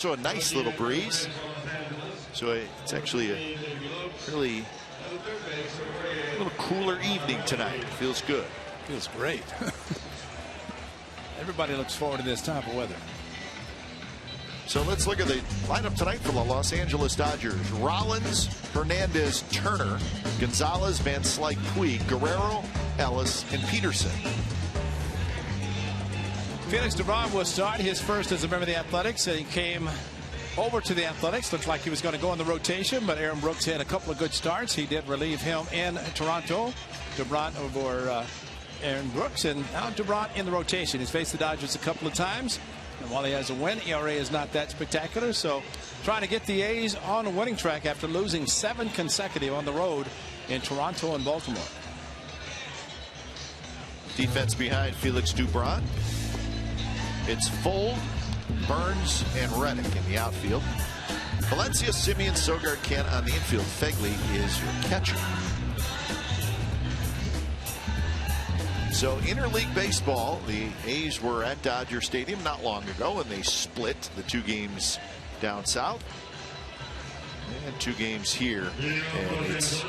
So a nice little breeze. So it's actually a really a little cooler evening tonight. Feels good. Feels great. Everybody looks forward to this type of weather. So let's look at the lineup tonight for the Los Angeles Dodgers. Rollins, Hernandez, Turner, Gonzalez, Van Slyke, Puig, Guerrero, Ellis, and Peterson. Felix DeVron will start his first as a member of the Athletics. He came over to the Athletics. Looked like he was going to go in the rotation, but Aaron Brooks had a couple of good starts. He did relieve him in Toronto. DeVron over Aaron Brooks, and now DeVron in the rotation. He's faced the Dodgers a couple of times, and while he has a win, ERA is not that spectacular. So trying to get the A's on a winning track after losing 7 consecutive on the road in Toronto and Baltimore. Defense behind Felix DeVron. It's Fold, Burns, and Reddick in the outfield. Valencia, Simeon, Sogard, Kent on the infield. Fegley is your catcher. So interleague baseball, the A's were at Dodger Stadium not long ago, and they split the 2 games down south and 2 games here. And it's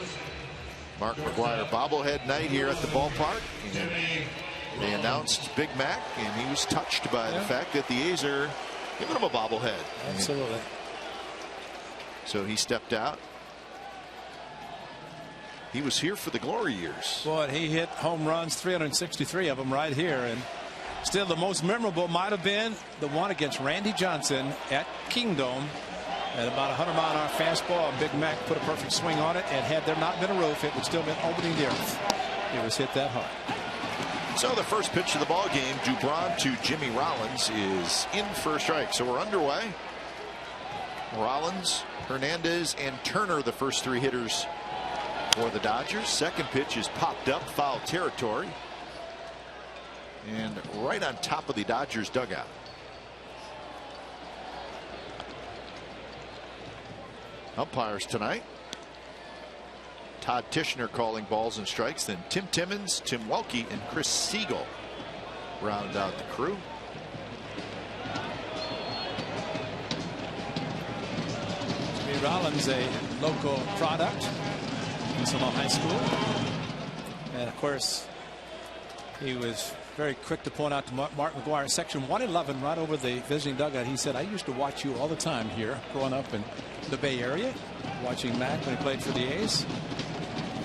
Mark McGwire bobblehead night here at the ballpark. And they announced Big Mac, and he was touched by the fact that the A's are giving him a bobblehead. Absolutely. And so he stepped out. He was here for the glory years. Boy, he hit home runs, 363 of them right here. And still the most memorable might have been the one against Randy Johnson at Kingdome at about 100-mile-an-hour fastball. Big Mac put a perfect swing on it, and had there not been a roof, it would still have been opening the earth. It was hit that hard. So the first pitch of the ball game, DeVron to Jimmy Rollins, is in for a strike. So we're underway. Rollins, Hernandez, and Turner, the first 3 hitters for the Dodgers. Second pitch is popped up, foul territory, and right on top of the Dodgers dugout. Umpires tonight: Todd Tishner calling balls and strikes, then Tim Timmons, Tim Welke, and Chris Siegel round out the crew. Jimmy Rollins, a local product, Winslow High School, and of course he was very quick to point out to Mark McGwire, section 111, right over the visiting dugout. He said, "I used to watch you all the time here growing up in the Bay Area, watching Mac when he played for the A's."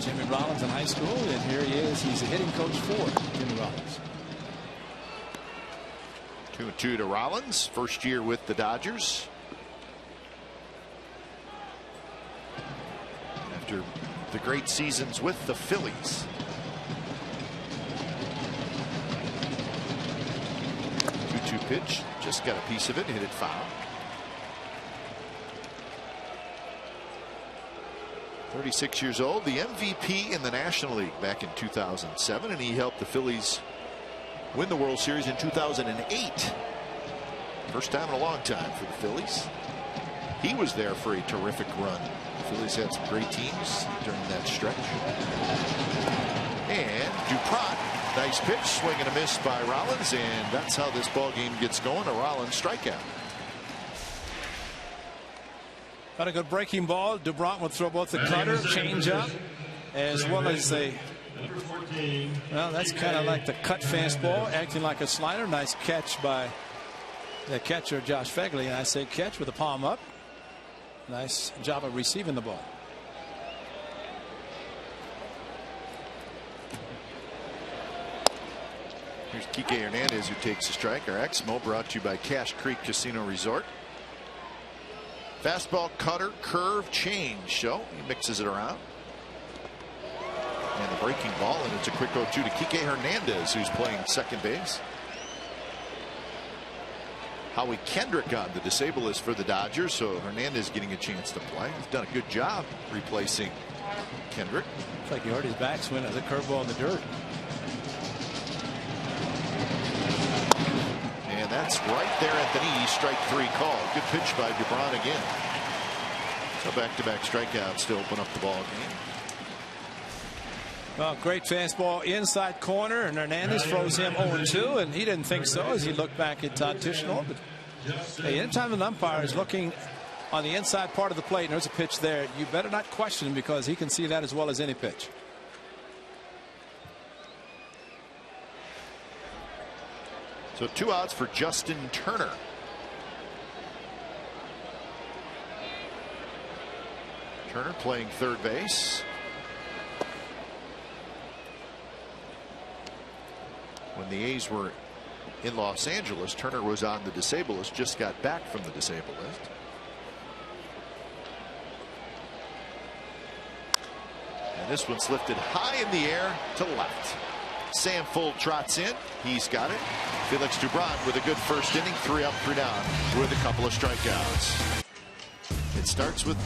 Jimmy Rollins in high school, and here he is. He's a hitting coach for Jimmy Rollins. 2-2 to Rollins, first year with the Dodgers. After the great seasons with the Phillies. 2-2 pitch, just got a piece of it, hit it foul. 36 years old, the MVP in the National League back in 2007, and he helped the Phillies win the World Series in 2008. First time in a long time for the Phillies. He was there for a terrific run. The Phillies had some great teams during that stretch. And Dupont, nice pitch, swing and a miss by Rollins, and that's how this ball game gets going. A Rollins strikeout. Got a good breaking ball. DeBron will throw both the cutter, changeup, as well as the, well, that's kind of like the cut fastball, acting like a slider. Nice catch by the catcher, Josh Fegley. And I say catch with the palm up. Nice job of receiving the ball. Here's Kike Hernandez, who takes a strike. Our Exmo brought to you by Cache Creek Casino Resort. Fastball, cutter, curve, change. So he mixes it around. And the breaking ball, and it's a quick 0-2 to Kike Hernandez, who's playing second base. Howie Kendrick on the disabled list for the Dodgers, so Hernandez getting a chance to play. He's done a good job replacing Kendrick. Looks like he hurt his backswing at the curveball in the dirt. And that's right there at the knee. Strike 3 call. Good pitch by DeBron again. So back-to-back strikeouts to open up the ball game. Well, great fastball inside corner, and Hernandez throws him 0-2, and he didn't think so as he looked back at Todd Tishner. But Hey, anytime an umpire is looking on the inside part of the plate and there's a pitch there, you better not question him because he can see that as well as any pitch. So 2 outs for Justin Turner. Turner playing third base. When the A's were in Los Angeles, Turner was on the disabled list, just got back from the disabled list. And this one's lifted high in the air to left. Sam Fuld trots in. He's got it. Felix Dubron with a good first inning, 3 up, 3 down with a couple of strikeouts. It starts with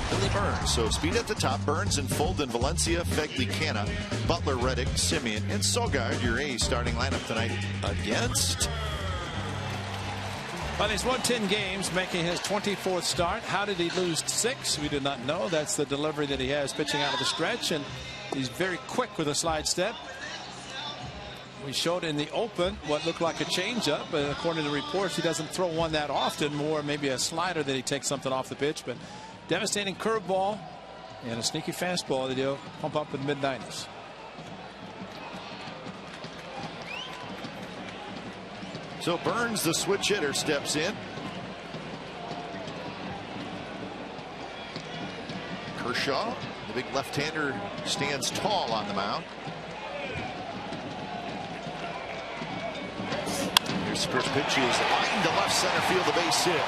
Billy Burns. So speed at the top. Burns and Fuld and Valencia, Fegley, Canna, Butler, Reddick, Simeon, and Sogard. Your A's starting lineup tonight against. Well, he's won 10 games, making his 24th start. How did he lose 6? We do not know. That's the delivery that he has pitching out of the stretch, and he's very quick with a slide step. We showed in the open what looked like a changeup, but according to reports, he doesn't throw one that often. More maybe a slider that he takes something off the pitch. But devastating curveball and a sneaky fastball that he'll pump up in the mid-90s. So Burns, the switch hitter, steps in. Kershaw, the big left-hander, stands tall on the mound. Here's the first pitch. He is lined to left center field, the base hit.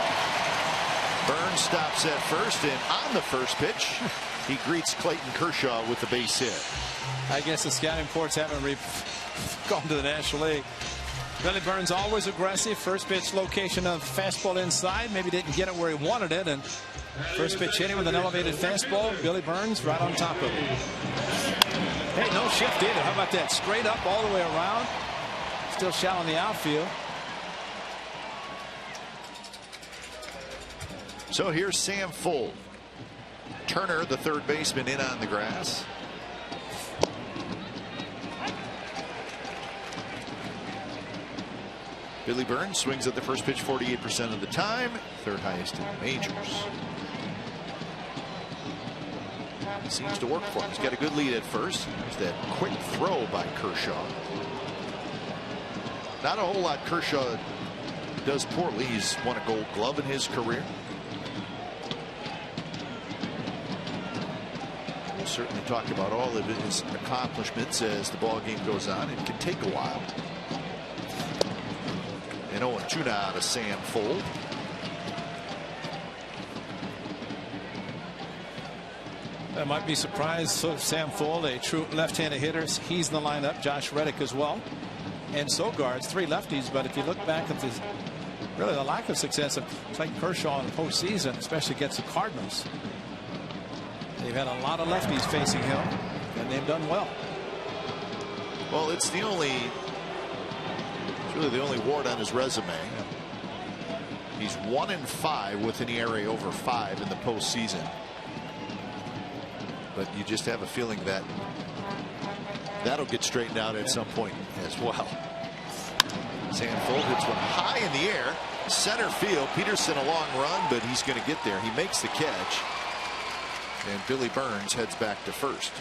Burns stops at first, and on the first pitch, he greets Clayton Kershaw with the base hit. I guess the scouting reports haven't gone to the National League. Billy Burns always aggressive. First pitch location of fastball inside. Maybe didn't get it where he wanted it. And first pitch hitting with an elevated fastball. Billy Burns right on top of it. Hey, no shift either. How about that? Straight up all the way around. Still shallow in the outfield. So here's Sam Fuld. Turner, the third baseman, in on the grass. Billy Burns swings at the first pitch 48% of the time, third highest in the majors. It seems to work for him. He's got a good lead at first. There's that quick throw by Kershaw. Not a whole lot Kershaw does poorly. He's won a Gold Glove in his career. We'll certainly talk about all of his accomplishments as the ball game goes on. It can take a while. And 0-2 now to Sam Fuld. I might be surprised. So Sam Fuld, a true left-handed hitter, he's in the lineup. Josh Reddick as well, and Sogard, 3 lefties. But if you look back at this, really the lack of success of Clayton Kershaw in the postseason, especially against the Cardinals, they've had a lot of lefties facing him, and they've done well. Well, it's really the only ward on his resume. He's 1-5 with an ERA over 5 in the postseason. But you just have a feeling that that'll get straightened out at some point as well. Sam Fuld hits one high in the air, center field. Peterson a long run, but he's going to get there. He makes the catch, and Billy Burns heads back to first.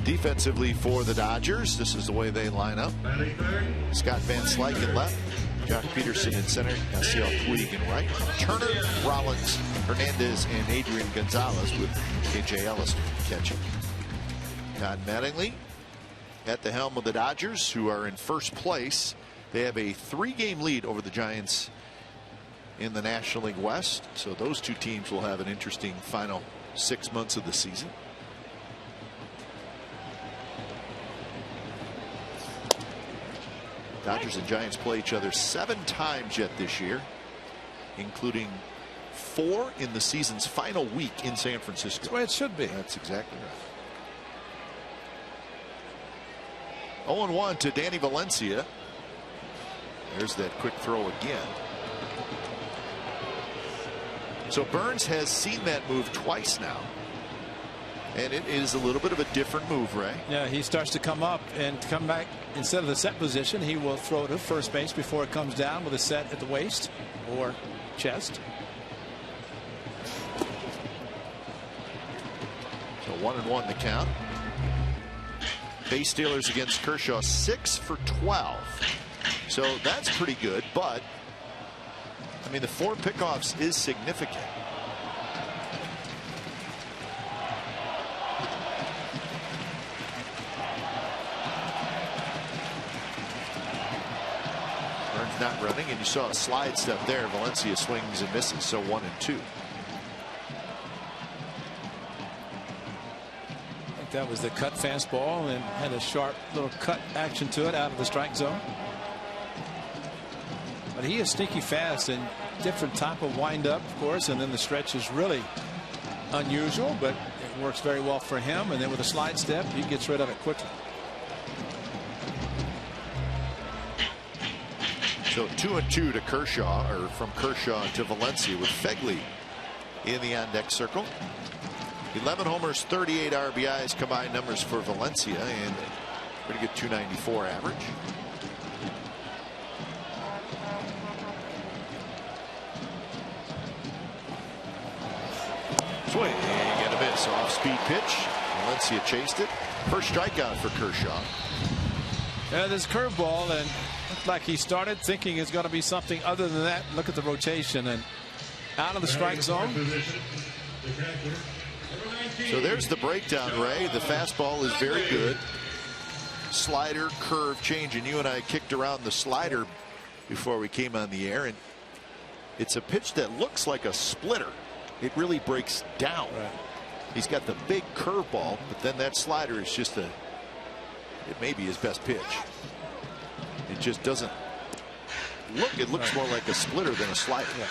Defensively for the Dodgers, this is the way they line up. Scott Van Slyke in left, Josh Peterson in center, Yasiel Puig in right, Turner, Rollins, Hernandez, and Adrian Gonzalez with KJ Ellis catching. Todd Mattingly at the helm of the Dodgers, who are in first place. They have a 3-game lead over the Giants in the National League West, so those two teams will have an interesting final 6 months of the season. Dodgers and Giants play each other 7 times yet this year, including 4 in the season's final week in San Francisco. That's the way it should be. That's exactly right. 0-1 to Danny Valencia. There's that quick throw again. So Burns has seen that move twice now. And it is a little bit of a different move, Ray. Yeah, he starts to come up and come back. Instead of the set position, he will throw to first base before it comes down with a set at the waist or chest. So 1-1 the count. Base stealers against Kershaw, 6 for 12. So that's pretty good, but I mean, the 4 pickoffs is significant. Burns not running, and you saw a slide step there. Valencia swings and misses, so 1-2. That was the cut fastball and had a sharp little cut action to it out of the strike zone. But he is sneaky fast and different type of windup, of course, and then the stretch is really unusual, but it works very well for him. And then with a slide step, he gets rid of it quickly. So 2-2 to Kershaw, or from Kershaw to Valencia, with Fegley in the on-deck circle. 11 homers, 38 RBIs, combined numbers for Valencia, and pretty good 294 average. Swing and a miss. Off-speed pitch. Valencia chased it. First strikeout for Kershaw. Yeah, this curveball, and looked like he started thinking it's going to be something other than that. Look at the rotation and out of the strike zone. So there's the breakdown, Ray. The fastball is very good. Slider, curve, change, and you and I kicked around the slider before we came on the air, and it's a pitch that looks like a splitter. It really breaks down. Right. He's got the big curveball, but then that slider is just it may be his best pitch. It just doesn't look, it looks more like a splitter than a slider. Yeah.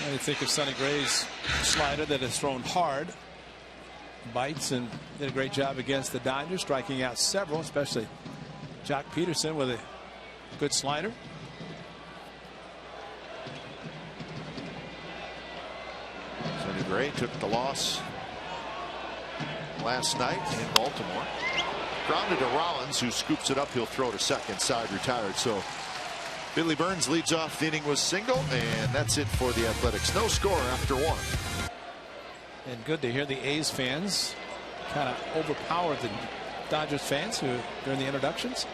I think of Sonny Gray's slider that is thrown hard, bites, and did a great job against the Dodgers, striking out several, especially Jock Peterson with a good slider. Sonny Gray took the loss last night in Baltimore. Grounded to Rollins, who scoops it up. He'll throw to second. Side retired. So Billy Burns leads off the inning with single, and that's it for the Athletics. No score after 1. And good to hear the A's fans kind of overpower the Dodgers fans who during the introductions.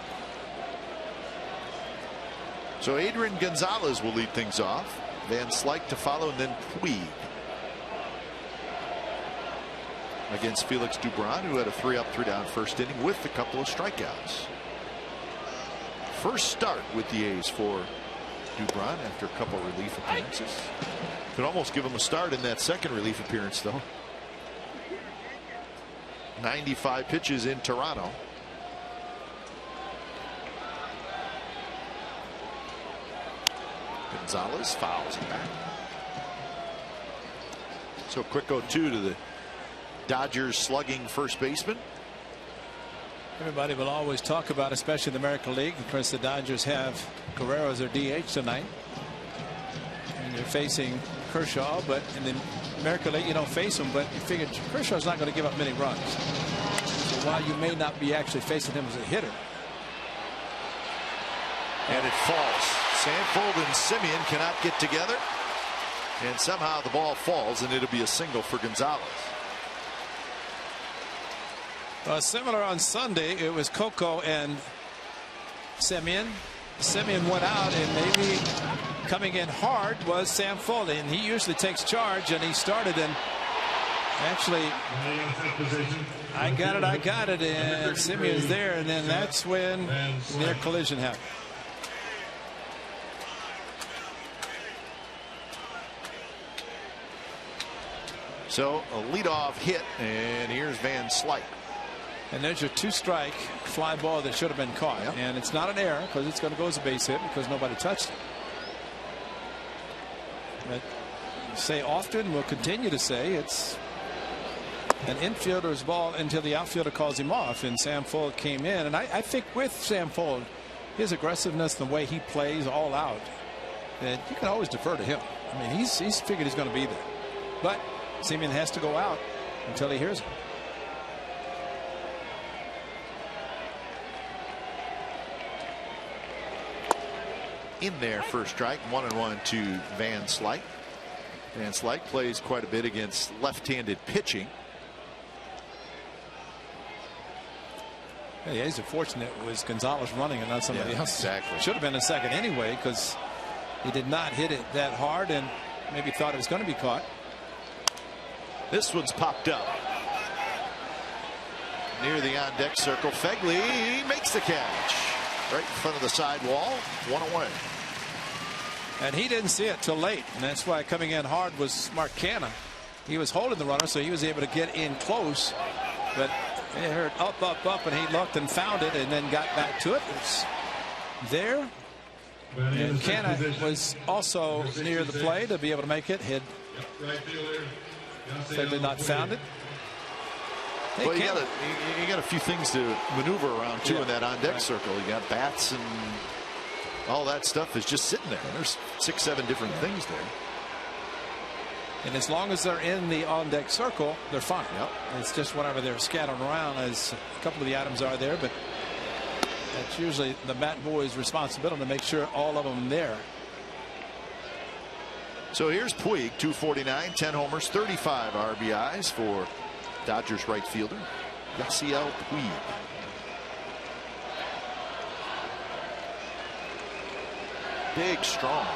So Adrian Gonzalez will lead things off. Van Slyke to follow, and then Puig against Felix Dubron, who had a 3-up, 3-down first inning with a couple of strikeouts. First start with the A's for Dubron after a couple relief appearances. Could almost give him a start in that second relief appearance, though. 95 pitches in Toronto. Gonzalez fouls it back. So quick 0-2 to the Dodgers slugging first baseman. Everybody will always talk about, especially the American League. Of course, the Dodgers have Guerrero as their DH tonight, and they're facing Kershaw. But in the American League, you don't face him, but you figure Kershaw's not going to give up many runs. So while you may not be actually facing him as a hitter, and it falls. Sanford and Simeon cannot get together, and somehow the ball falls, and it'll be a single for Gonzalez. Similar on Sunday, it was Coco and Simeon. Simeon went out, and maybe coming in hard was Sam Foley, and he usually takes charge, and he started, and actually I got it, and Simeon's there, and then that's when their collision happened. So a leadoff hit, and here's Van Slyke. And there's your 2-strike fly ball that should have been caught. Yep. And it's not an error because it's going to go as a base hit because nobody touched it. But say often, we'll continue to say it's an infielder's ball until the outfielder calls him off. And Sam Fuld came in. And I think with Sam Fuld, his aggressiveness, the way he plays all out, that you can always defer to him. I mean, he's figured he's going to be there. But Semien has to go out until he hears it. In there, first strike, 1-1 to Van Slyke. Van Slyke plays quite a bit against left-handed pitching. Yeah, the A's are fortunate it was Gonzalez running and not somebody else. Exactly. Should have been a second anyway, because he did not hit it that hard and maybe thought it was going to be caught. This one's popped up near the on-deck circle. Fegley makes the catch right in front of the side wall. 1 away. And he didn't see it till late, and that's why coming in hard was Marcana. He was holding the runner, so he was able to get in close, but he heard up, up, up, and he looked and found it and then got back to it. It's there. And Canna was also near the play to be able to make it. Had Fegley not found it. Hey, well, you got a few things to maneuver around too in that on-deck circle. You got bats and all that stuff is just sitting there. There's 6, 7 different things there. And as long as they're in the on-deck circle, they're fine. Yep. It's just whenever they're scattered around, as a couple of the items are there, but that's usually the bat boy's responsibility to make sure all of them are there. So here's Puig, 249, 10 homers, 35 RBIs for Dodgers right fielder Yasiel Puig. Big, strong,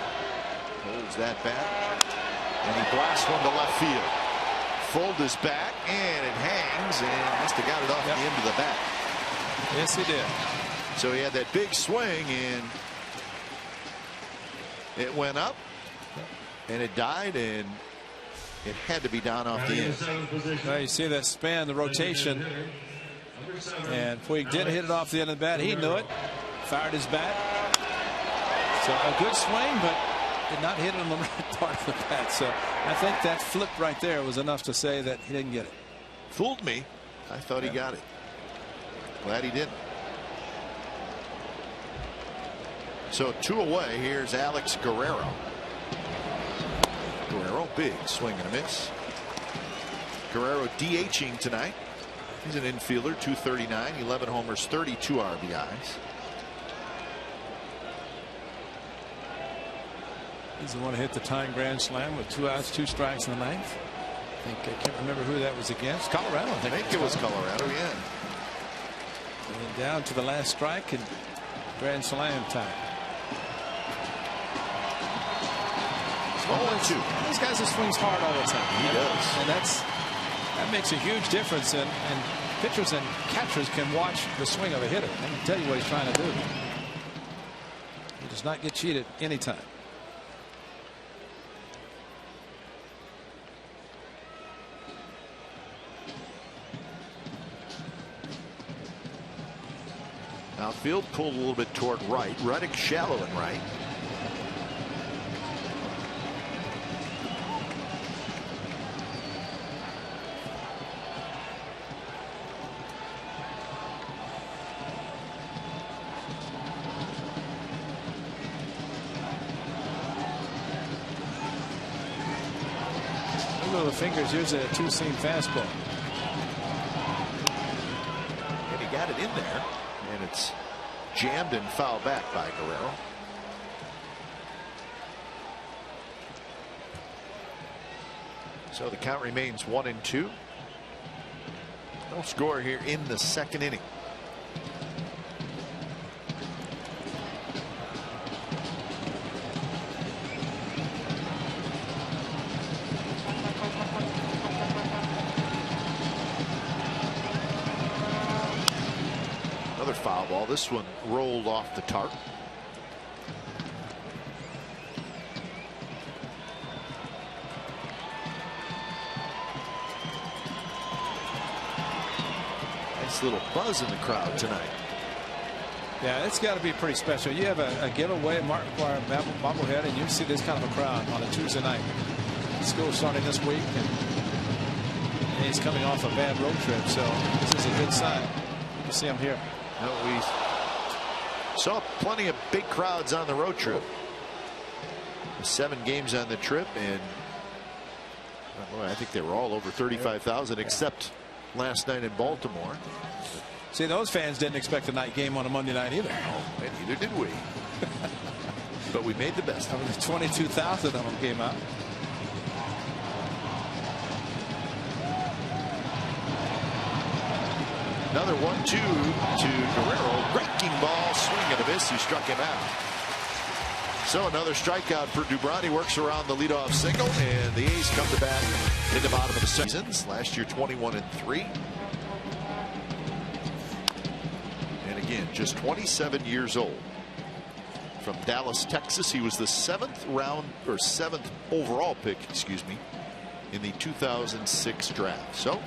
holds that bat, and he blasts one to left field. Fold is back, and it hangs, and must have got it off the end of the bat. Yes, he did. So he had that big swing, and it went up, and it died, and it had to be down off the end. Well, you see that span, the rotation, and Puig did hit it off the end of the bat. He knew it, fired his bat. So a good swing, but did not hit it on the right part of the bat. So I think that flip right there was enough to say that he didn't get it. Fooled me. I thought he got it. Glad he didn't. So 2 away. Here's Alex Guerrero. Guerrero, big swing and a miss. Guerrero DHing tonight. He's an infielder, 239, 11 homers, 32 RBIs. He's the one who hit the tying grand slam with 2 outs, 2 strikes in the 9th. I can't remember who that was against. Colorado, I think it was Colorado, yeah. And then down to the last strike and grand slam time. 0-2. These guys just swings hard all the time. He does. And that makes a huge difference. And pitchers and catchers can watch the swing of a hitter. They can tell you what he's trying to do. He does not get cheated anytime. Outfield pulled a little bit toward right. Reddick shallow and right. Look at the fingers. Here's a 2-seam fastball. And he got it in there. And it's jammed and fouled back by Guerrero. So the count remains 1-2. No score here in the 2nd inning. Another foul ball. This one rolled off the tarp. Nice little buzz in the crowd tonight. Yeah, it's got to be pretty special. You have a giveaway Mark McGwire bobblehead, and you see this kind of a crowd on a Tuesday night. School starting this week, and he's coming off a bad road trip, so this is a good sign. You see him here. No, we saw plenty of big crowds on the road trip. 7 games on the trip, and Well, I think they were all over 35,000 except last night in Baltimore. See, those fans didn't expect a night game on a Monday night either. Oh, and neither did we. But we made the best of it. 22,000 of them came out. Another 1-2 to Guerrero. Breaking ball, swing and a miss. He struck him out. So another strikeout for Dubron. He works around the leadoff single, and the A's come to bat in the bottom of the seasons. Last year, 21-3. And again, just 27 years old. From Dallas, Texas. He was the 7th overall pick, excuse me, in the 2006 draft. So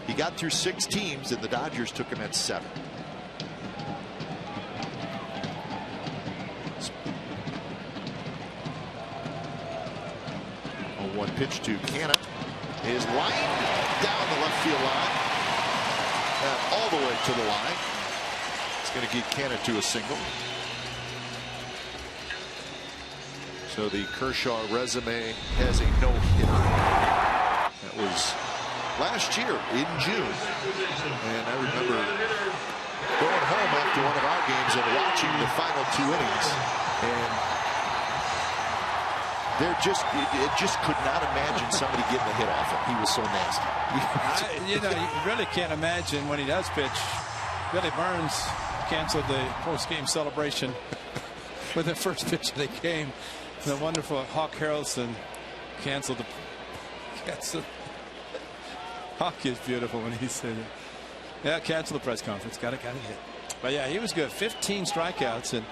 he got through 6 teams, and the Dodgers took him at 7. One pitch to Canna is lined down the left field line, all the way to the line. It's going to get Canna to a single. So the Kershaw resume has a no-hitter. That was last year in June, and I remember going home after one of our games and watching the final 2 innings, and it just could not imagine somebody getting a hit off him. He was so nasty. You really can't imagine when he does pitch. Billy Burns canceled the post-game celebration with the first pitch of the game. The wonderful Hawk Harrelson canceled the. Hawk is beautiful when he said it. Yeah, cancel the press conference. Got it hit. But yeah, he was good. 15 strikeouts, and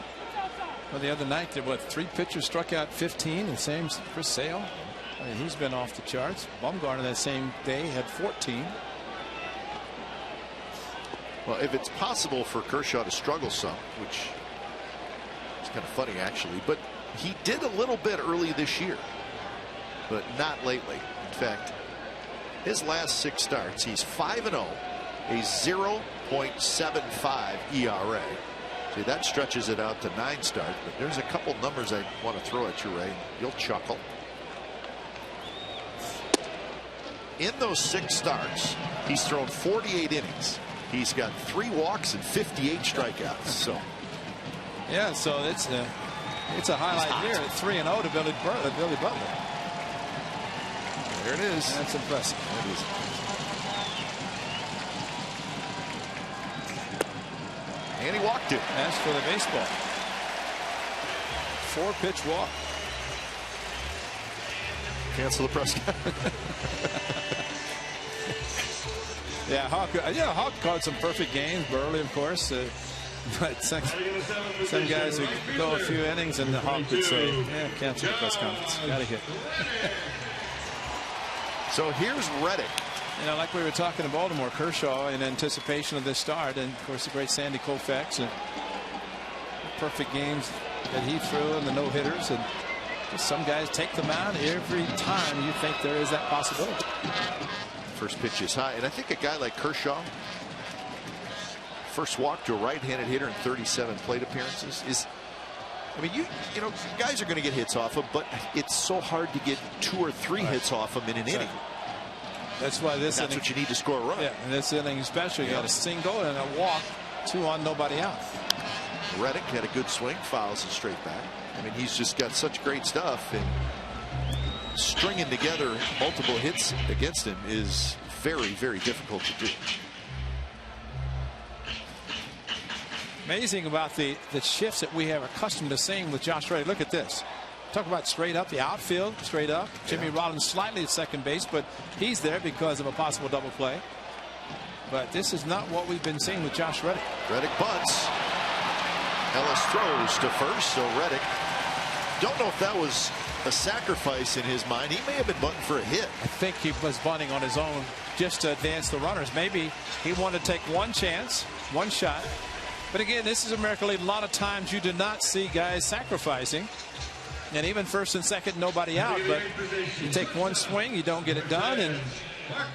well, the other night there were 3 pitchers struck out 15, and same for Sale. I mean, he's been off the charts. Bumgarner that same day had 14. Well, if it's possible for Kershaw to struggle some, which is kind of funny actually, but he did a little bit early this year, but not lately. In fact, his last 6 starts, he's 5-0, a 0.75 ERA. See, that stretches it out to 9 starts, but there's a couple numbers I want to throw at you, Ray. You'll chuckle. In those 6 starts, he's thrown 48 innings. He's got 3 walks and 58 strikeouts. So, yeah, so it's a highlight here at 3-0 to Billy Butler. There it is. That's impressive. That is. And he walked it. As for the baseball, 4-pitch walk. Cancel the press. Yeah, Hawk caught some perfect games. Burley, of course, but some guys would go a few innings, and the Hawk would say, "Yeah, cancel the press conference. Got to hit." So here's Reddick. You know, like we were talking in Baltimore, Kershaw in anticipation of this start, and of course the great Sandy Koufax, and perfect games that he threw, and the no-hitters, and just some guys take them out every time you think there is that possibility. First pitch is high, and I think a guy like Kershaw, first walk to a right-handed hitter in 37 plate appearances is, I mean, you know, guys are going to get hits off him, but it's so hard to get 2 or 3 hits off him in an inning. That's why this That's inning, what you need to score a run. Yeah, in this inning especially, you got a single and a walk, 2 on, nobody out. Reddick had a good swing, fouls it straight back. I mean, he's just got such great stuff, and stringing together multiple hits against him is very, very difficult to do. Amazing about the shifts that we have accustomed to seeing with Josh Reddick. Look at this. Talk about straight up, the outfield straight up. Jimmy Rollins slightly at second base, but he's there because of a possible double play. But this is not what we've been seeing with Josh Reddick. Reddick bunts. Ellis throws to first, so Reddick, don't know if that was a sacrifice in his mind. He may have been bunting for a hit. I think he was bunting on his own just to advance the runners. Maybe he wanted to take one chance, one shot. But again, this is American League. A lot of times you do not see guys sacrificing. And even first and second, nobody out. But you take one swing, you don't get it done. And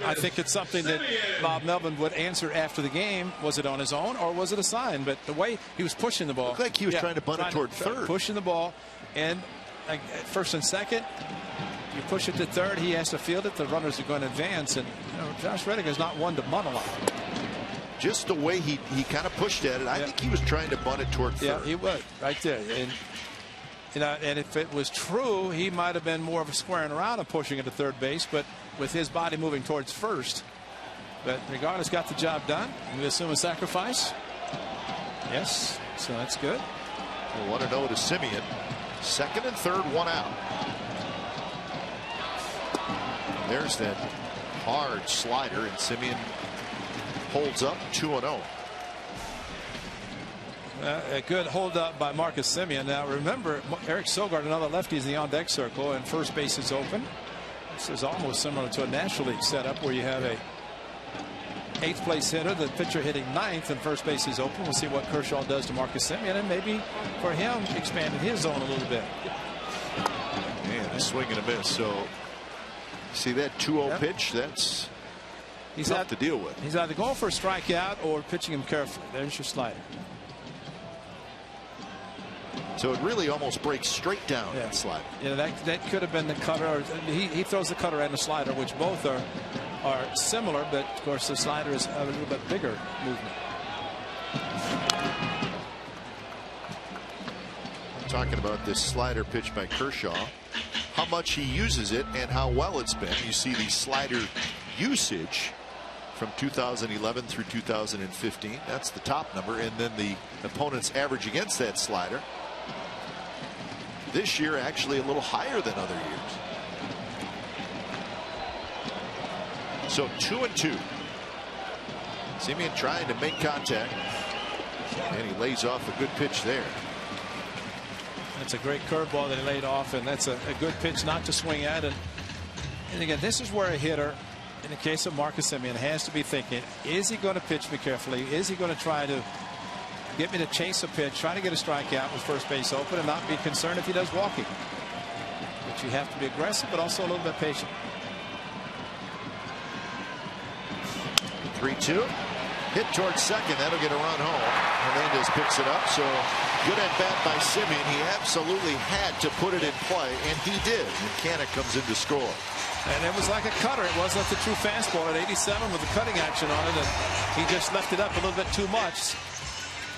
I think it's something that Bob Melvin would answer after the game. Was it on his own or was it a sign? But the way he was pushing the ball. Looked like he was trying to bunt it toward third. Pushing the ball. And first and second, You push it to third, he has to field it. The runners are going to advance, and Josh Reddick is not one to bunt a lot. Just the way he kind of pushed at it, I think he was trying to bunt it toward third. Yeah, he would right there. And if it was true, he might have been more of a squaring around and pushing it to third base, but with his body moving towards first. But regardless, got the job done. We assume a sacrifice. Yes, so that's good. 1-0 to Simeon. Second and third, one out. There's that hard slider, and Simeon holds up 2-0. A good hold up by Marcus Simeon. Now remember, Eric Sogard, another lefty, is in the on deck circle, and first base is open. This is almost similar to a National League setup where you have a 8th place hitter, the pitcher hitting 9th, and first base is open. We'll see what Kershaw does to Marcus Simeon, and maybe for him expanded his zone a little bit. Man, a swing and a miss. So see that 2-0 pitch? That's tough to deal with. He's either going for a strikeout or pitching him carefully. There's your slider. So it really almost breaks straight down that slider. Yeah, that could have been the cutter. Or he throws the cutter and the slider, which both are similar, but of course the slider is a little bit bigger movement. I'm talking about this slider pitch by Kershaw, how much he uses it and how well it's been. You see the slider usage from 2011 through 2015. That's the top number, and then the opponent's average against that slider. This year actually a little higher than other years. So 2-2. Simeon trying to make contact, and he lays off a good pitch there. That's a great curveball that he laid off, and that's a good pitch not to swing at. And again, this is where a hitter, in the case of Marcus Simeon, has to be thinking, is he going to pitch me carefully? Is he going to try to get me to chase a pitch, try to get a strikeout with first base open, and not be concerned if he does walking? But you have to be aggressive, but also a little bit patient. 3-2. Hit towards second. That'll get a run home. Hernandez picks it up. So good at bat by Simeon. He absolutely had to put it in play, and he did. And Cannick comes in to score. And it was like a cutter. It wasn't the true fastball at 87 with the cutting action on it, and he just left it up a little bit too much.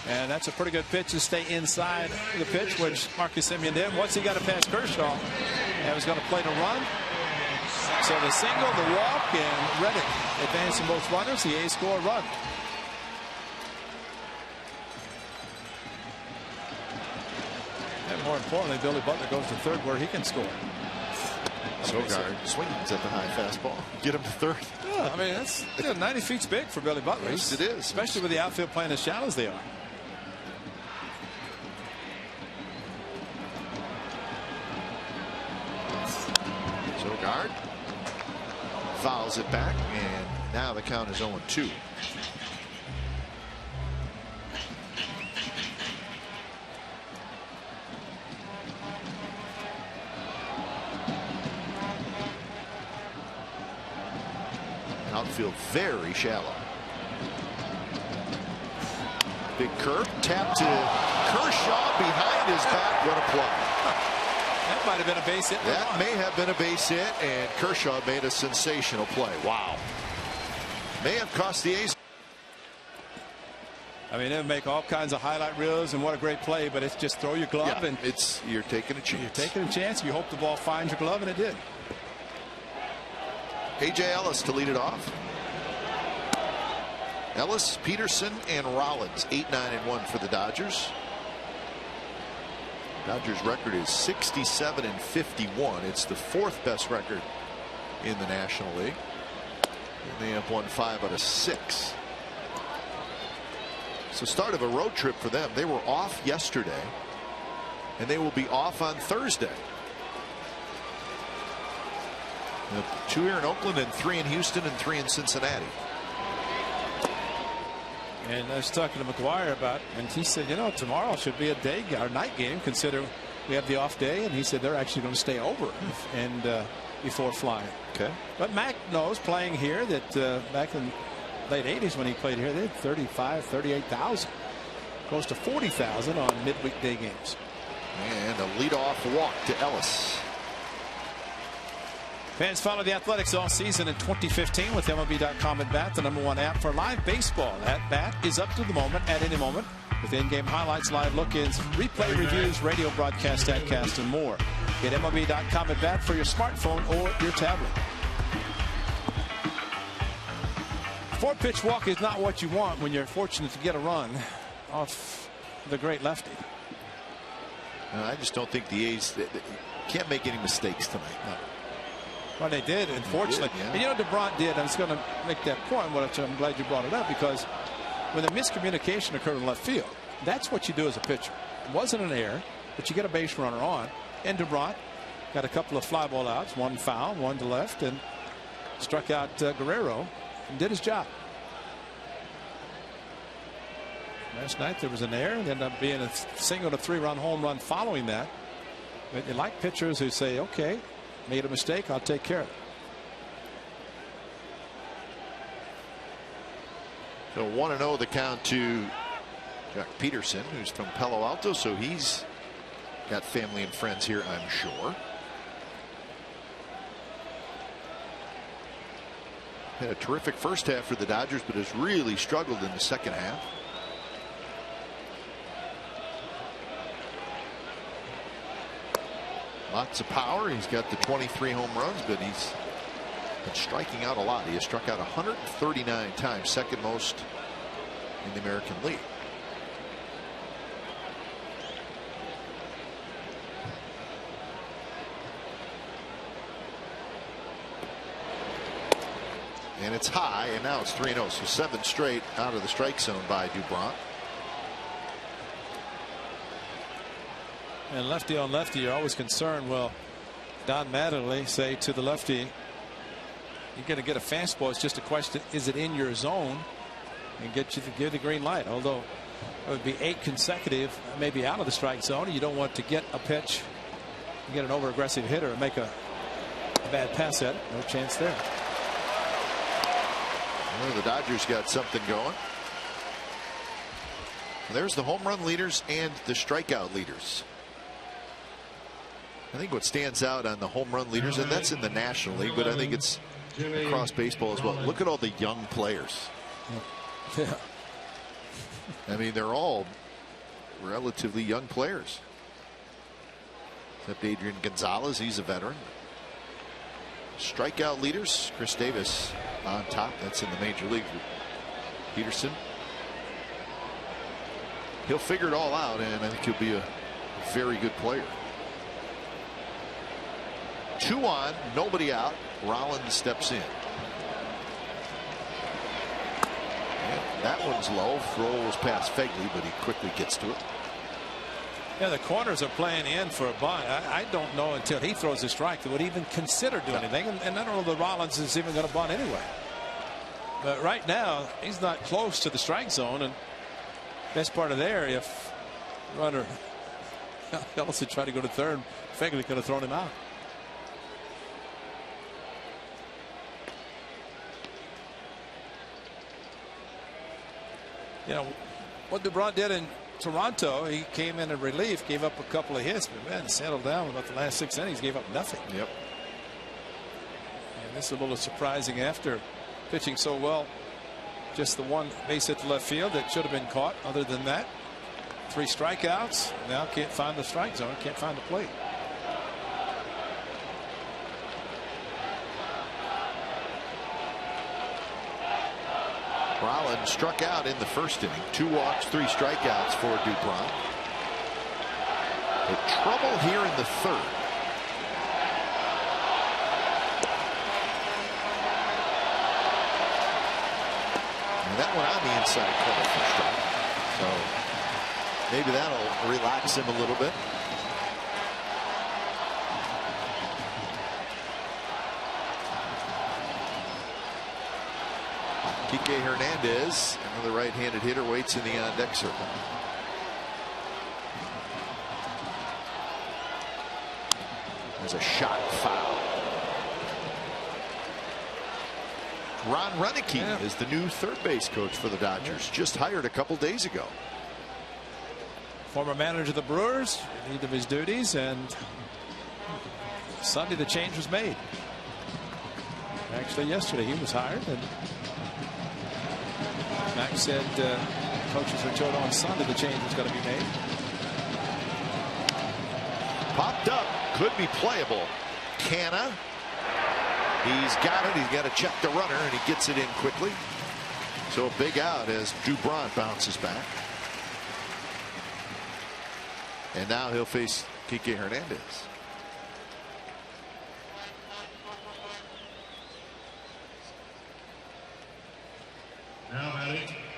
And that's a pretty good pitch to stay inside the pitch, which Marcus Simeon did. Once he got it past Kershaw, and was going to play to run. So the single, the walk, and Reddick advancing both runners. The A's score a run. And more importantly, Billy Butler goes to third where he can score. Sogard swings at the high fastball. Get him to third. Yeah, I mean, that's 90 feet's big for Billy Butler. Yes, it is. Especially with the outfield playing as shallow as they are. Sogard fouls it back, and now the count is 0-2. Outfield very shallow. Big curve, tap to Kershaw behind his back. What a play. That might have been a base hit. That may have been a base hit, and Kershaw made a sensational play. Wow. May have cost the A's. I mean, they make all kinds of highlight reels, and what a great play, but it's just throw your glove, and you're taking a chance. You're taking a chance. You hope the ball finds your glove, and it did. A.J. Ellis to lead it off. Ellis, Peterson, and Rollins, 8-9-1 for the Dodgers. Dodgers record is 67-51. It's the 4th best record in the National League. And they have won 5 out of 6. So start of a road trip for them. They were off yesterday, and they will be off on Thursday. 2 here in Oakland, and 3 in Houston, and 3 in Cincinnati. And I was talking to McGuire about, and he said, you know, tomorrow should be a day or night game, consider we have the off day, and he said they're actually going to stay over and before flying. Okay. But Mac knows, playing here, that back in the late 80s when he played here, they had 35, 38,000, close to 40,000 on midweek day games. And a leadoff walk to Ellis. Fans follow the Athletics all season in 2015 with MLB.com at Bat, the #1 app for live baseball. At Bat is up to the moment, at any moment, with in-game highlights, live look-ins, replay reviews, radio broadcast, statcast, and more. Get MLB.com at Bat for your smartphone or your tablet. 4-pitch walk is not what you want when you're fortunate to get a run off the great lefty. I just don't think the A's can't make any mistakes tonight. No. Well, they did, unfortunately. Yeah. And you know, DeBront did. I was going to make that point, which I'm glad you brought it up, because when the miscommunication occurred in left field, that's what you do as a pitcher. It wasn't an error, but you get a base runner on. And DeBront got a couple of fly ball outs, one foul, one to left, and struck out Guerrero and did his job. Last night there was an error, and ended up being a single to 3-run home run following that. But you like pitchers who say, okay, made a mistake, I'll take care of it. So 1-0 the count to Jack Peterson, who's from Palo Alto, so he's got family and friends here, I'm sure. Had a terrific first half for the Dodgers, but has really struggled in the second half. Lots of power. He's got the 23 home runs, but he's been striking out a lot. He has struck out 139 times, second most in the American League. And it's high, and now it's 3-0. So 7 straight out of the strike zone by DeBront. And lefty on lefty, you're always concerned. Well, Don Mattingly say to the lefty, you're going to get a fastball. It's just a question, is it in your zone? And get you to give the green light. Although it would be 8 consecutive, maybe out of the strike zone. You don't want to get a pitch, you get an over aggressive hitter and make a bad pass at it. No chance there. Well, the Dodgers got something going. There's the home run leaders and the strikeout leaders. I think what stands out on the home run leaders, and that's in the National League, but I think it's across baseball as well. Look at all the young players. Yeah. I mean, they're all relatively young players. Except Adrian Gonzalez, he's a veteran. Strikeout leaders, Chris Davis on top. That's in the major league. Peterson. He'll figure it all out, and I think he'll be a very good player. 2 on, nobody out. Rollins steps in. And that one's low. Throw was past Fegley, but he quickly gets to it. Yeah, the corners are playing in for a bunt. I don't know until he throws a strike that would even consider doing anything. And I don't know that Rollins is even going to bunt anyway. But right now, he's not close to the strike zone. And best part of there, if runner Ellison tried to go to third, Fegley could have thrown him out. You know, what DeBront did in Toronto, he came in relief, gave up a couple of hits, but man, settled down about the last 6 innings, gave up nothing. Yep. And this is a little surprising after pitching so well. Just the one base hit to left field that should have been caught. Other than that, 3 strikeouts. Now can't find the strike zone, can't find the plate. Rollins struck out in the first inning. 2 walks, 3 strikeouts for DuPont. The trouble here in the third. And that one on the inside corner for strike. So maybe that'll relax him a little bit. Kike Hernandez, another right-handed hitter, waits in the on-deck circle. There's a shot foul. Ron Renicky is the new third base coach for the Dodgers, just hired a couple days ago. Former manager of the Brewers, relieved of his duties, and Sunday the change was made. Actually, yesterday he was hired, and Max said coaches were told on Sunday the change was going to be made. Popped up, could be playable. Canna. He's got it. He's got to check the runner, and he gets it in quickly. So a big out as Dubron bounces back. And now he'll face Kike Hernandez.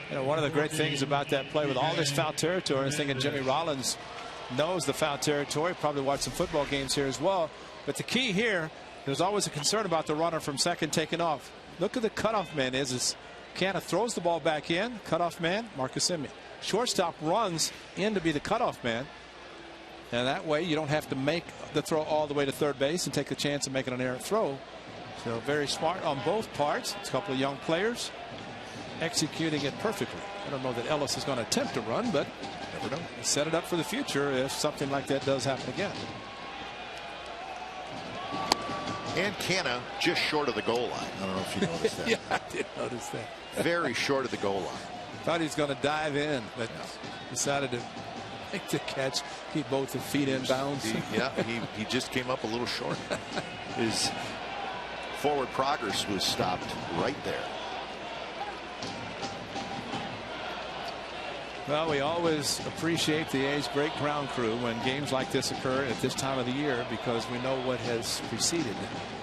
You know, one of the great things about that play with all this foul territory is thinking Jimmy Rollins knows the foul territory. Probably watched some football games here as well. But the key here, there's always a concern about the runner from second taking off. Look at the cutoff man is Canna throws the ball back in. Cutoff man, Marcus Semien. Shortstop runs in to be the cutoff man. And that way you don't have to make the throw all the way to third base and take the chance of making an errant throw. So very smart on both parts. It's a couple of young players executing it perfectly. I don't know that Ellis is going to attempt to run, but never know. Set it up for the future if something like that does happen again. And Canna just short of the goal line. I don't know if you noticed that. Yeah, I did notice that. Very short of the goal line. Thought he was going to dive in, but decided to make the catch, keep both the feet in bounds. He just came up a little short. His forward progress was stopped right there. Well, we always appreciate the A's great ground crew when games like this occur at this time of the year, because we know what has preceded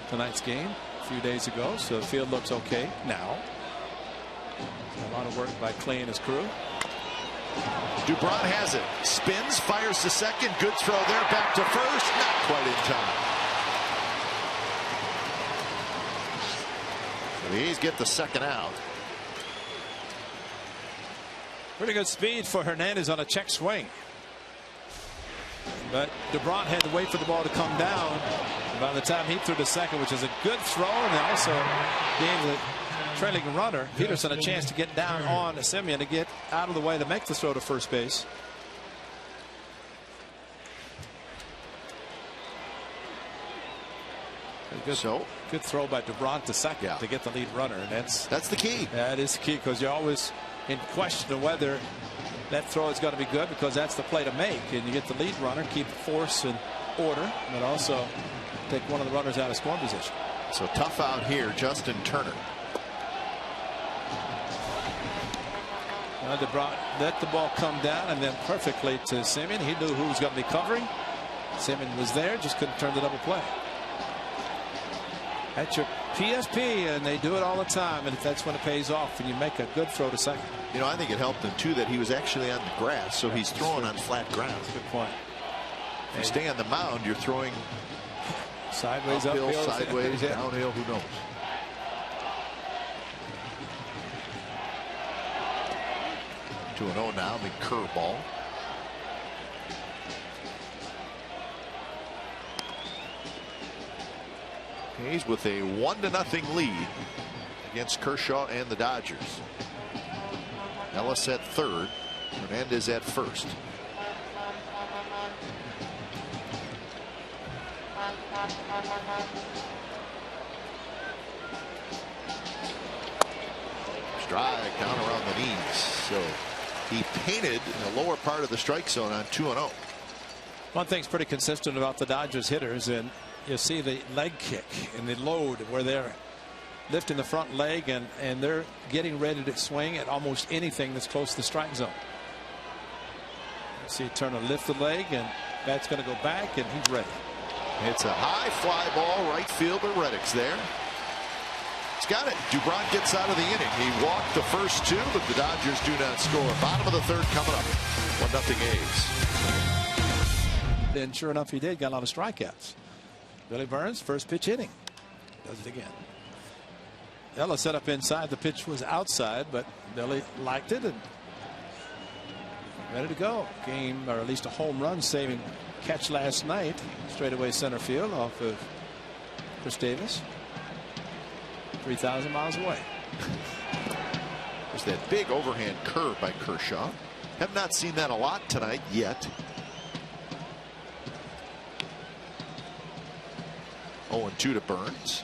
tonight's game a few days ago. So the field looks okay now. A lot of work by Clay and his crew. Dubron has it. Spins, fires to second. Good throw there. Back to first. Not quite in time. So the A's get the second out. Pretty good speed for Hernandez on a check swing. But Dubron had to wait for the ball to come down. By the time he threw to second, which is a good throw, and also gave the trailing runner Peterson a chance to get down on Semien to get out of the way to make the throw to first base. Good throw by Dubron to second to get the lead runner, and that's the key. That is the key, because you're always in question of whether that throw is going to be good, because that's the play to make, and you get the lead runner, keep force and order, but also take one of the runners out of scoring position. So tough out here, Justin Turner. Dubron let the ball come down and then perfectly to Semien. He knew who was going to be covering. Semien was there, just couldn't turn the double play. That's your PSP, and they do it all the time, and that's when it pays off, and you make a good throw to second. You know, I think it helped him too that he was actually on the grass, so he's throwing on flat ground. That's a good point. If you stay on the mound, you're throwing sideways, uphill, sideways, downhill, who knows. To an 0 now, the curveball. A's with a 1-0 lead against Kershaw and the Dodgers. Ellis at third, Hernandez at first. Strike down around the knees. So he painted the lower part of the strike zone on 2-0. One thing's pretty consistent about the Dodgers hitters, and you see the leg kick and the load where they're lifting the front leg, and they're getting ready to swing at almost anything that's close to the strike zone. You see Turner lift the leg, and that's going to go back, and he's ready. It's a high fly ball right field, but Reddick's there. He's got it. Dubron gets out of the inning. He walked the first two, but the Dodgers do not score. Bottom of the third coming up. 1-0 A's. Then sure enough, he did. Got a lot of strikeouts. Billy Burns, first pitch hitting. Does it again. Ellis set up inside. The pitch was outside, but Billy liked it and ready to go. Game, or at least a home run saving catch last night. Straightaway center field off of Chris Davis. 3,000 miles away. There's that big overhand curve by Kershaw. Have not seen that a lot tonight yet. 0-2 to Burns.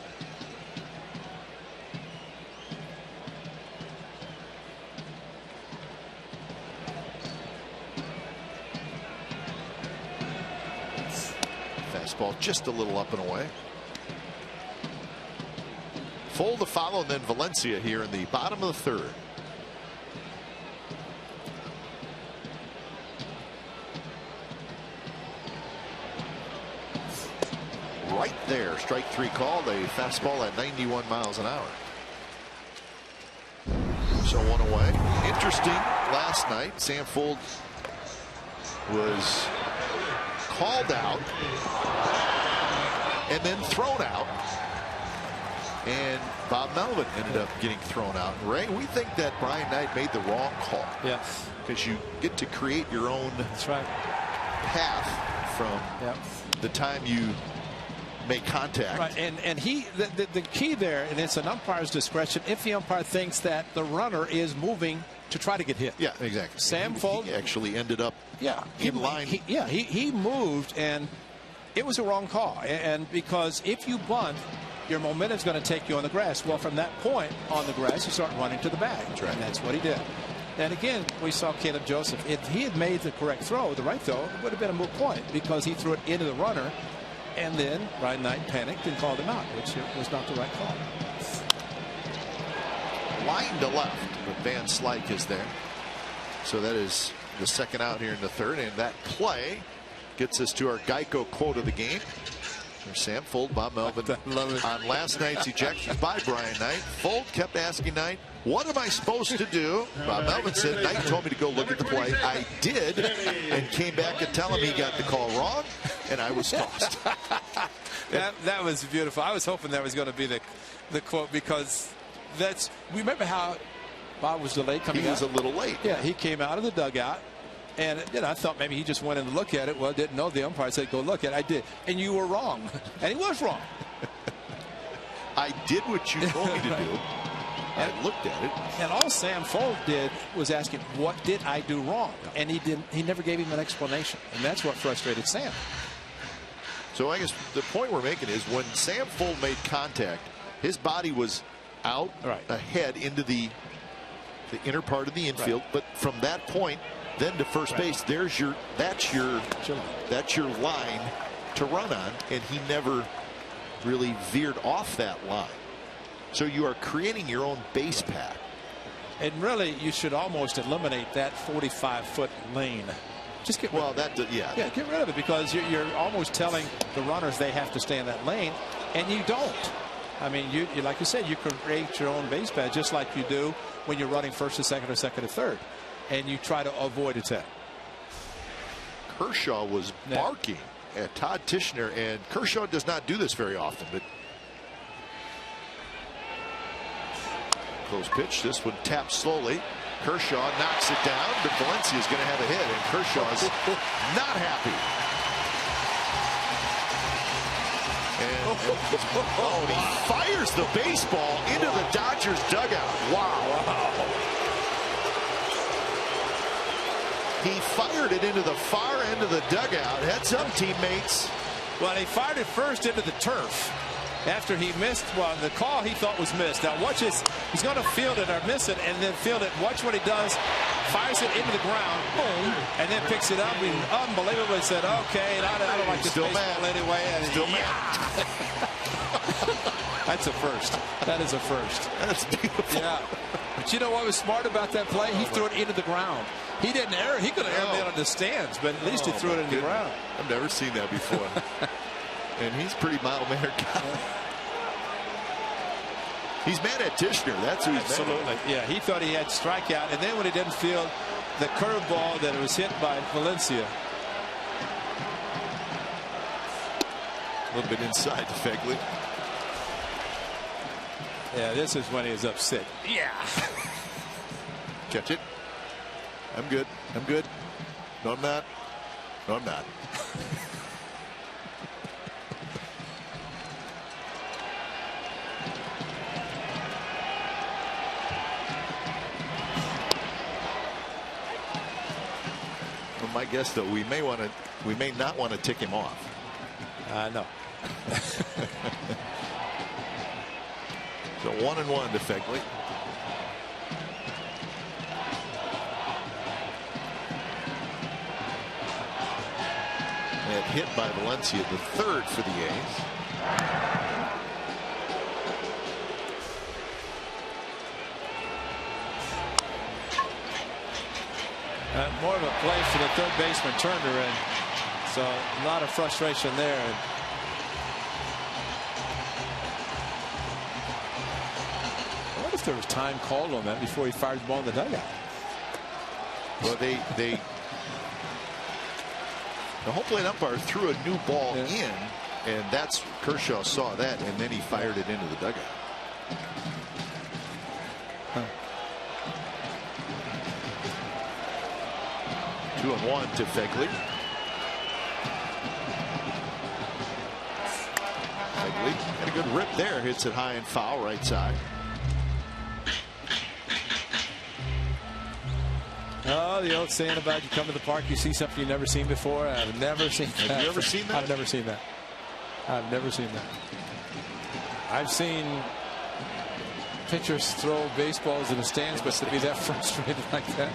Fastball just a little up and away. Full to follow, and then Valencia here in the bottom of the third. Right there, strike 3 called, a fastball at 91 miles an hour. So 1 away. Interesting, last night Sam Fuld was called out and then thrown out, and Bob Melvin ended up getting thrown out. Ray, we think that Brian Knight made the wrong call. Yes. Because you get to create your own path from the time you make contact. Right, and the key there, and it's an umpire's discretion, if the umpire thinks that the runner is moving to try to get hit. Yeah, exactly. Sam Fuld actually ended up in line. He moved, and it was a wrong call. And because if you bunt, your momentum's going to take you on the grass. Well, from that point on the grass, you start running to the bag. That's right. And that's what he did. And again, we saw Caleb Joseph. If he had made the correct throw, the right throw, it would have been a moot point because he threw it into the runner. And then Brian Knight panicked and called him out, which was not the right call. Line to left, but Van Slyke is there. So that is the second out here in the third, and that play gets us to our Geico quote of the game. There's Sam Fuld, Bob Melvin on last night's ejection by Brian Knight. Fuld kept asking Knight, what am I supposed to do? Bob Melvin said, Knight told me to go look at the play. I did, and came back and tell him he got the call wrong, and I was tossed. That was beautiful. I was hoping that was going to be the quote, because remember how Bob was delayed coming out? He was a little late. Yeah, he came out of the dugout. And I thought maybe he just went in to look at it. Well, didn't know. The umpire said, go look at it. I did. And you were wrong. And he was wrong. I did what you told me to do. I looked at it. And all Sam Fuld did was ask him, what did I do wrong? And he never gave him an explanation. And that's what frustrated Sam. So I guess the point we're making is when Sam Fuld made contact, his body was out ahead into the inner part of the infield. But from that point, then to first base, that's your line to run on, and he never really veered off that line. So you are creating your own base path. And really, you should almost eliminate that 45-foot lane. Just get rid of it. Yeah, get rid of it, because you're almost telling the runners they have to stay in that lane, and you don't. I mean, you like you said, you create your own base path just like you do when you're running first to second or second to third. And you try to avoid attack. Kershaw was barking at Todd Tishner, and Kershaw does not do this very often. But close pitch. This one taps slowly. Kershaw knocks it down, but Valencia is going to have a hit, and Kershaw is not happy. And he fires the baseball into the Dodgers dugout. Wow. He fired it into the far end of the dugout. Heads up, teammates. Well, he fired it first into the turf after he missed. Well, the call he thought was missed. Now watch this. He's going to field it or miss it and then field it. Watch what he does. Fires it into the ground. Boom. And then picks it up. He unbelievably said, okay, I don't like this baseball anyway. And still mad. That's a first. That is a first. That's beautiful. Yeah. But you know what was smart about that play? He threw it into the ground. He didn't err. He could have aired it on the stands, but at least he threw it into the ground. I've never seen that before. And he's a pretty mild-mannered guy. He's mad at Tishner. That's who he's Absolutely. mad at. Yeah, he thought he had strikeout, and then when he didn't field the curveball that was hit by Valencia. A little bit inside to Fegley. Yeah, this is when he was upset. Yeah. Catch it. I'm good. I'm good. No, I'm not. No, I'm not. Well, my guess, though, we may not want to tick him off. No. So 1-1 to Fegley. that hit by Valencia, the third for the A's. More of a play for the third baseman Turner, and so a lot of frustration there. And I wonder if there was time called on that before he fired the ball in the dugout. Well, the home plate umpire threw a new ball in, and that's Kershaw saw that, and then he fired it into the dugout. 2-1 to Fegley. Fegley had a good rip there, hits it high and foul right side. Oh, the old saying about you come to the park, you see something you've never seen before. I've never seen that. Have you ever seen that? I've never seen that. I've never seen that. I've seen pitchers throw baseballs in the stands, but to be that frustrated like that.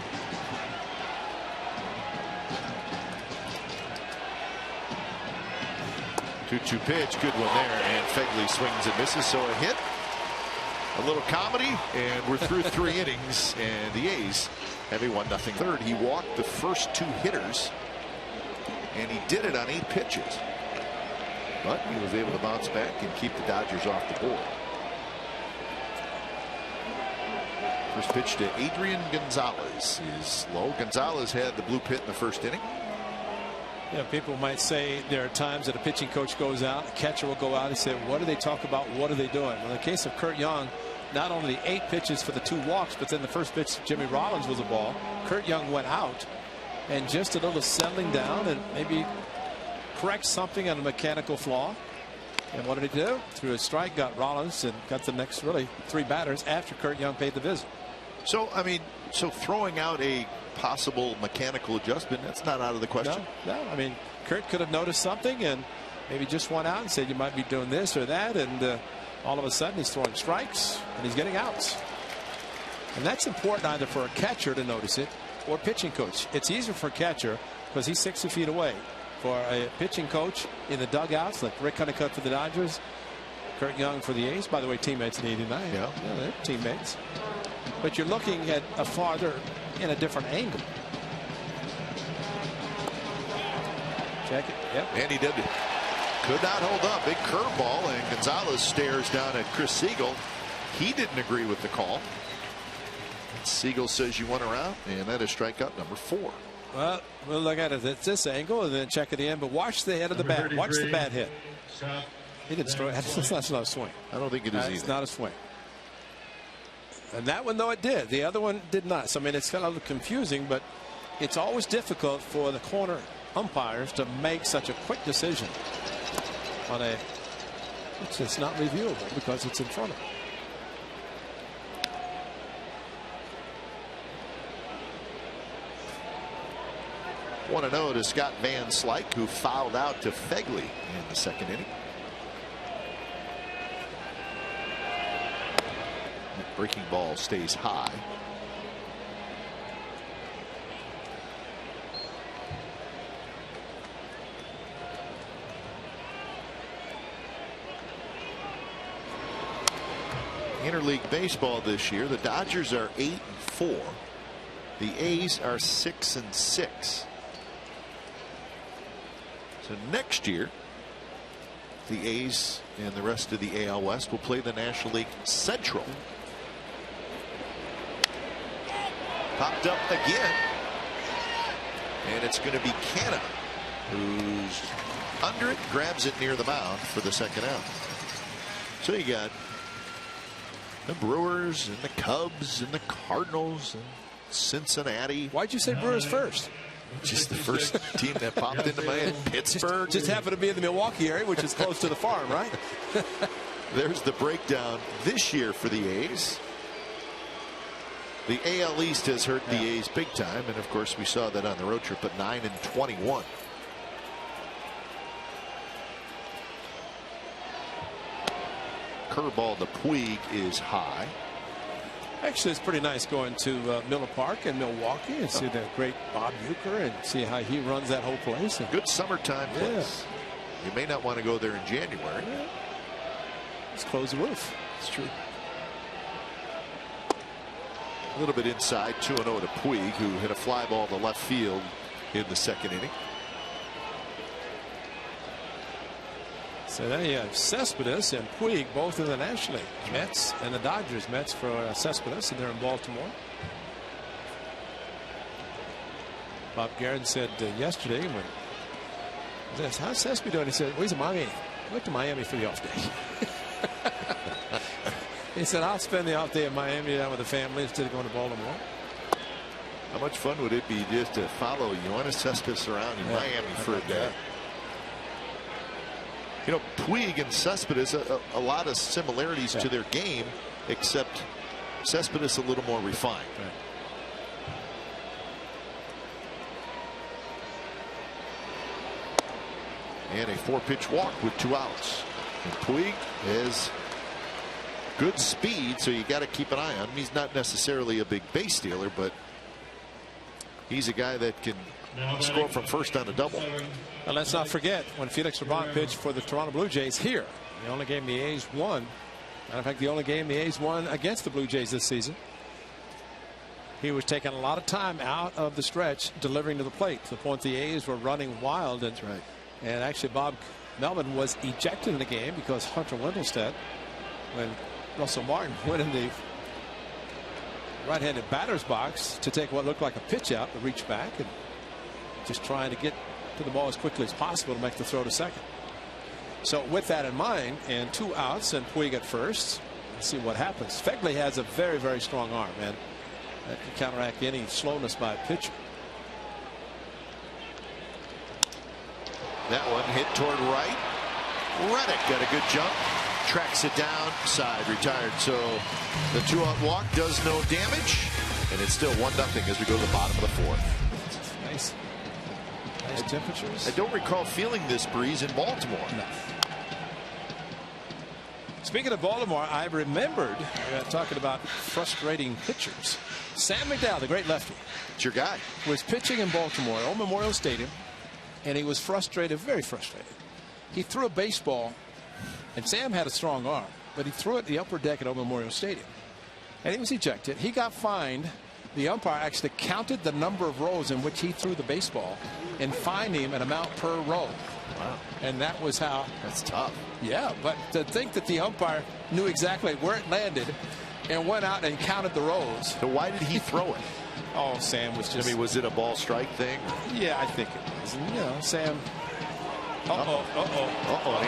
Two pitch, good one there, and Fegley swings and misses, so a hit, a little comedy, and we're through 3 innings, and the A's have a 1-0 third. He walked the first 2 hitters, and he did it on 8 pitches, but he was able to bounce back and keep the Dodgers off the board. First pitch to Adrian Gonzalez is low. Gonzalez had the blue pit in the first inning. Yeah, people might say there are times that a pitching coach goes out, a catcher will go out and say, what do they talk about? What are they doing? Well, in the case of Kurt Young, not only 8 pitches for the 2 walks, but then the first pitch to Jimmy Rollins was a ball. Kurt Young went out, and just a little settling down and maybe correct something on a mechanical flaw. And what did he do? Threw a strike, got Rollins, and got the next really 3 batters after Kurt Young paid the visit. So, I mean, throwing out a possible mechanical adjustment, that's not out of the question. No, I mean, Kurt could have noticed something and maybe just went out and said you might be doing this or that, and all of a sudden he's throwing strikes and he's getting outs. And that's important either for a catcher to notice it or pitching coach. It's easier for a catcher because he's 60 feet away. For a pitching coach in the dugouts, like Rick Honeycutt for the Dodgers, Kurt Young for the A's, by the way, teammates in '89. Yeah, they're teammates. But you're looking at a farther in a different angle. Check it. Yep. And he did it. Could not hold up. Big curveball, and Gonzalez stares down at Chris Siegel. He didn't agree with the call. Siegel says you want her out, and that is strikeout number 4. Well, we'll look at it at this angle and then check at the end. But watch the head of the bat. Watch the bat hit. He didn't throw it. That's not a swing. I don't think it is either. It's not a swing. And that one, though, it did. The other one did not. So, I mean, it's kind of confusing, but it's always difficult for the corner umpires to make such a quick decision on a. It's not reviewable because it's in front of them. Want to know to Scott Van Slyke, who fouled out to Fegley in the second inning. That breaking ball stays high. Interleague baseball this year, the Dodgers are 8-4. The A's are 6-6. So next year, the A's and the rest of the AL West will play the National League Central. Popped up again, and it's going to be Canna who's under it, grabs it near the mound for the second out. So you got the Brewers and the Cubs and the Cardinals and Cincinnati. Why'd you say Brewers first? Just the first team that popped into my head. Pittsburgh. Just happened to be in the Milwaukee area, which is close to the farm, right? There's the breakdown this year for the A's. The AL East has hurt the A's big time, and of course we saw that on the road trip at 9-21. Curveball to Puig is high. Actually, it's pretty nice going to Miller Park in Milwaukee and see the great Bob Uecker and see how he runs that whole place. Good summertime place. You may not want to go there in January. Yeah. Let's close the roof. It's true. A little bit inside, 2-0 to Puig, who hit a fly ball to left field in the second inning. So then you have Cespedes and Puig both in the National League. Mets and the Dodgers. Mets for Cespedes, and they're in Baltimore. Bob Guerin said yesterday, when he says, how's Cespedes doing? He said, well, he's in Miami. I went to Miami for the off day. He said, I'll spend the off day in Miami down with the family instead of going to Baltimore. How much fun would it be just to follow Yoenis Cespedes around in Miami for a day? You know, Puig and Cespedes, a lot of similarities to their game, except Cespedes a little more refined. And a 4-pitch walk with 2 outs. And Puig has good speed, so you got to keep an eye on him. He's not necessarily a big base stealer, but he's a guy that can score from first on a double. And let's not forget when Felix Labonte pitched for the Toronto Blue Jays here. The only game the A's won. Matter of fact, the only game the A's won against the Blue Jays this season. He was taking a lot of time out of the stretch delivering to the plate to the point the A's were running wild. And, and actually Bob Melvin was ejected in the game because Hunter Wendelstedt, when Russell Martin went in the right-handed batter's box to take what looked like a pitch out, to reach back and just trying to get to the ball as quickly as possible to make the throw to second. So with that in mind, and 2 outs and Puig at first, let's see what happens. Fegley has a very, very strong arm, and that can counteract any slowness by a pitcher. That one hit toward right. Reddick got a good jump, tracks it down, side, retired. So the 2-out walk does no damage, and it's still 1-0 as we go to the bottom of the 4th. Nice temperatures. I don't recall feeling this breeze in Baltimore. No. Speaking of Baltimore, I remembered talking about frustrating pitchers. Sam McDowell, the great lefty, it's your guy, was pitching in Baltimore at Old Memorial Stadium, and he was frustrated, very frustrated. He threw a baseball, and Sam had a strong arm, but he threw it the upper deck at Old Memorial Stadium, and he was ejected. He got fined. The umpire actually counted the number of rows in which he threw the baseball and fined him an amount per row. Wow. And that was how. That's tough. Yeah, but to think that the umpire knew exactly where it landed and went out and counted the rows. So why did he throw it? Oh, Sam was just. I mean, was it a ball strike thing? Yeah, I think it was. And, you know, Sam. And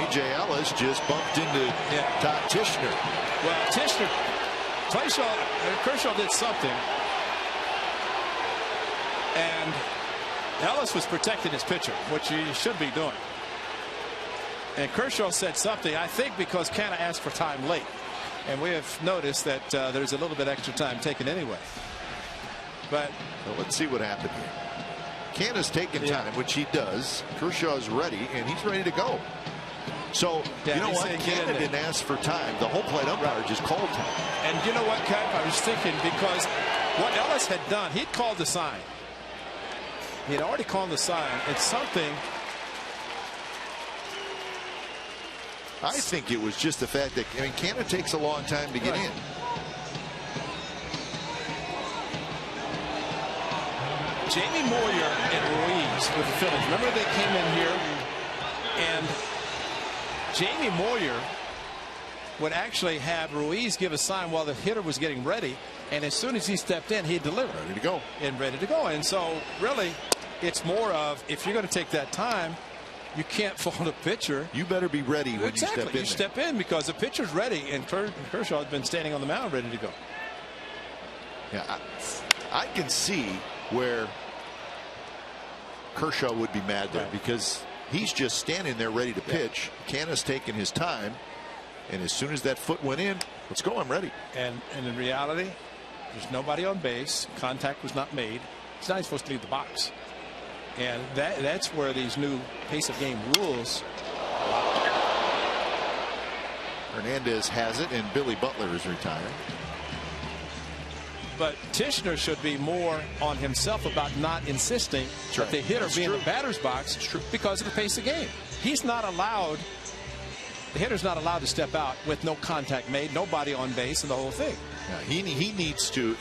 A.J. Ellis just bumped into Todd Tishner. Well, Kershaw did something. And Ellis was protecting his pitcher, which he should be doing. And Kershaw said something, I think because Canha asked for time late. And we have noticed that there's a little bit extra time taken anyway. But well, let's see what happened here. Canha's taking time, which he does. Kershaw's ready, and he's ready to go. So, you know what? Canha didn't ask for time. The whole plate umpire just called time. And you know what, Ken? I was thinking because what Ellis had done, he'd called the sign. He had already called the sign. It's something. I think it was just the fact that, I mean, Canha takes a long time to get in. Jamie Moyer and Ruiz with the Phillies. Remember they came in here and Jamie Moyer would actually have Ruiz give a sign while the hitter was getting ready, and as soon as he stepped in, he'd deliver. Ready to go. And ready to go. And so really it's more of, if you're going to take that time, you can't fault a pitcher. You better be ready when you step in. You step in because the pitcher's ready, and Kershaw has been standing on the mound ready to go. Yeah, I can see where Kershaw would be mad there because he's just standing there ready to pitch. Canha's taking his time, and as soon as that foot went in, let's go, I'm ready. And in reality, there's nobody on base. Contact was not made. He's not supposed to leave the box. And that's where these new pace of game rules. Hernandez has it, and Billy Butler is retired. But Tishner should be more on himself about not insisting that the hitter be in the batter's box because of the pace of the game. He's not allowed. The hitter's not allowed to step out with no contact made, nobody on base, and the whole thing. Yeah, he needs to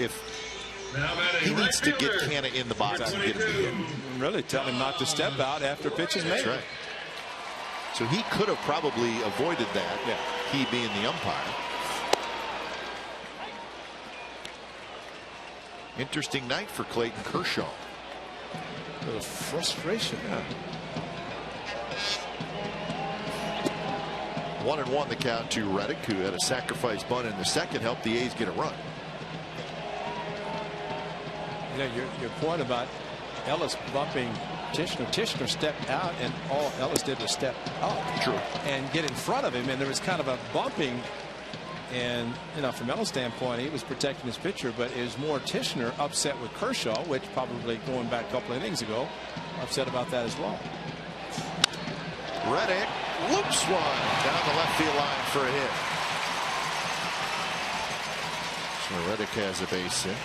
get Canna in the box and get him to hit. Really tell him not to step out after a pitch is made. That's right. So he could have probably avoided that. Yeah. He being the umpire. Interesting night for Clayton Kershaw. A little frustration. 1-1 the count to Reddick, who had a sacrifice bunt in the second, helped the A's get a run. Your point about Ellis bumping Tishner. Tishner stepped out, and all Ellis did was step up. True. And get in front of him, and there was kind of a bumping. And from Ellis' standpoint, he was protecting his pitcher, but it was more Tishner upset with Kershaw, which probably going back a couple of innings ago, upset about that as well. Reddick loops one down the left field line for a hit. So Reddick has a base hit.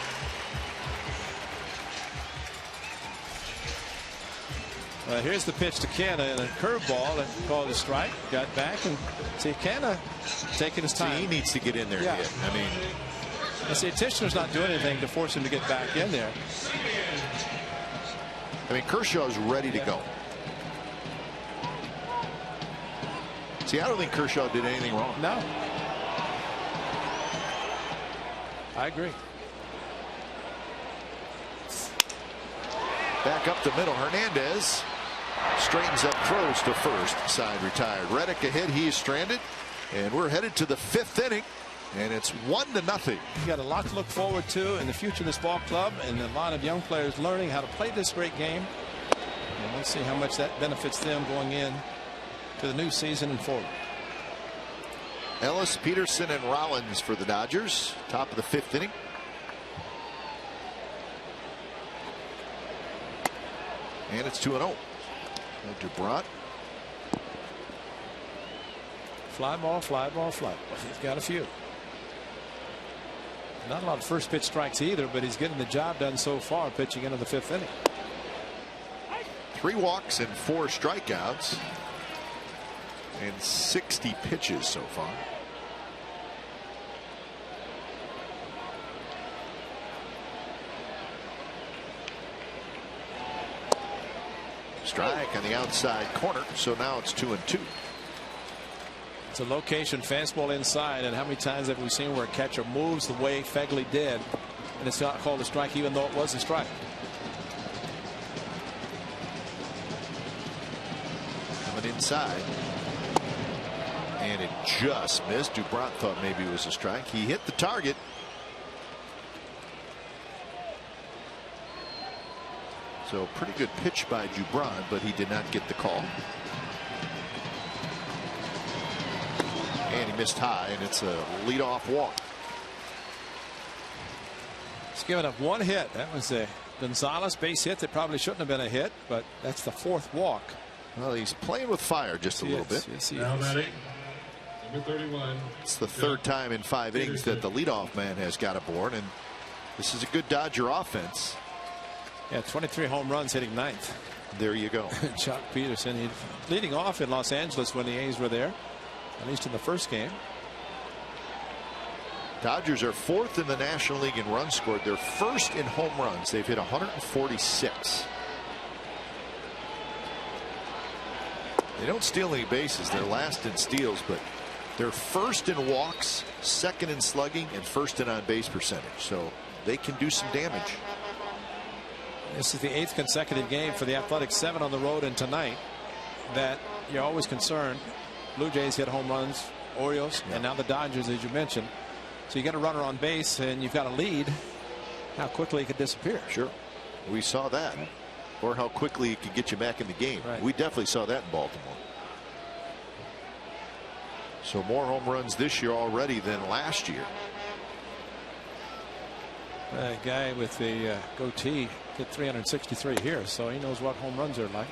Here's the pitch to Canna, and a curveball that called a strike. Got back, and see Canna taking his time. He needs to get in there and hit. I mean, Tishner's not doing anything to force him to get back in there. I mean, Kershaw's ready to go. See, I don't think Kershaw did anything wrong. No. I agree. Back up the middle. Hernandez straightens up, throws to first. Side retired. Reddick ahead. He is stranded. And we're headed to the 5th inning. And it's 1-0. You got a lot to look forward to in the future of this ball club, and a lot of young players learning how to play this great game. And we'll see how much that benefits them going in to the new season and forward. Ellis, Peterson, and Rollins for the Dodgers. Top of the 5th inning. And it's 2-0. DuBrant. Fly ball, fly ball, fly ball. He's got a few. Not a lot of first pitch strikes either, but he's getting the job done so far pitching into the 5th inning. 3 walks and 4 strikeouts. And 60 pitches so far. Strike on the outside corner, so now it's 2-2. It's a location fastball inside, and how many times have we seen where a catcher moves the way Fegley did, and it's not called a strike even though it was a strike. Coming inside, and it just missed. DuBrant thought maybe it was a strike. He hit the target. So pretty good pitch by DuBrant, but he did not get the call. And he missed high, and it's a leadoff walk. He's given up 1 hit. That was a Gonzalez base hit that probably shouldn't have been a hit, but that's the 4th walk. Well, he's playing with fire just a little bit. Yes, he is. Number 31. It's the 3rd time in 5 innings that the leadoff man has got aboard, and this is a good Dodger offense. Yeah, 23 home runs, hitting 9th. There you go. Chuck Peterson, he's leading off in Los Angeles when the A's were there, at least in the first game. Dodgers are 4th in the National League in runs scored. They're 1st in home runs. They've hit 146. They don't steal any bases. They're last in steals, but they're 1st in walks, 2nd in slugging, and 1st in on base percentage. So they can do some damage. This is the 8th consecutive game for the Athletics, 7 on the road, and tonight that you're always concerned. Blue Jays hit home runs, Orioles, and now the Dodgers, as you mentioned. So you get a runner on base and you've got a lead. How quickly it could disappear. Sure. We saw that. Or how quickly it could get you back in the game. Right. We definitely saw that in Baltimore. So more home runs this year already than last year. A guy with the goatee hit 363 here, so he knows what home runs are like.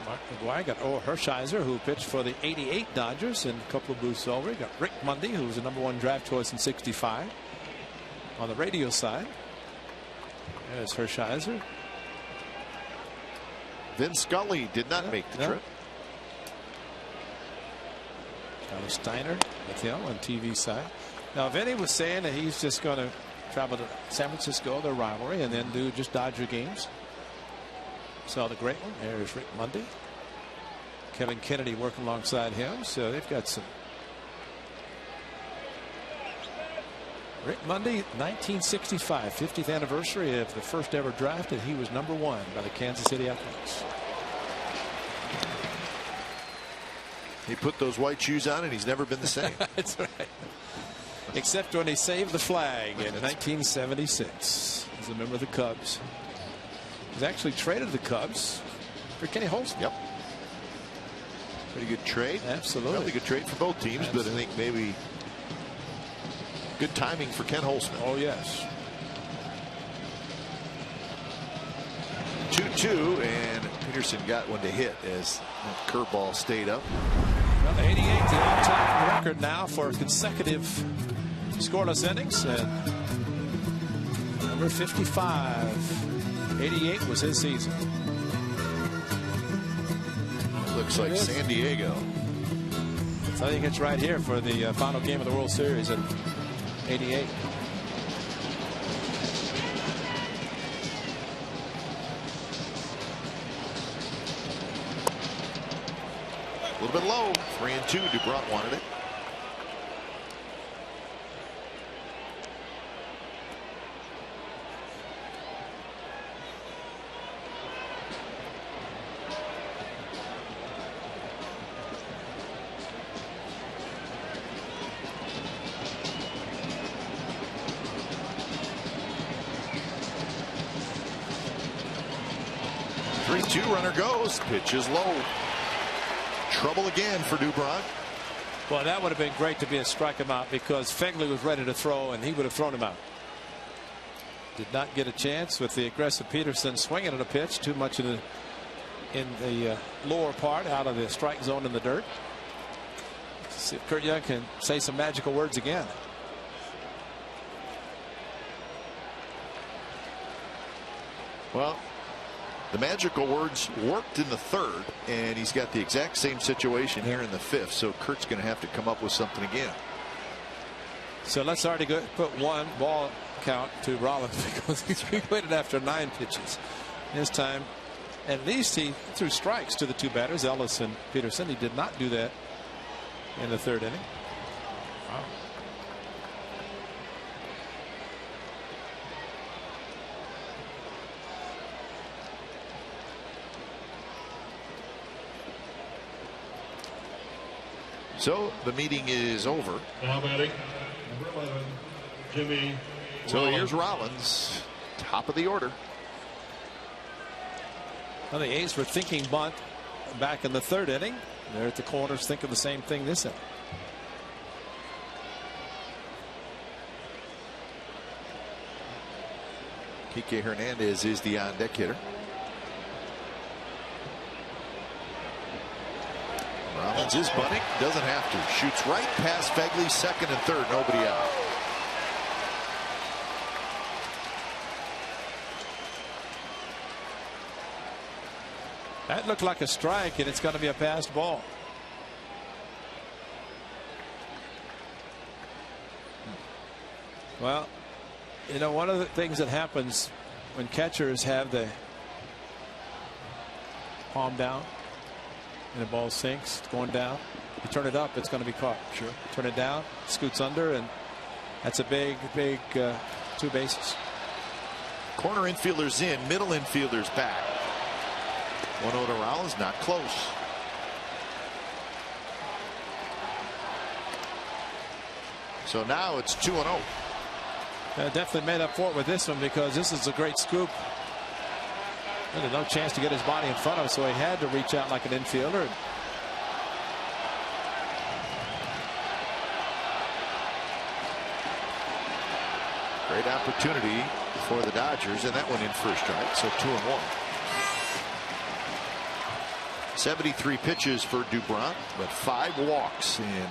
Mark McGuire got Hershiser, who pitched for the '88 Dodgers, and a couple of boosts over. You got Rick Mundy, who was the #1 draft choice in '65. on the radio side. There's Hershiser. Vin Scully did not make the trip. Charlie Steiner with him on TV side. Now, Vinny was saying that he's just going to travel to San Francisco, their rivalry, and then do just Dodger games. Saw the great one. There's Rick Mundy. Kevin Kennedy working alongside him. So they've got some. Rick Mundy, 1965, 50th anniversary of the first ever draft, and he was #1 by the Kansas City Athletics. He put those white shoes on and he's never been the same. That's right. Except when he saved the flag in 1976 as a member of the Cubs. He's actually traded the Cubs for Kenny Holtzman. Yep. Pretty good trade. Absolutely. Probably good trade for both teams, but I think maybe good timing for Ken Holtzman. Oh, yes. 2-2, and Peterson got one to hit as the curveball stayed up. Well, 88, the all-time record now for consecutive scoreless innings. And number 55, 88 was his season. Looks like San Diego. So I think it's right here for the final game of the World Series at 88. A little bit low. 3-2. DuBrant wanted it. Runner goes. Pitch is low. Trouble again for DuBrant. Well, that would have been great to be a strike him out because Fegley was ready to throw and he would have thrown him out. Did not get a chance with the aggressive Peterson swinging at a pitch too much in the lower part out of the strike zone in the dirt. Let's see if Kurt Young can say some magical words again. Well, the magical words worked in the third, and he's got the exact same situation here in the fifth. So Kurt's going to have to come up with something again. So let's already put one ball count to Rollins because he's waited after 9 pitches. This time, at least he threw strikes to the 2 batters, Ellis and Peterson. He did not do that in the 3rd inning. Wow. So the meeting is over. Now batting, number 11, Jimmy. So here's Rollins, top of the order. Well, the A's were thinking bunt back in the 3rd inning. They're at the corners thinking the same thing this inning. Kike Hernandez is the on-deck hitter. Rollins is bunting, doesn't have to. Shoots right past Fegley, 2nd and 3rd, nobody out. That looked like a strike, and it's going to be a passed ball. Well, you know, one of the things that happens when catchers have the palm down and the ball sinks, it's going down. You turn it up, it's going to be caught. Sure. Turn it down, scoots under, and that's a big 2 bases. Corner infielders in, middle infielders back. 1-0 to Rollins, not close. So now it's 2-0. Definitely made up for it with this one because this is a great scoop. Really no chance to get his body in front of him, so he had to reach out like an infielder. Great opportunity for the Dodgers, and that went in for a strike, so 2-1. 73 pitches for DuBrant, but 5 walks, and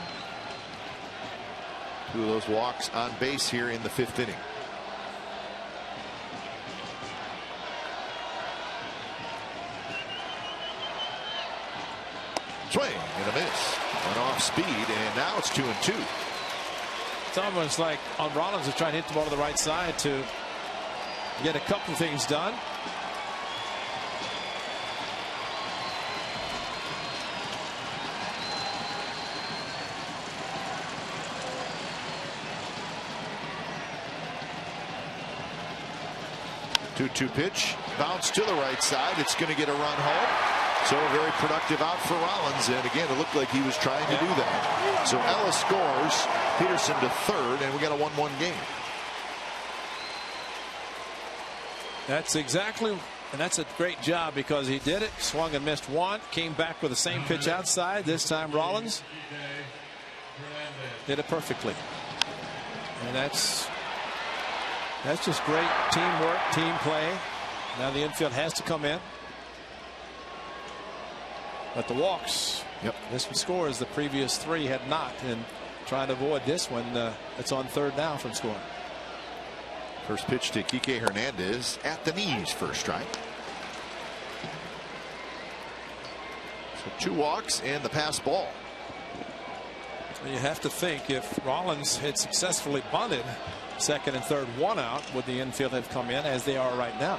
2 of those walks on base here in the 5th inning. Swing and a miss. Went off speed, and now it's 2-2. It's almost like Rollins is trying to hit the ball to the right side to get a couple things done. Two pitch, bounce to the right side. It's going to get a run home. So a very productive out for Rollins, and again, it looked like he was trying to do that. So Ellis scores, Peterson to third, and we got a 1-1 game. That's exactly, and that's a great job because he did it, swung and missed one, came back with the same pitch outside. This time Rollins did it perfectly. And that's just great teamwork, team play. Now the infield has to come in. But the walks, this one scores. The previous three had not, and trying to avoid this one. It's on third now from scoring. First pitch to Kike Hernandez at the knees, first strike. So 2 walks and the pass ball. You have to think if Rollins had successfully bunted second and third, 1 out, would the infield have come in as they are right now?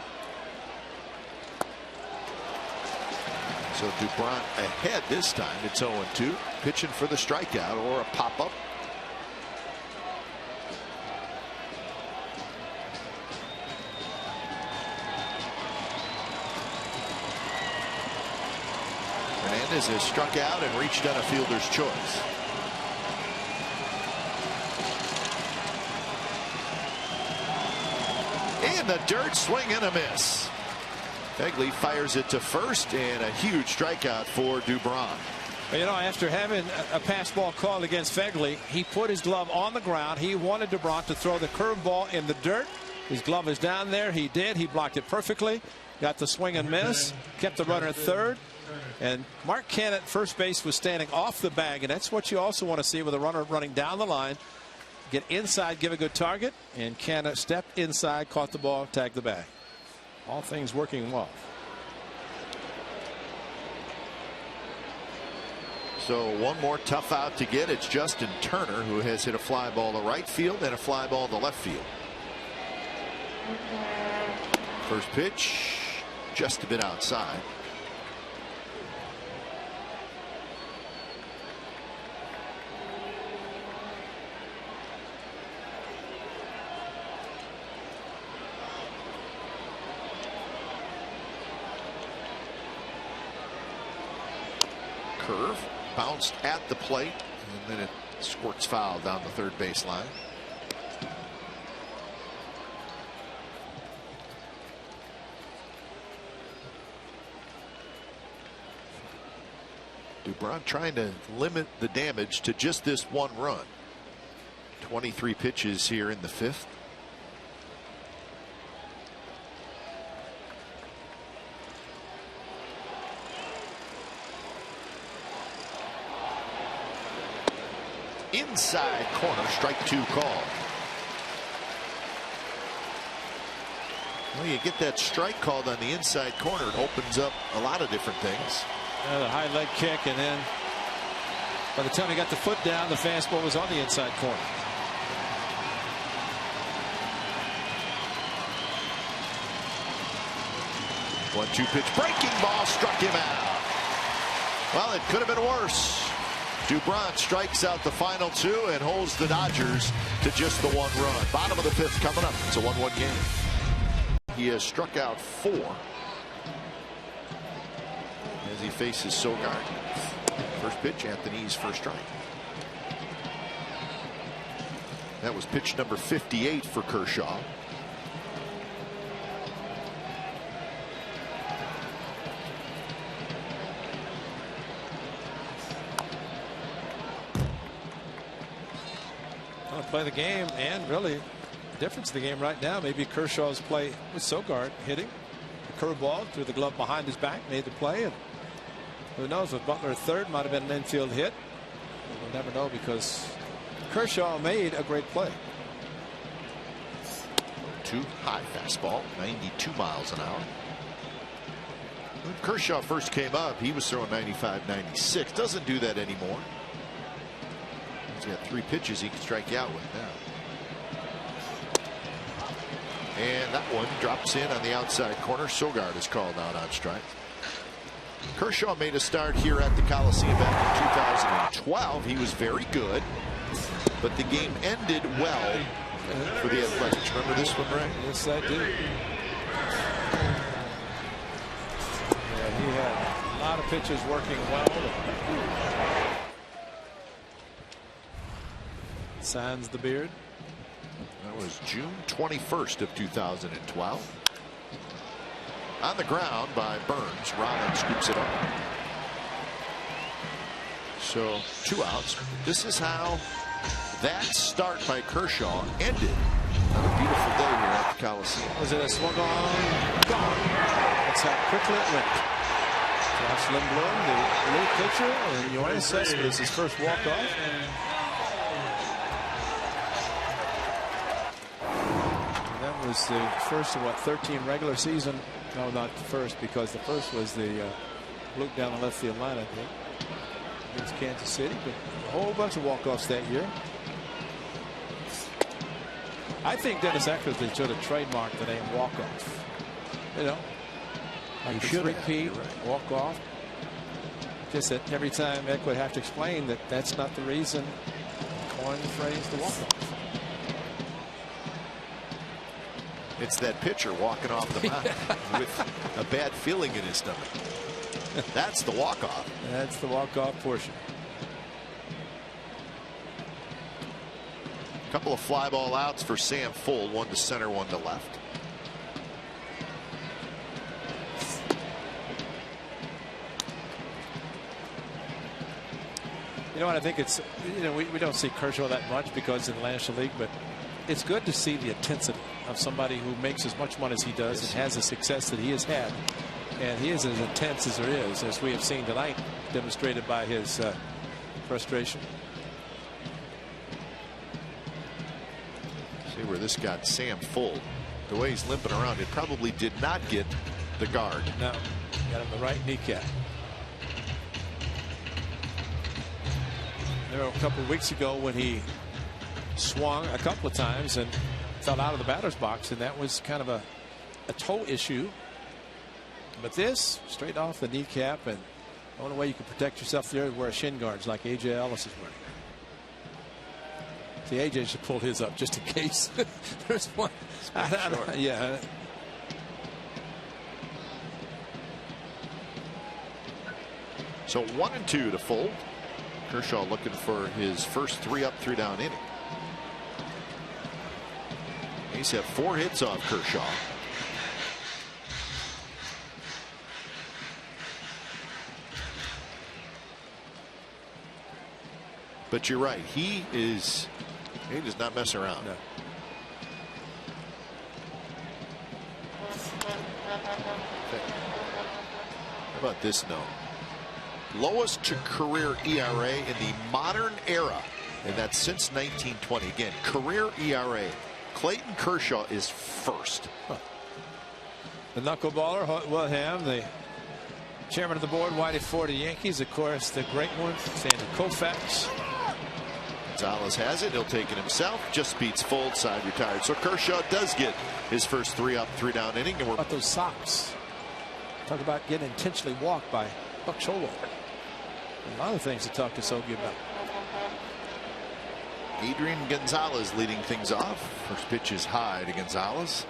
So Dubron ahead this time. It's 0-2. Pitching for the strikeout or a pop-up. Hernandez has struck out and reached on a fielder's choice. In the dirt, swing and a miss. Fegley fires it to first, and a huge strikeout for Dubron. You know, after having a pass ball called against Fegley, he put his glove on the ground. He wanted Dubron to throw the curveball in the dirt. His glove is down there. He did. He blocked it perfectly. Got the swing and miss. Kept the runner at third. And Mark Cannon at first base was standing off the bag, and that's what you also want to see with a runner running down the line. Get inside, give a good target, and Cannon stepped inside, caught the ball, tagged the bag. All things working well. So one more tough out to get. It's Justin Turner, who has hit a fly ball to right field and a fly ball to left field. First pitch, just a bit outside. Curve, bounced at the plate, and then it squirts foul down the third baseline. Dubron trying to limit the damage to just this 1 run. 23 pitches here in the 5th. Inside corner, strike 2 call. Well, you get that strike called on the inside corner, it opens up a lot of different things. The high leg kick, and then by the time he got the foot down, the fastball was on the inside corner. One-two pitch, breaking ball, struck him out. Well, it could have been worse. Dubron strikes out the final 2 and holds the Dodgers to just the 1 run. Bottom of the 5th coming up. It's a 1-1 game. He has struck out 4 as he faces Sogard. First pitch, Anthony's first strike. That was pitch number 58 for Kershaw. Play the game, and really the difference in the game right now, maybe Kershaw's play with Sogard hitting the curveball through the glove behind his back, made the play, and who knows, with Butler at third, might have been an infield hit. We'll never know because Kershaw made a great play. Too high fastball, 92 miles an hour. When Kershaw first came up, he was throwing 95, 96. Doesn't do that anymore. He's got 3 pitches he can strike you out with now. And that one drops in on the outside corner. Sogard is called out on strike. Kershaw made a start here at the Coliseum back in 2012. He was very good, but the game ended well for the Athletics. Remember this one, Ray? Yes, I do. Yeah, he had a lot of pitches working well. Signs the beard. That was June 21st of 2012. On the ground by Burns. Rollins scoops it up. So 2 outs. This is how that start by Kershaw ended on a beautiful day here at the Coliseum. Was it a swung on? Gone. That's how quickly it went. Josh Lindblom, the lead pitcher, and Yoenis Cespedes, his first walk-off. That was the first of, 13 regular season. No, not the first, because the first was the Luke down the left field line, I think, against Kansas City. But a whole bunch of walk-offs that year. I think Dennis Eckersley should have trademarked the name walk-off. You know, like the repeat, walk-off. Just that every time Eck would have to explain that that's not the reason he coined the phrase the walk-off. It's that pitcher walking off the mound with a bad feeling in his stomach. That's the walk-off. That's the walk-off portion. A couple of fly ball outs for Sam Fuld. One to center, one to left. You know what? I think it's, we don't see Kershaw that much because in the National League, but it's good to see the intensity of somebody who makes as much money as he does and has the success that he has had. And he is as intense as there is, as we have seen tonight, demonstrated by his frustration. See where this got Sam Fuld. The way he's limping around, it probably did not get the guard. No, got him the right kneecap. There were a couple of weeks ago when he swung a couple of times and fell out of the batter's box, and that was kind of a toe issue. But this, straight off the kneecap, and the only way you can protect yourself there is wear shin guards like A.J. Ellis is wearing. See, A.J. should pull his up just in case. There's one. Yeah. So 1-2 to Fuld. Kershaw looking for his first 3 up, 3 down inning. He's had 4 hits off Kershaw. But you're right. He does not mess around. No. How about this note? Lowest to career ERA in the modern era, and that's since 1920. Again, career ERA. Clayton Kershaw is first. Huh. The knuckleballer, Wilhelm, the chairman of the board, Whitey Ford of the Yankees, of course, the great one, Sandy Koufax. Gonzalez has it. He'll take it himself. Just beats Fuld, side retired. So Kershaw does get his first 3 up, 3 down inning. And we're about those socks. Talk about getting intentionally walked by Buck Showalter. A lot of things to talk to Sogi about. Adrian Gonzalez leading things off. First pitch is high to Gonzalez.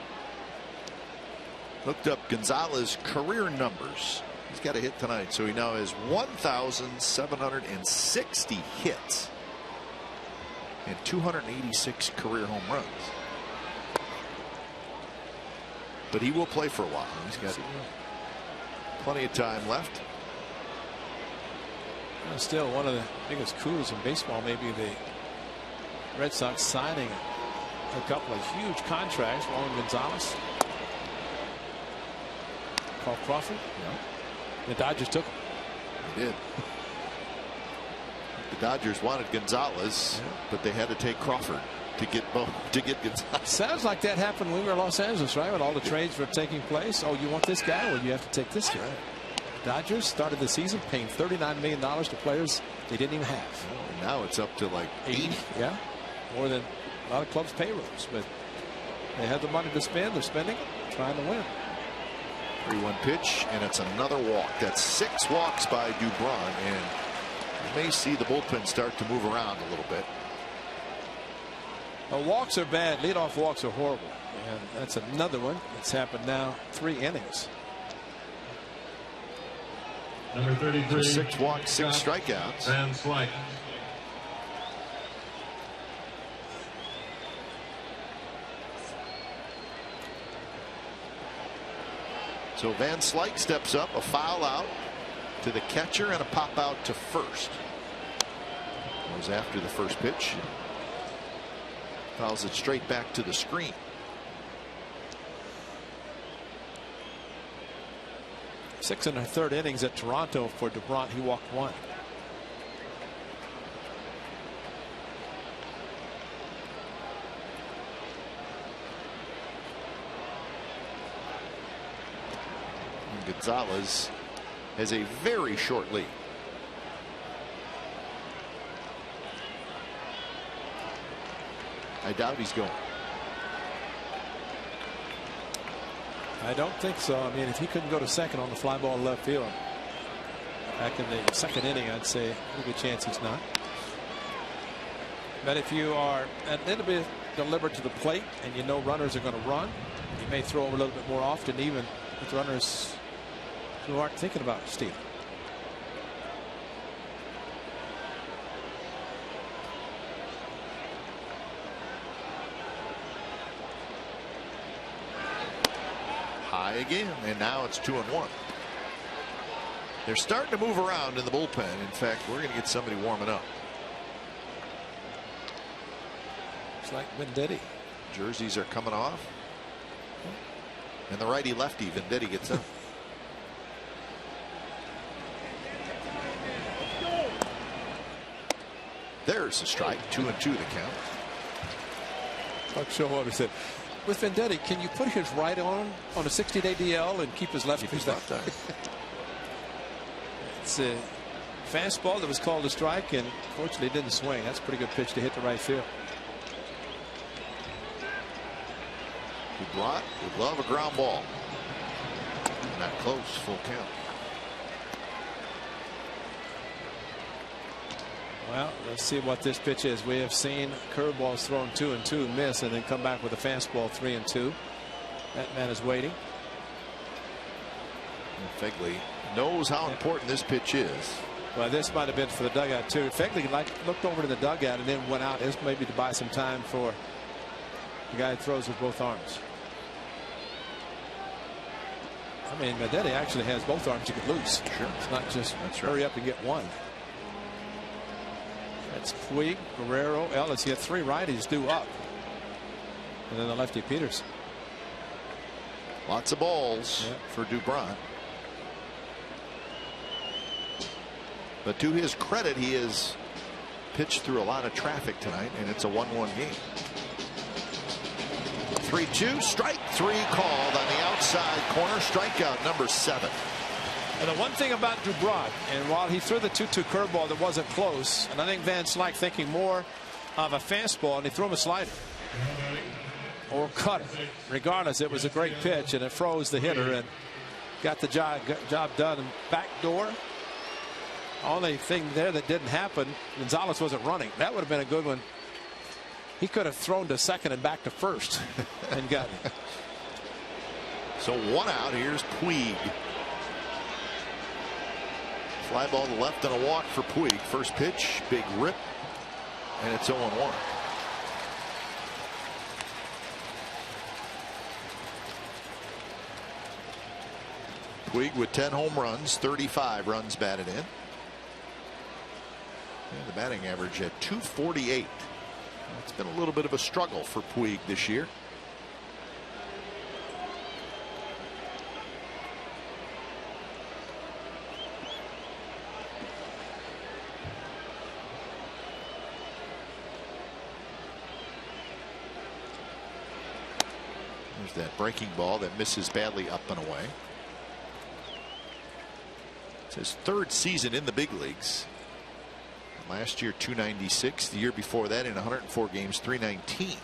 Looked up Gonzalez career numbers. He's got a hit tonight, so he now has 1,760 hits and 286 career home runs. But he will play for a while. He's got plenty of time left. Still one of the biggest coups in baseball, maybe the Red Sox signing a couple of huge contracts. Juan Gonzalez, Carl Crawford. Yeah. The Dodgers took him. They did. The Dodgers wanted Gonzalez, but they had to take Crawford to get Gonzalez. Sounds like that happened when we were in Los Angeles, right? When all the trades were taking place. Oh, you want this guy? Well, you have to take this guy. Dodgers started the season paying $39 million to players they didn't even have. Well, now it's up to like 80. Yeah, more than a lot of clubs' payrolls, but they have the money to spend. They're spending it, trying to win. 3-1 pitch, and it's another walk. That's 6 walks by Dubron, and you may see the bullpen start to move around a little bit. Walks are bad. Leadoff walks are horrible, and that's another one. It's happened now 3 innings. Number 33. 6 walks, 6 strikeouts. Van Slyke. So Van Slyke steps up, a foul out to the catcher and a pop out to first. Goes after the first pitch. Fouls it straight back to the screen. Six and a third innings at Toronto for Dubron. He walked 1. Gonzalez has a very short lead. I doubt he's going. I don't think so. I mean, if he couldn't go to second on the fly ball in left field back in the second inning, I'd say a good chance he's not. But if you are a little bit deliberate to the plate and you know runners are going to run, you may throw over a little bit more often, even with runners who aren't thinking about stealing. High again, and now it's 2-1. They're starting to move around in the bullpen. In fact, we're going to get somebody warming up. It's like Venditti. Jerseys are coming off. And the righty lefty, Venditti, gets up. There's a strike. 2-2 the count. Buck Showalter said, with Venditti, can you put his right arm on a 60-day DL and keep his left back? It's a fastball that was called a strike, and fortunately didn't swing. That's a pretty good pitch to hit the right field. Dubron would love a ground ball. Not close. Full count. Well, let's see what this pitch is. We have seen curveballs thrown 2-2 miss and then come back with a fastball 3-2. That man is waiting. And Fegley knows how important this pitch is. Well, this might have been for the dugout too. Fegley looked over to the dugout and then went out. This maybe to buy some time for the guy who throws with both arms. I mean, Venditti actually has both arms you could lose. Sure. It's not just right. Hurry up and get one. That's Puig, Guerrero, Ellis. He had 3 righties due up. And then the lefty Peters. Lots of balls for Dubron. But to his credit, he has pitched through a lot of traffic tonight, and it's a 1-1 game. 3-2, strike 3 called on the outside corner. Strikeout number 7. And the one thing about Dubron, and while he threw the 2-2 curveball that wasn't close, and I think Van Slyke thinking more of a fastball, and he threw him a slider or cut it. Regardless, it was a great pitch, and it froze the hitter and got the job done. And back door. Only thing there that didn't happen, Gonzalez wasn't running. That would have been a good one. He could have thrown to second and back to first and got it. So 1 out. Here's Puig. Fly ball to left and a walk for Puig. First pitch, big rip, and it's 0-1. Puig with 10 home runs, 35 runs batted in. And the batting average at .248. It's been a little bit of a struggle for Puig this year. There's that breaking ball that misses badly up and away. It's his third season in the big leagues. Last year 296, the year before that in 104 games 319.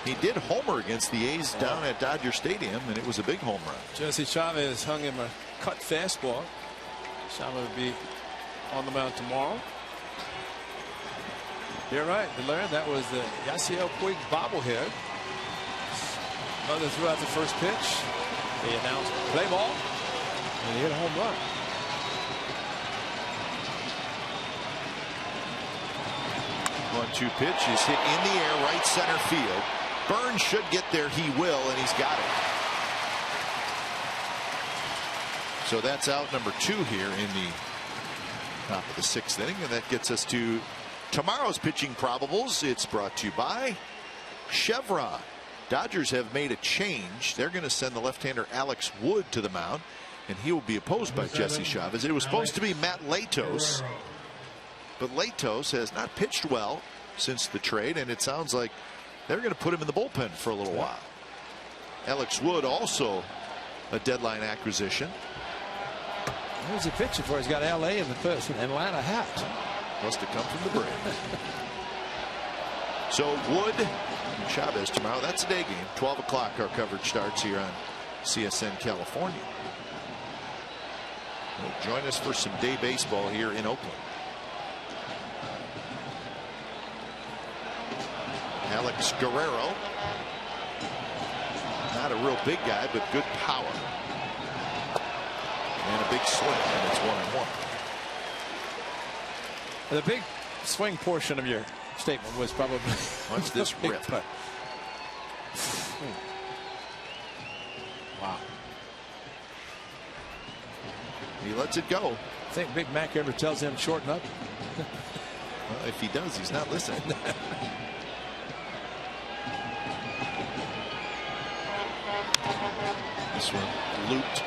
He did homer against the A's down at Dodger Stadium, and it was a big home run. Jesse Chavez hung him a cut fastball. Chavez will be on the mound tomorrow. You're right, Larry. That was the Yasiel Puig bobblehead. Mother threw out the first pitch. They announced play ball, and he hit a home run. One-two pitch is hit in the air, right center field. Burns should get there. He will, and he's got it. So that's out number 2 here in the top of the 6th inning, and that gets us to tomorrow's pitching probables. It's brought to you by Chevron. Dodgers have made a change. They're going to send the left-hander Alex Wood to the mound, and he will be opposed by Jesse Chavez. It was supposed to be Matt Latos, but Latos has not pitched well since the trade, and it sounds like they're going to put him in the bullpen for a little while. Alex Wood also a deadline acquisition. Who's he pitching for? He's got L.A. in the first, Atlanta hat. Must have come from the Braves. So Wood and Chavez tomorrow. That's a day game. 12 o'clock our coverage starts here on CSN California. Join us for some day baseball here in Oakland. Alex Guerrero, not a real big guy, but good power and a big swing, and it's 1-1. The big swing portion of your statement was probably watch this rip. Wow. He lets it go. I think Big Mac ever tells him shorten up. Well, if he does, he's not listening. This one looped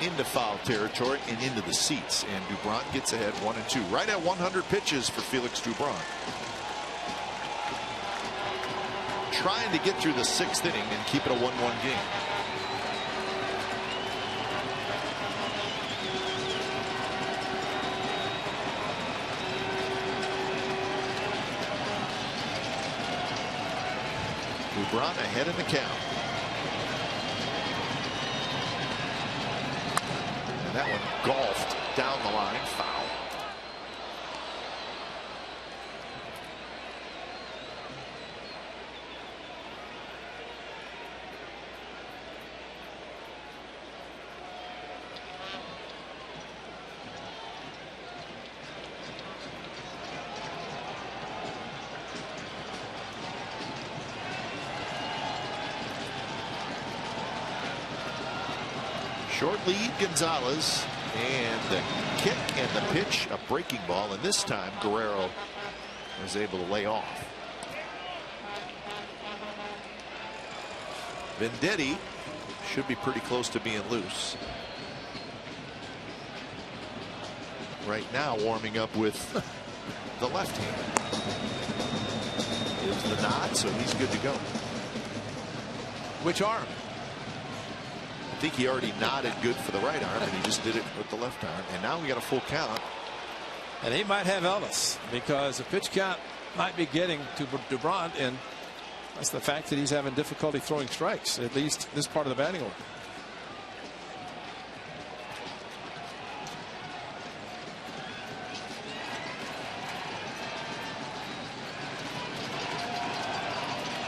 into foul territory and into the seats, and Dubront gets ahead 1-2, right at 100 pitches for Felix Dubront. Trying to get through the 6th inning and keep it a 1-1 game. Dubront ahead in the count. And that one golfed down the line, foul. Short lead, Gonzalez, and the kick and the pitch, a breaking ball, and this time Guerrero was able to lay off. Venditti should be pretty close to being loose. Right now warming up with the left hand. Gives the nod, so he's good to go. Which arm? I think he already nodded good for the right arm, and he just did it with the left arm. And now we got a full count. And he might have Ellis, because the pitch count might be getting to Dubront, and that's the fact that he's having difficulty throwing strikes, at least this part of the batting order.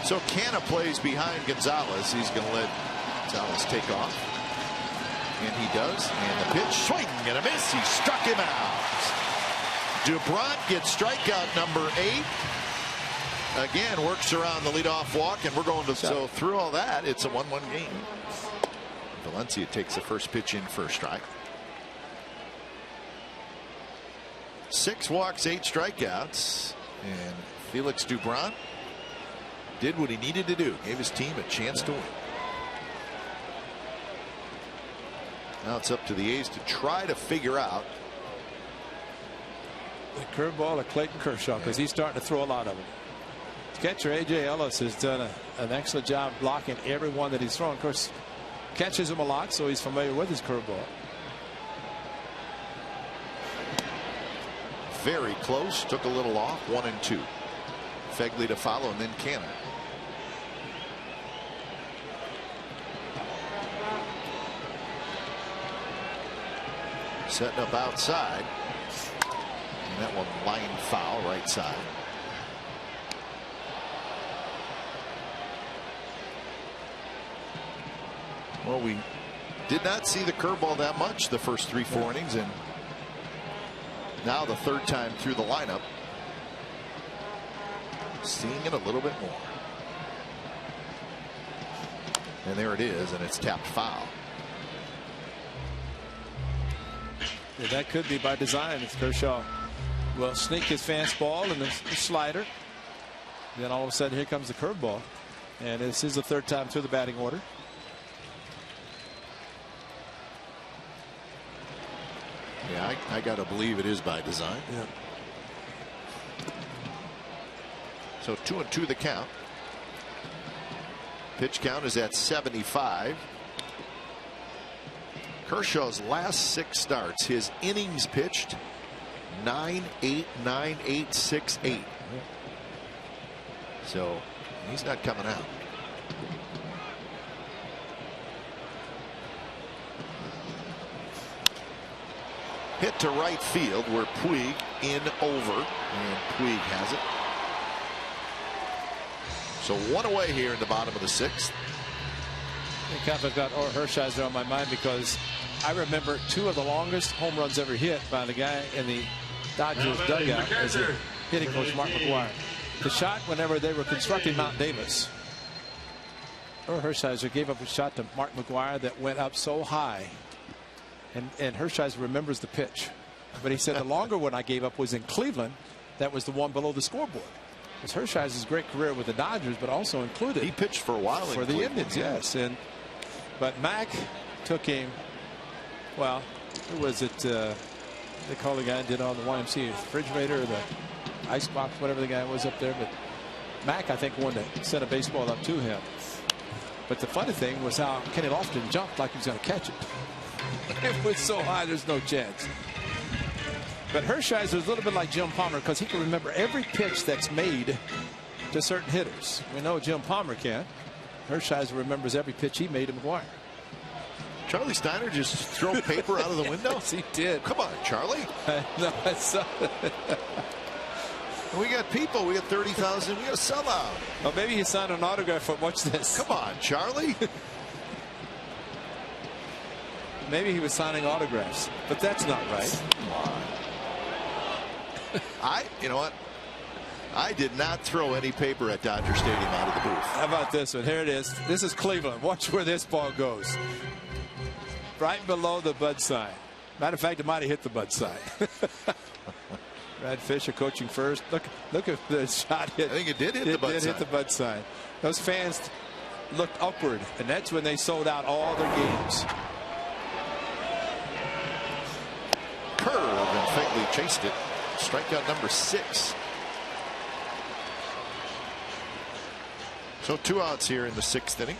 So Canna plays behind Gonzalez. He's going to let Gonzalez take off. And he does. And the pitch, swing and a miss. He struck him out. Dubront gets strikeout number 8. Again, works around the leadoff walk, and we're going to. So through all that, it's a 1-1 game. Valencia takes the first pitch in for a strike. 6 walks, 8 strikeouts. And Felix Dubront did what he needed to do. Gave his team a chance to win. Now it's up to the A's to try to figure out the curveball of Clayton Kershaw, because he's starting to throw a lot of it. Catcher A.J. Ellis has done an excellent job blocking every one that he's thrown. Of course, catches him a lot, so he's familiar with his curveball. Very close. Took a little off. 1-2. Fegley to follow, and then Cannon. Setting up outside. And that one line foul right side. Well, we did not see the curveball that much the first 3-4 innings, and now the third time through the lineup, seeing it a little bit more. And there it is, and it's tapped foul. Yeah, that could be by design. If Kershaw will sneak his fastball and the slider, then all of a sudden here comes the curveball, and this is the third time through the batting order. Yeah, I got to believe it is by design. Yeah. So 2-2 the count. Pitch count is at 75. Kershaw's last 6 starts, his innings pitched 9-8, 9-8, 6-8. So he's not coming out. Hit to right field where Puig in over, and Puig has it. So 1 away here in the bottom of the 6th. I've got Hershiser on my mind because I remember 2 of the longest home runs ever hit by the guy in the Dodgers dugout as a hitting coach, Mark McGwire. The shot whenever they were constructing Mount Davis, Hershiser gave up a shot to Mark McGwire that went up so high. And Hershiser remembers the pitch. But he said the longer one I gave up was in Cleveland. That was the one below the scoreboard. It's Hershiser's great career with the Dodgers, but also included. He pitched for a while for the Indians, yes. But Mac took him. Well, who was it? They call the guy did on the YMCA refrigerator, or the icebox, whatever the guy was up there. But Mac, I think, wanted to send a baseball up to him. But the funny thing was how Kenny Lofton jumped like he was going to catch it. It was so high, there's no chance. But Hershiser is a little bit like Jim Palmer because he can remember every pitch that's made to certain hitters. We know Jim Palmer can't. Hershiser remembers every pitch he made to McGwire. Charlie Steiner just throw paper out of the window? Yes, he did. Come on, Charlie. No, we got people. We got 30,000. We got a sellout. Well, maybe he signed an autograph. But watch this. Come on, Charlie. Maybe he was signing autographs, but that's not right. Come on. You know what? I did not throw any paper at Dodger Stadium out of the booth. How about this one? Here it is. This is Cleveland. Watch where this ball goes. Right below the Bud sign. Matter of fact, it might have hit the Bud sign. Brad Fisher coaching first. Look at the shot hit. I think it did hit the Bud sign. It did hit the Bud sign. Those fans looked upward, and that's when they sold out all their games. Curve, and Fegley chased it. Strikeout number 6. So 2 outs here in the 6th inning.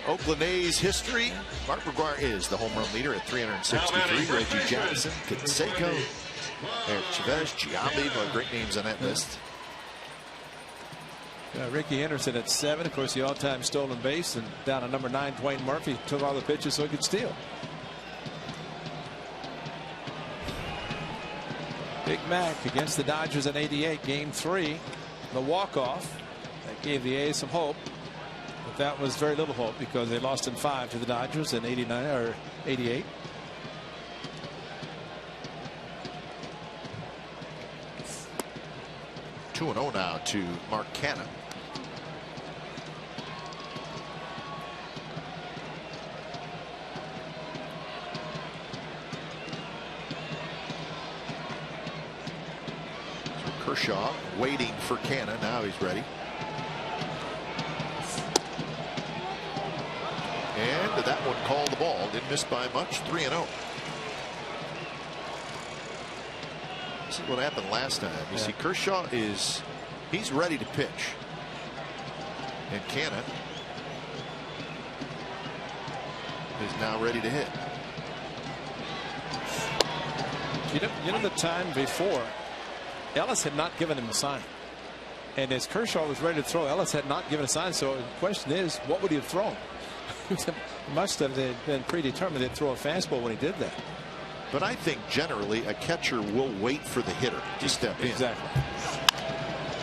Oakland A's history. Mark McGwire is the home run leader at 363. Reggie Jackson, Canseco, Eric Chavez, Giambi, great names on that list. Ricky Anderson at 7. Of course, the all-time stolen base, and down at number 9, Dwayne Murphy took all the pitches so he could steal. Big Mac against the Dodgers in '88, Game 3, the walk-off that gave the A's some hope, but that was very little hope because they lost in 5 to the Dodgers in '89 or '88. Two 2-0 now to Mark Cannon. Kershaw waiting for Cannon. Now he's ready. And that one called the ball. Didn't miss by much. 3-0. This is what happened last time. You see, Kershaw he's ready to pitch. And Canna is now ready to hit. You know the time before, Ellis had not given him a sign. And as Kershaw was ready to throw, Ellis had not given a sign. So the question is, what would he have thrown? Must have been predetermined to throw a fastball when he did that. But I think generally a catcher will wait for the hitter to step in. Exactly.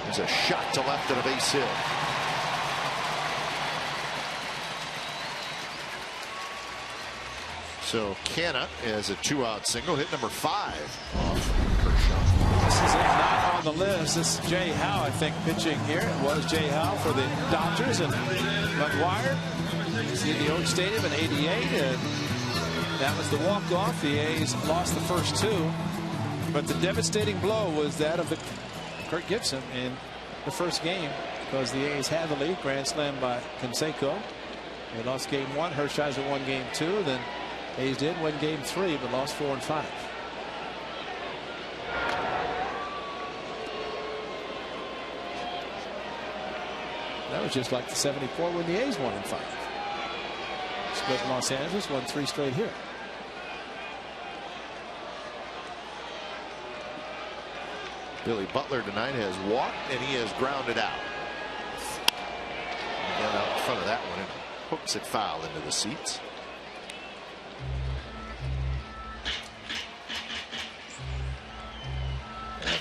There's a shot to left and a base hit. So Canna has a 2-out single, hit number 5 off Kershaw. This is not on the list. This is Jay Howe, I think, pitching here. It was Jay Howe for the Dodgers, and McGuire in the Oakland Stadium in '88, and that was the walk-off. The A's lost the first 2, but the devastating blow was that of Kirk Gibson in the first game, because the A's had the lead, grand slam by Canseco. They lost game 1. Hershiser won game 2. Then A's did win game 3, but lost 4 and 5. That was just like the '74 when the A's won in 5. Split in Los Angeles, won 3 straight here. Billy Butler tonight has walked and he has grounded out. Again out in front of that one and hooks it foul into the seats.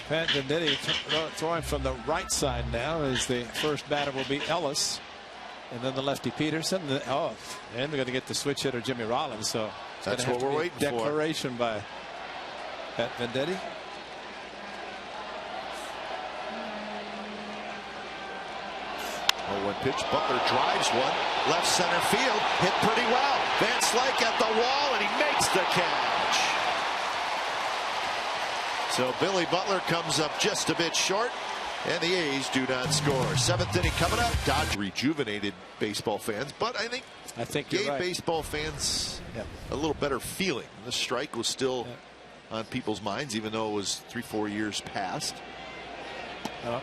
Pat Venditti throwing from the right side now, as the first batter will be Ellis, and then the lefty Peterson. And we're going to get the switch hitter Jimmy Rollins. So that's what we're waiting for. Declaration by Pat Venditti. Oh, one pitch. Butler drives one left center field, hit pretty well. Van Slyke at the wall, and he makes the catch. So Billy Butler comes up just a bit short, and the A's do not score. 7th inning coming up. Dodge rejuvenated baseball fans, but I think gave baseball fans a little better feeling. The strike was still on people's minds, even though it was 3-4 years past.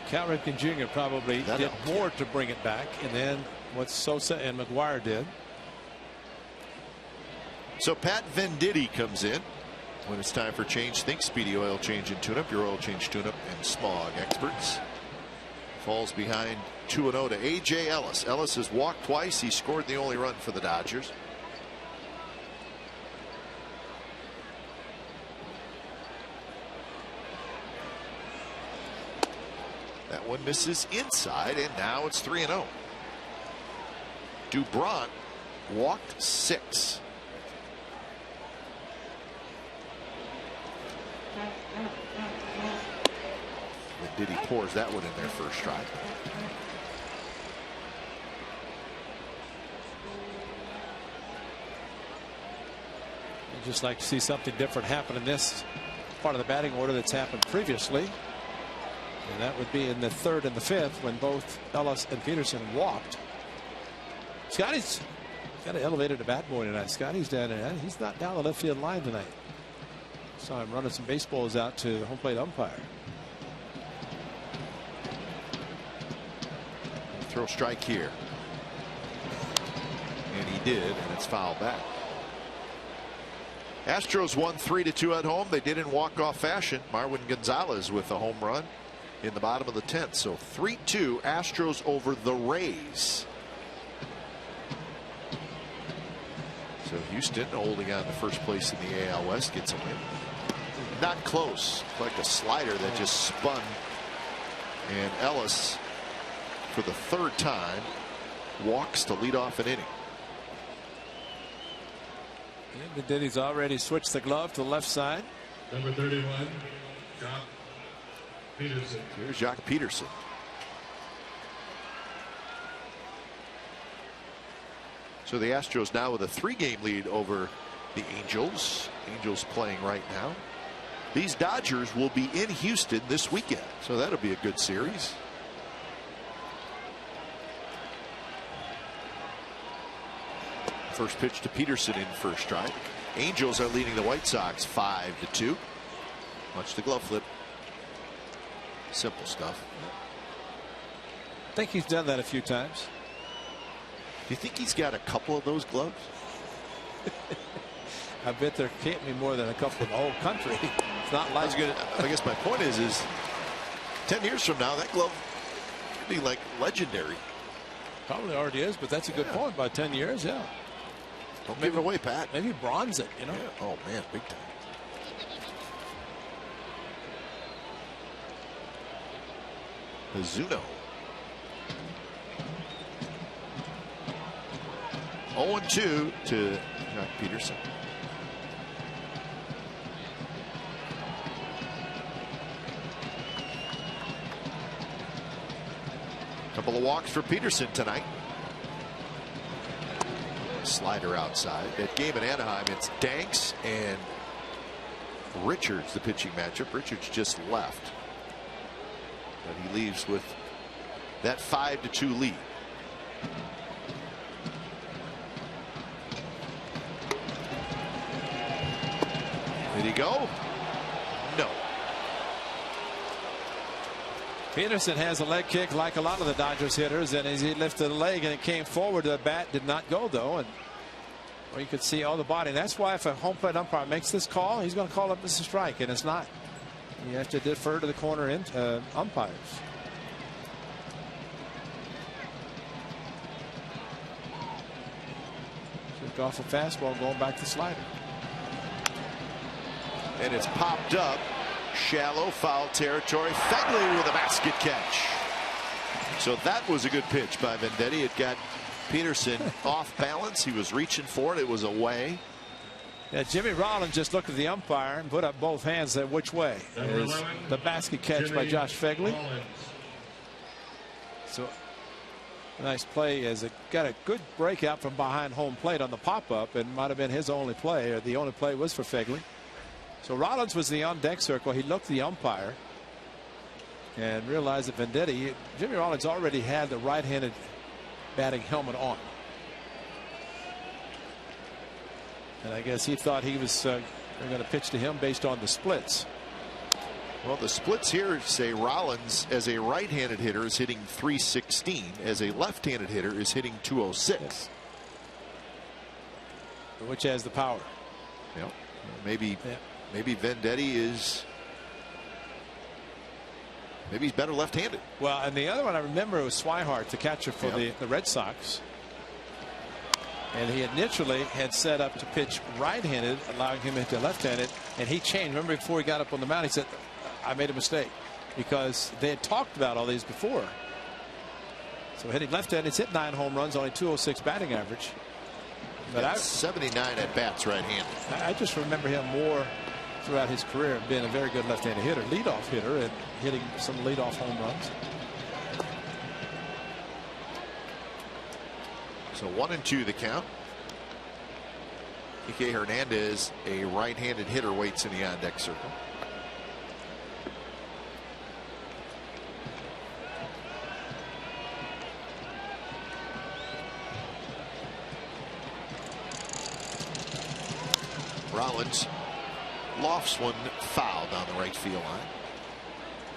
Cal Ripken Jr. probably did more to bring it back, and then what Sosa and McGuire did. So Pat Venditti comes in. When it's time for change, think Speedy Oil Change and Tune-Up, your oil change tune-up and smog experts. Falls behind 2-0 to A.J. Ellis. Ellis has walked twice. He scored the only run for the Dodgers. That one misses inside, and now it's 3-0. Dubron walked 6. Diddy pours that one in their first strike. I'd just like to see something different happen in this part of the batting order that's happened previously. And that would be in the 3rd and the 5th, when both Ellis and Peterson walked. Scotty's got an elevated to bat boy tonight. Scotty's down there. He's not down the left field line tonight. Saw him running some baseballs out to the home plate umpire. Throw strike here. And he did, and it's fouled back. Astros won 3-2 at home. They did in walk-off fashion. Marwin Gonzalez with a home run in the bottom of the 10th. So 3-2 Astros over the Rays. So Houston holding on to first place in the AL West gets a win. Not close. Like a slider that just spun. And Ellis, for the 3rd time, walks to lead off an inning. Venditti already switched the glove to the left side. Number 31, Jock Peterson. Here's Jock Peterson. So the Astros now with a 3-game lead over the Angels. Angels playing right now. These Dodgers will be in Houston this weekend, so that'll be a good series. First pitch to Peterson in first strike. Angels are leading the White Sox 5-2. Watch the glove flip. Simple stuff. I think he's done that a few times. Do you think he's got a couple of those gloves? I bet there can't be more than a couple in the whole country. It's not like I guess my point is 10 years from now that glove could be like legendary. Probably already is, but that's a good point. By 10 years, yeah. Don't give it away, Pat. Maybe bronze it, you know. Yeah. Oh man, big time. Mizuno. 0-2 to Jock Peterson. Couple of walks for Peterson tonight. Slider outside. That game in Anaheim, it's Danks and Richards, the pitching matchup. Richards just left, but he leaves with that 5-2 lead. Did he go? No. Peterson has a leg kick like a lot of the Dodgers hitters, and as he lifted the leg and it came forward, the bat did not go though, and well, you could see all the body. And that's why if a home plate umpire makes this call, he's going to call it as a strike, and it's not. You have to defer to the corner umpires. Took off a fastball, going back to slider. And it's popped up. Shallow foul territory. Fegley with a basket catch. So that was a good pitch by Venditti. It got Peterson off balance. He was reaching for it. It was away. Yeah, Jimmy Rollins just looked at the umpire and put up both hands. Said, which way? Is the basket catch by Josh Fegley. So nice play as it got a good breakout from behind home plate on the pop-up, and might have been his only play, or the only play was for Fegley. So Rollins was in the on-deck circle. He looked at the umpire and realized that Venditti, Jimmy Rollins already had the right-handed batting helmet on. And I guess he thought he was going to pitch to him based on the splits. Well, the splits here say Rollins, as a right-handed hitter, is hitting .316. As a left-handed hitter, is hitting .206. Yes. Which has the power. Yep. Maybe. Yeah. Maybe Venditti is. Maybe he's better left-handed. Well, and the other one I remember was Swihart, the catcher for the Red Sox. And he initially had set up to pitch right-handed, allowing him to hit left-handed, and he changed. Remember, before he got up on the mound, he said, I made a mistake, because they had talked about all these before. So hitting left-handed, he's hit 9 home runs, only .206 batting average. But 79 at bats right-handed. I just remember him more throughout his career being a very good left-handed hitter, leadoff hitter, and hitting some leadoff home runs. So 1-2 the count. Kike Hernandez, a right-handed hitter, waits in the on-deck circle. Rollins lofts one foul down the right field line.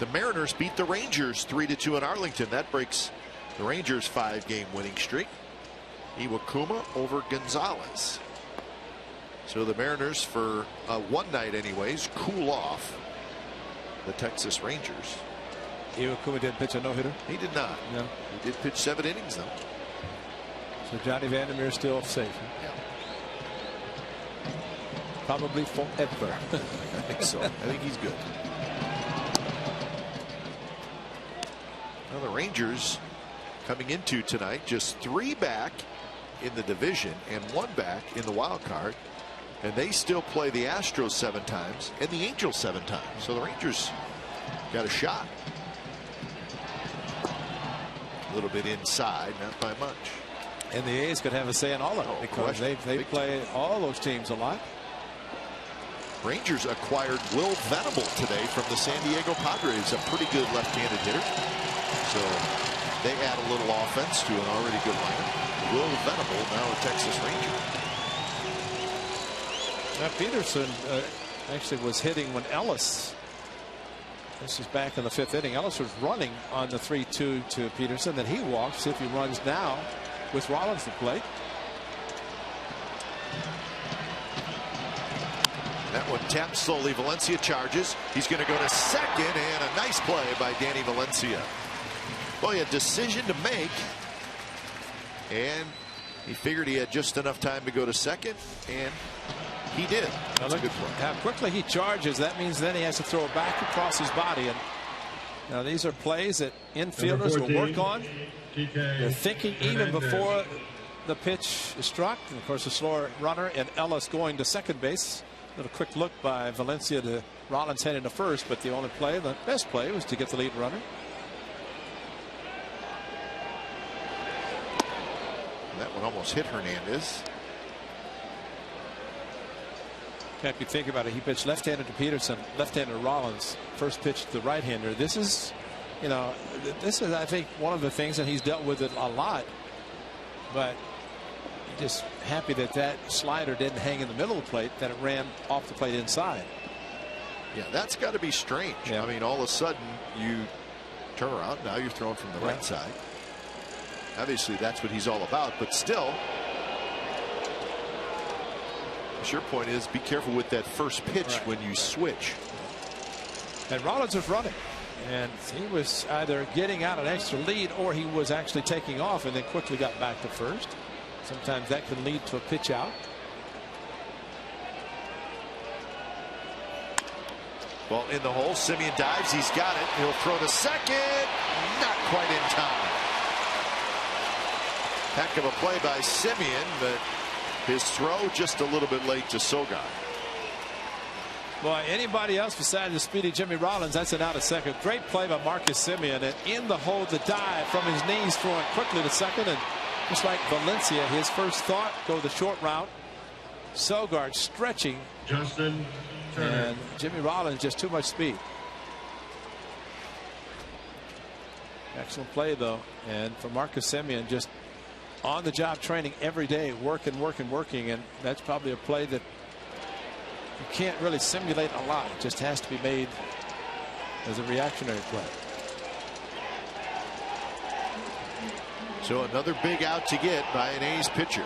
The Mariners beat the Rangers 3-2 in Arlington. That breaks the Rangers' 5-game winning streak. Iwakuma over Gonzalez. So the Mariners, for one night anyways, cool off the Texas Rangers. Iwakuma didn't pitch a no-hitter? He did not. No. He did pitch 7 innings though. So Johnny Vandermeer still safe. Yeah. Probably forever. I think so. I think he's good. Now the Rangers coming into tonight just 3 back in the division and 1 back in the wild card, and they still play the Astros 7 times and the Angels 7 times. So the Rangers got a shot. A little bit inside, not by much. And the A's could have a say in all of it, because they play all those teams a lot. Rangers acquired Will Venable today from the San Diego Padres, a pretty good left-handed hitter. So they add a little offense to an already good lineup. Will Venable, now a Texas Ranger. Now Peterson actually was hitting when Ellis This is back in the 5th inning. Ellis was running on the 3-2 to Peterson. Then he walks. See if he runs now with Rollins to plate. That one tapped slowly. Valencia charges. He's going to go to second, and a nice play by Danny Valencia. Boy, a decision to make, and he figured he had just enough time to go to second, and he did. That's a good play. How quickly he charges. That means then he has to throw it back across his body. And now these are plays that infielders will work on. They're thinking even before the pitch is struck. And of course, a slower runner and Ellis going to second base. A little quick look by Valencia to Rollins heading to first, but the only play, the best play, was to get the lead runner. That one almost hit Hernandez. If you think about it, he pitched left-handed to Peterson, left-handed to Rollins, first pitch to the right-hander. This is, you know, this is, I think, one of the things that he's dealt with it a lot, but just happy that that slider didn't hang in the middle of the plate, that it ran off the plate inside. Yeah, that's got to be strange. Yeah. I mean, all of a sudden you turn around, now you're throwing from the right side. Obviously that's what he's all about, but still, your point is be careful with that first pitch when you switch. And Rollins was running, and he was either getting out an extra lead or he was actually taking off and then quickly got back to first. Sometimes that can lead to a pitch out. Well, in the hole, Simeon dives. He's got it. He'll throw to second. Not quite in time. Heck of a play by Simeon, but his throw just a little bit late to Sogard. Boy, anybody else besides the speedy Jimmy Rollins, that's an out at second. Great play by Marcus Simeon, and in the hole, the dive from his knees, throwing quickly to second. And just like Valencia, his first thought, go the short route. Sogard stretching. Justin Turner. And Jimmy Rollins just too much speed. Excellent play, though. And for Marcus Simeon, just on the job training every day, working. And that's probably a play that you can't really simulate a lot. It just has to be made as a reactionary play. So another big out to get by an A's pitcher.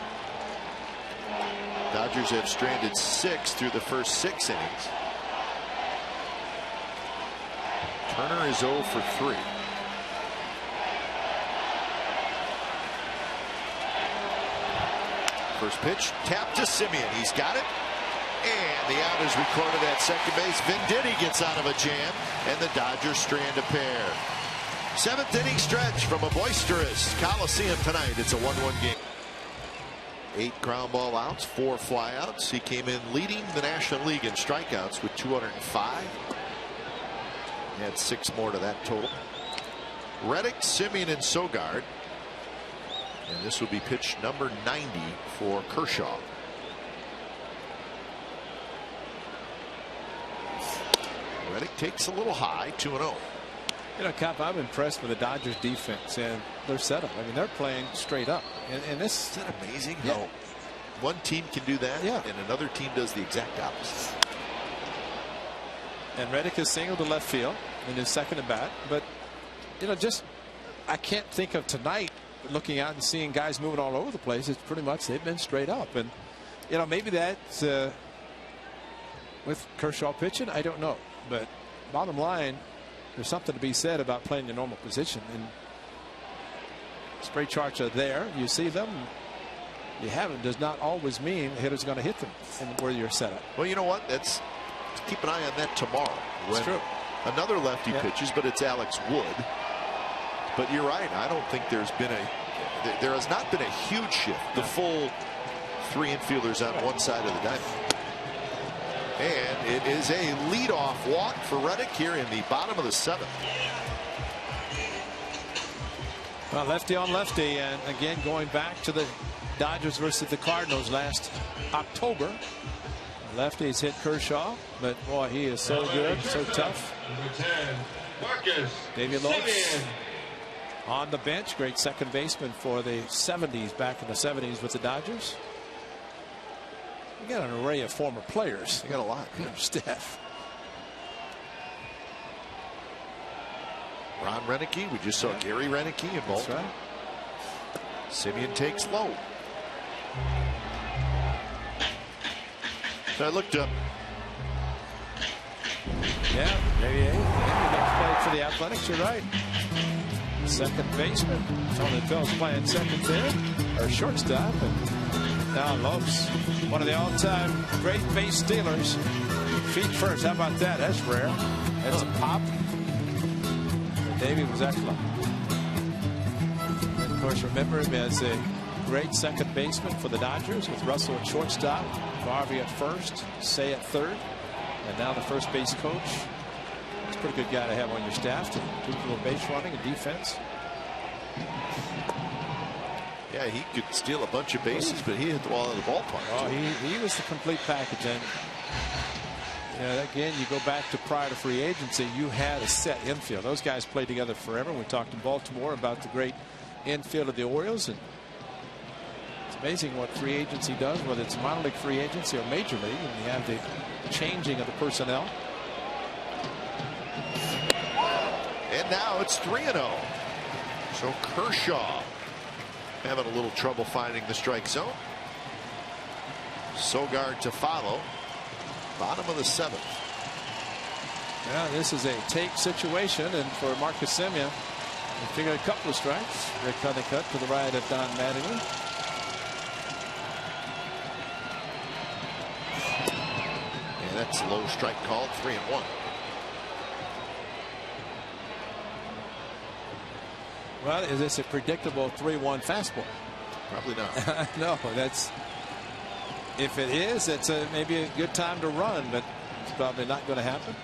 Dodgers have stranded 6 through the first 6 innings. Turner is 0 for 3. First pitch, tap to Simeon. He's got it. And the out is recorded at second base. Venditti gets out of a jam, and the Dodgers strand a pair. 7th inning stretch from a boisterous Coliseum tonight. It's a 1-1 game. 8 ground ball outs, 4 flyouts. He came in leading the National League in strikeouts with 205. He had 6 more to that total. Reddick, Simeon, and Sogard. And this will be pitch number 90 for Kershaw. Reddick takes a little high, 2-0. You know, Cap, I'm impressed with the Dodgers defense and their setup. I mean, they're playing straight up. And this Isn't that amazing how one team can do that and another team does the exact opposite? And Reddick is singled to left field in his second at bat. But, you know, just I can't think of tonight looking out and seeing guys moving all over the place. It's pretty much they've been straight up. And, you know, maybe that's with Kershaw pitching. I don't know. But bottom line, there's something to be said about playing your normal position. And spray charts are there. You see them. You haven't does not always mean the hitter's going to hit them and where you're set up. Well, you know what? Let's keep an eye on that tomorrow. That's true. Another lefty pitches, but it's Alex Wood. But you're right. I don't think there has not been a huge shift. The full 3 infielders on one side of the diamond. And it is a leadoff walk for Reddick here in the bottom of the 7th. Well, lefty on lefty, and again going back to the Dodgers versus the Cardinals last October. Lefties hit Kershaw, but boy, he is so good, so tough. Number 10, Marcus David Lopes on the bench, great second baseman for the 70s, back in the 70s with the Dodgers. You got an array of former players. You got a lot. Steph. Ron Renicky. We just saw Gary Renicky in both. That's right. Simeon takes low. So I looked up. Yeah, maybe next played for the Athletics. You're right. Second baseman. Tony Phil's playing second there, or shortstop. And now Lopes, one of the all-time great base stealers. Feet first. How about that? That's rare. That's a pop. And Davey was excellent. And of course, remember him as a great second baseman for the Dodgers with Russell at shortstop, Garvey at first, Say at third, and now the first base coach. It's a pretty good guy to have on your staff to do a little base running and defense. Yeah, he could steal a bunch of bases, but he hit the ball out of the ballpark. Oh, he was the complete package. And again, you go back to prior to free agency, you had a set infield. Those guys played together forever. We talked in Baltimore about the great infield of the Orioles, and it's amazing what free agency does, whether it's minor league free agency or major league, and you have the changing of the personnel. And now it's 3-0. So Kershaw having a little trouble finding the strike zone. Sogard to follow. Bottom of the 7th. Yeah, this is a take situation, and for Marcus Semien, he figured a couple of strikes. Rick Honeycutt to the right of Don Mattingly. And that's a low strike called, 3-1. Well, is this a predictable 3-1 fastball? Probably not. No, that's, if it is, it's maybe a good time to run, but it's probably not going to happen.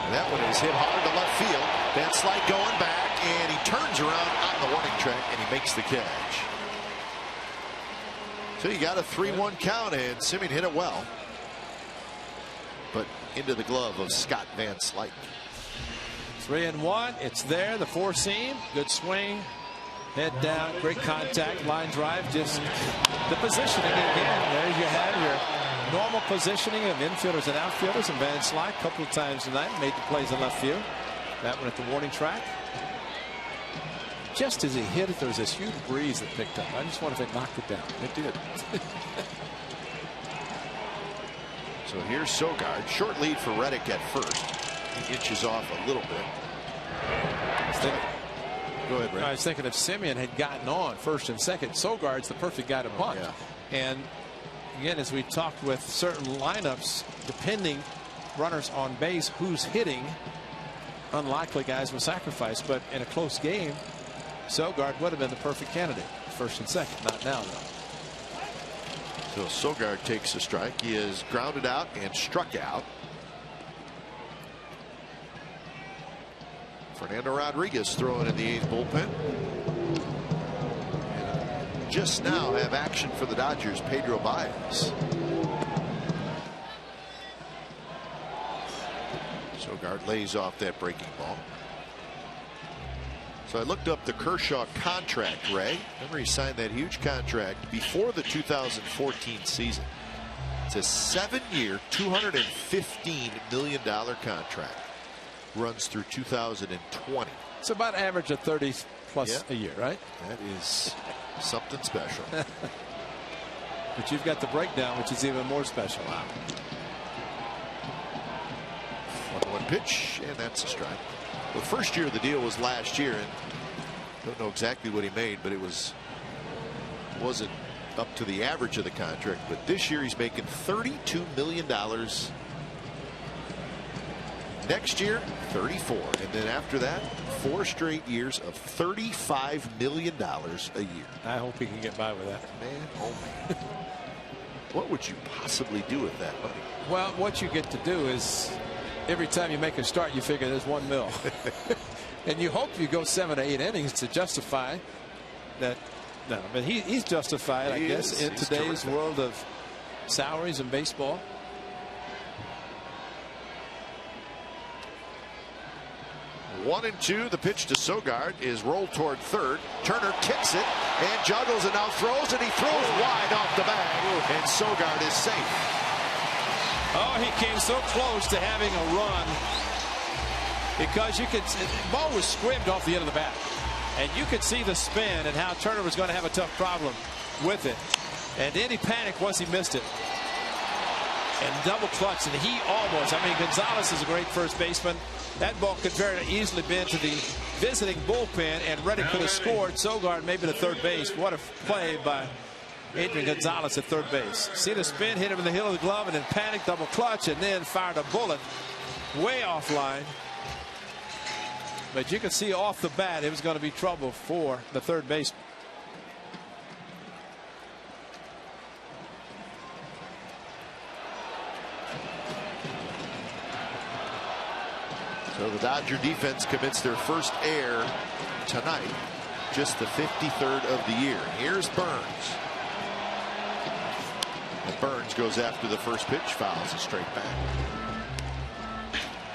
And that one is hit hard to left field. Van Slyke going back, and he turns around on the warning track, and he makes the catch. So you got a 3-1 count, and Semien hit it well, but into the glove of Scott Van Slyke. 3-1. It's there. The four seam. Good swing. Head down. Great contact. Line drive. Just the positioning again. There you have your normal positioning of infielders and outfielders. And Van Slyke a couple of times tonight made the plays in left field. That one at the warning track. Just as he hit it, there was this huge breeze that picked up. I just wonder if it knocked it down. It did. So here's Sogard. Short lead for Reddick at first. He inches off a little bit. Go ahead, Ray. I was thinking if Semien had gotten on first and second, Sogard's the perfect guy to bunt. Yeah. And again, as we talked with certain lineups, depending runners on base, who's hitting, unlikely guys will sacrifice. But in a close game, Sogard would have been the perfect candidate, first and second. Not now, though. So Sogard takes a strike. He is grounded out and struck out. Fernando Rodriguez throwing in the 8th bullpen. And just now have action for the Dodgers, Pedro Baez. Sogard lays off that breaking ball. So I looked up the Kershaw contract, Ray. Remember, he signed that huge contract before the 2014 season. It's a 7-year, $215 million contract. Runs through 2020. It's about average of 30 plus a year, right? That is something special. But you've got the breakdown, which is even more special. Wow. 1-1 pitch, and that's a strike. The first year of the deal was last year, and don't know exactly what he made, but it wasn't up to the average of the contract. But this year he's making $32 million. Next year, 34, and then after that, 4 straight years of $35 million a year. I hope he can get by with that. Man, oh man. What would you possibly do with that money? Well, what you get to do is every time you make a start, you figure there's $1 million. And you hope you go 7 to 8 innings to justify that. No, but he's justified, I guess, in today's world of salaries in baseball. One and two. The pitch to Sogard is rolled toward third. Turner kicks it and juggles and now throws, and he throws wide off the bag. And Sogard is safe. Oh, he came so close to having a run because you could. The ball was squibbed off the end of the bat, and you could see the spin and how Turner was going to have a tough problem with it. And then he panicked once he missed it. And double clutch, and he almost. I mean, Gonzalez is a great first baseman. That ball could very easily been to the visiting bullpen, and Reddick could have scored. Sogard maybe to third base. What a play by Adrian Gonzalez at third base. See the spin, hit him in the heel of the glove, and then panic, double clutch, and then fired a bullet way offline. But you could see off the bat it was going to be trouble for the third baseman. So the Dodger defense commits their first error tonight, just the 53rd of the year. Here's Burns. And Burns goes after the first pitch, fouls it straight back.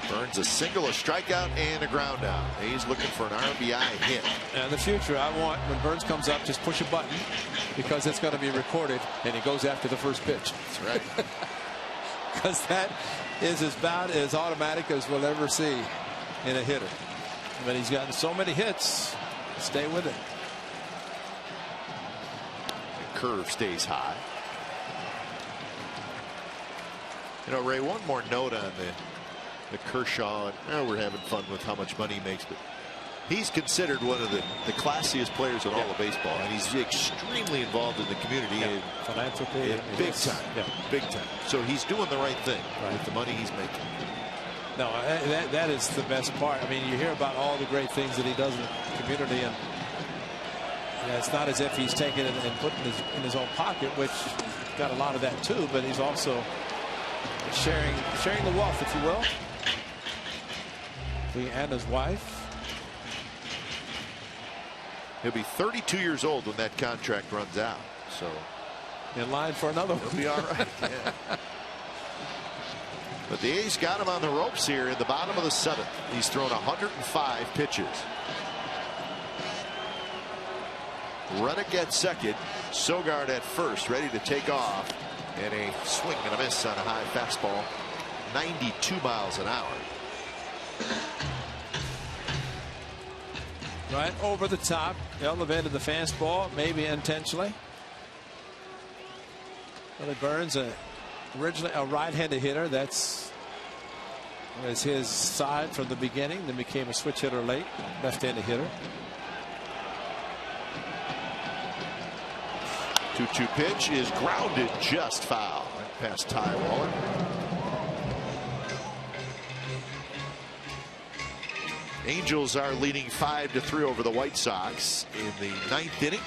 Burns a single, a strikeout, and a ground out. He's looking for an RBI hit. And in the future, I want, when Burns comes up, just push a button because it's going to be recorded, and he goes after the first pitch. That's right. Because that is about as automatic as we'll ever see in a hitter. But he's gotten so many hits. Stay with it. The curve stays high. You know, Ray, one more note on the Kershaw. We're having fun with how much money he makes, but he's considered one of the classiest players in all of baseball, and he's extremely involved in the community. Philanthropy. Big time. Big time. So he's doing the right thing with the money he's making. No, that is the best part. I mean, you hear about all the great things that he does in the community, and it's not as if he's taking it and putting it in his own pocket, which got a lot of that too, but he's also sharing the wealth, if you will. He and his wife. He'll be 32 years old when that contract runs out. So in line for another one. He'll be all right. Yeah. But the A's got him on the ropes here in the bottom of the seventh. He's thrown 105 pitches. Reddick at second, Sogard at first, ready to take off, and a swing and a miss on a high fastball, 92 miles an hour. Right over the top, elevated the fastball, maybe intentionally. Billy Burns, originally a right-handed hitter. That's was his side from the beginning. Then became a switch hitter late, left-handed hitter. 2-2 pitch is grounded just foul. Right past Ty Waller. Angels are leading 5-3 over the White Sox in the ninth inning.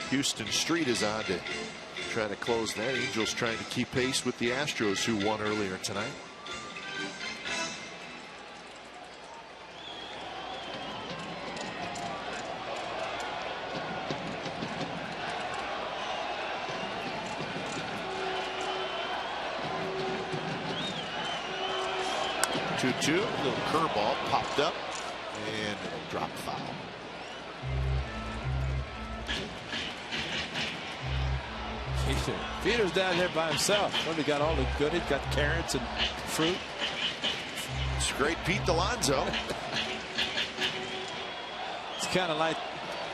Houston Street is on to try to close that. Angels trying to keep pace with the Astros, who won earlier tonight. Two, little curveball popped up, and it'll drop foul. Peter's down there by himself. Well, he got all the goodies, got carrots and fruit. It's great Pete Alonso. It's kind of like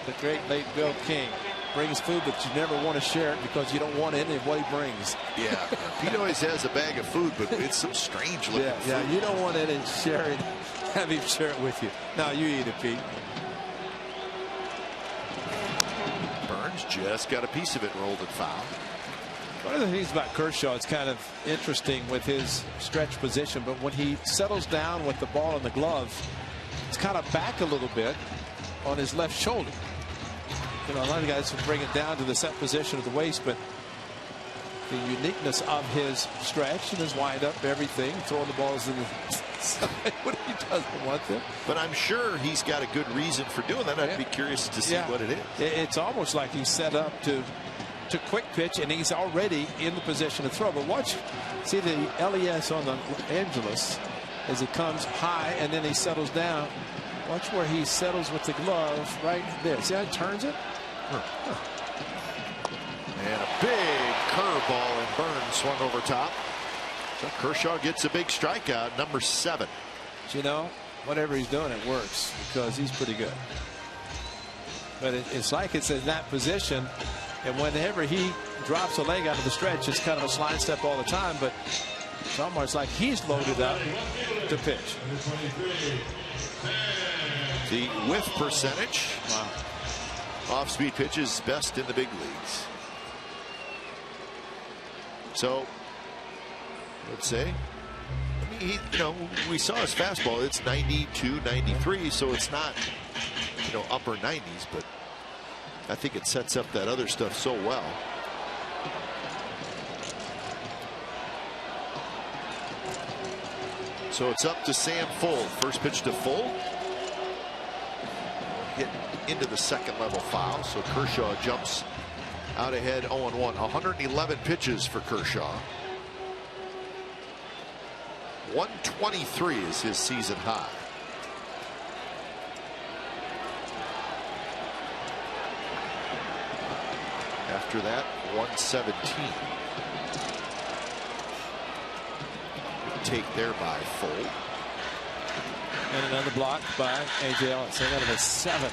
the great late Bill King. Brings food, but you never want to share it because you don't want any of what he brings. Yeah, Pete always has a bag of food, but it's some strange looking food. Yeah, you don't want any sharing. Have him share it with you. No, you eat it, Pete. Burns just got a piece of it, rolled it foul. One of the things about Kershaw, it's kind of interesting with his stretch position, but when he settles down with the ball in the glove, it's kind of back a little bit on his left shoulder. You know, a lot of guys will bring it down to the set position of the waist, but the uniqueness of his stretch and his windup, everything, throwing the balls in the side when he doesn't want them. But I'm sure he's got a good reason for doing that. I'd be curious to see what it is. It's almost like he's set up to quick pitch, and he's already in the position to throw. But watch, see the LES on the Angeles as it comes high, and then he settles down. Watch where he settles with the glove right there. See how he turns it? And a big curveball, and Burns swung over top. So Kershaw gets a big strikeout, number 7. You know, whatever he's doing, it works because he's pretty good. But it's like it's in that position, and whenever he drops a leg out of the stretch, it's kind of a slide step all the time, but it's almost like he's loaded up to pitch. The whiff percentage. Wow. Off-speed pitches best in the big leagues. So let's say, I mean, we saw his fastball. It's 92, 93, so it's not, upper 90s, but I think it sets up that other stuff so well. So it's up to Sam Fuld. First pitch to Fuld. Hit into the second level foul, so Kershaw jumps out ahead 0-1. 111 pitches for Kershaw. 123 is his season high. After that, 117. Good take there by Fuld. And another block by A.J. Ellis. They got him at 7.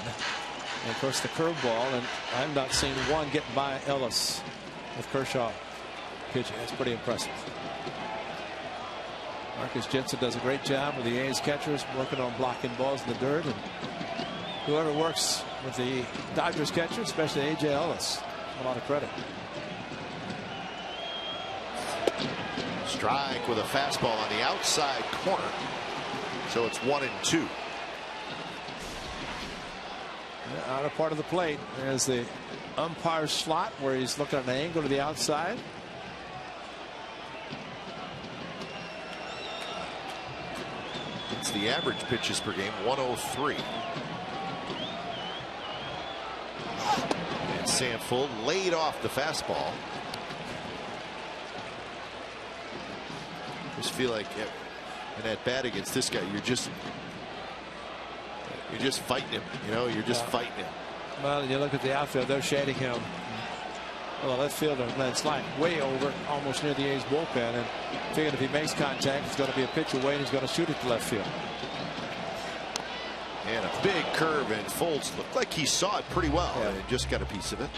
And of course the curveball, and I've not seen one get by Ellis with Kershaw pitching. That's pretty impressive. Marcus Jensen does a great job with the A's catchers, working on blocking balls in the dirt, and whoever works with the Dodgers catcher, especially A.J. Ellis, a lot of credit. Strike with a fastball on the outside corner. So it's 1-2. Outer part of the plate. There's the umpire slot where he's looking at an angle to the outside. It's the average pitches per game, 103. And Sam Fuld laid off the fastball. Just feel like in that bat against this guy, you're just fighting him. You're just fighting him. Well, you look at the outfield, they're shading him. Well, left fielder, that's like way over, almost near the A's bullpen, and figured if he makes contact, it's going to be a pitch away, and he's going to shoot it to left field. And a big curve, and Fultz looked like he saw it pretty well, and just got a piece of it.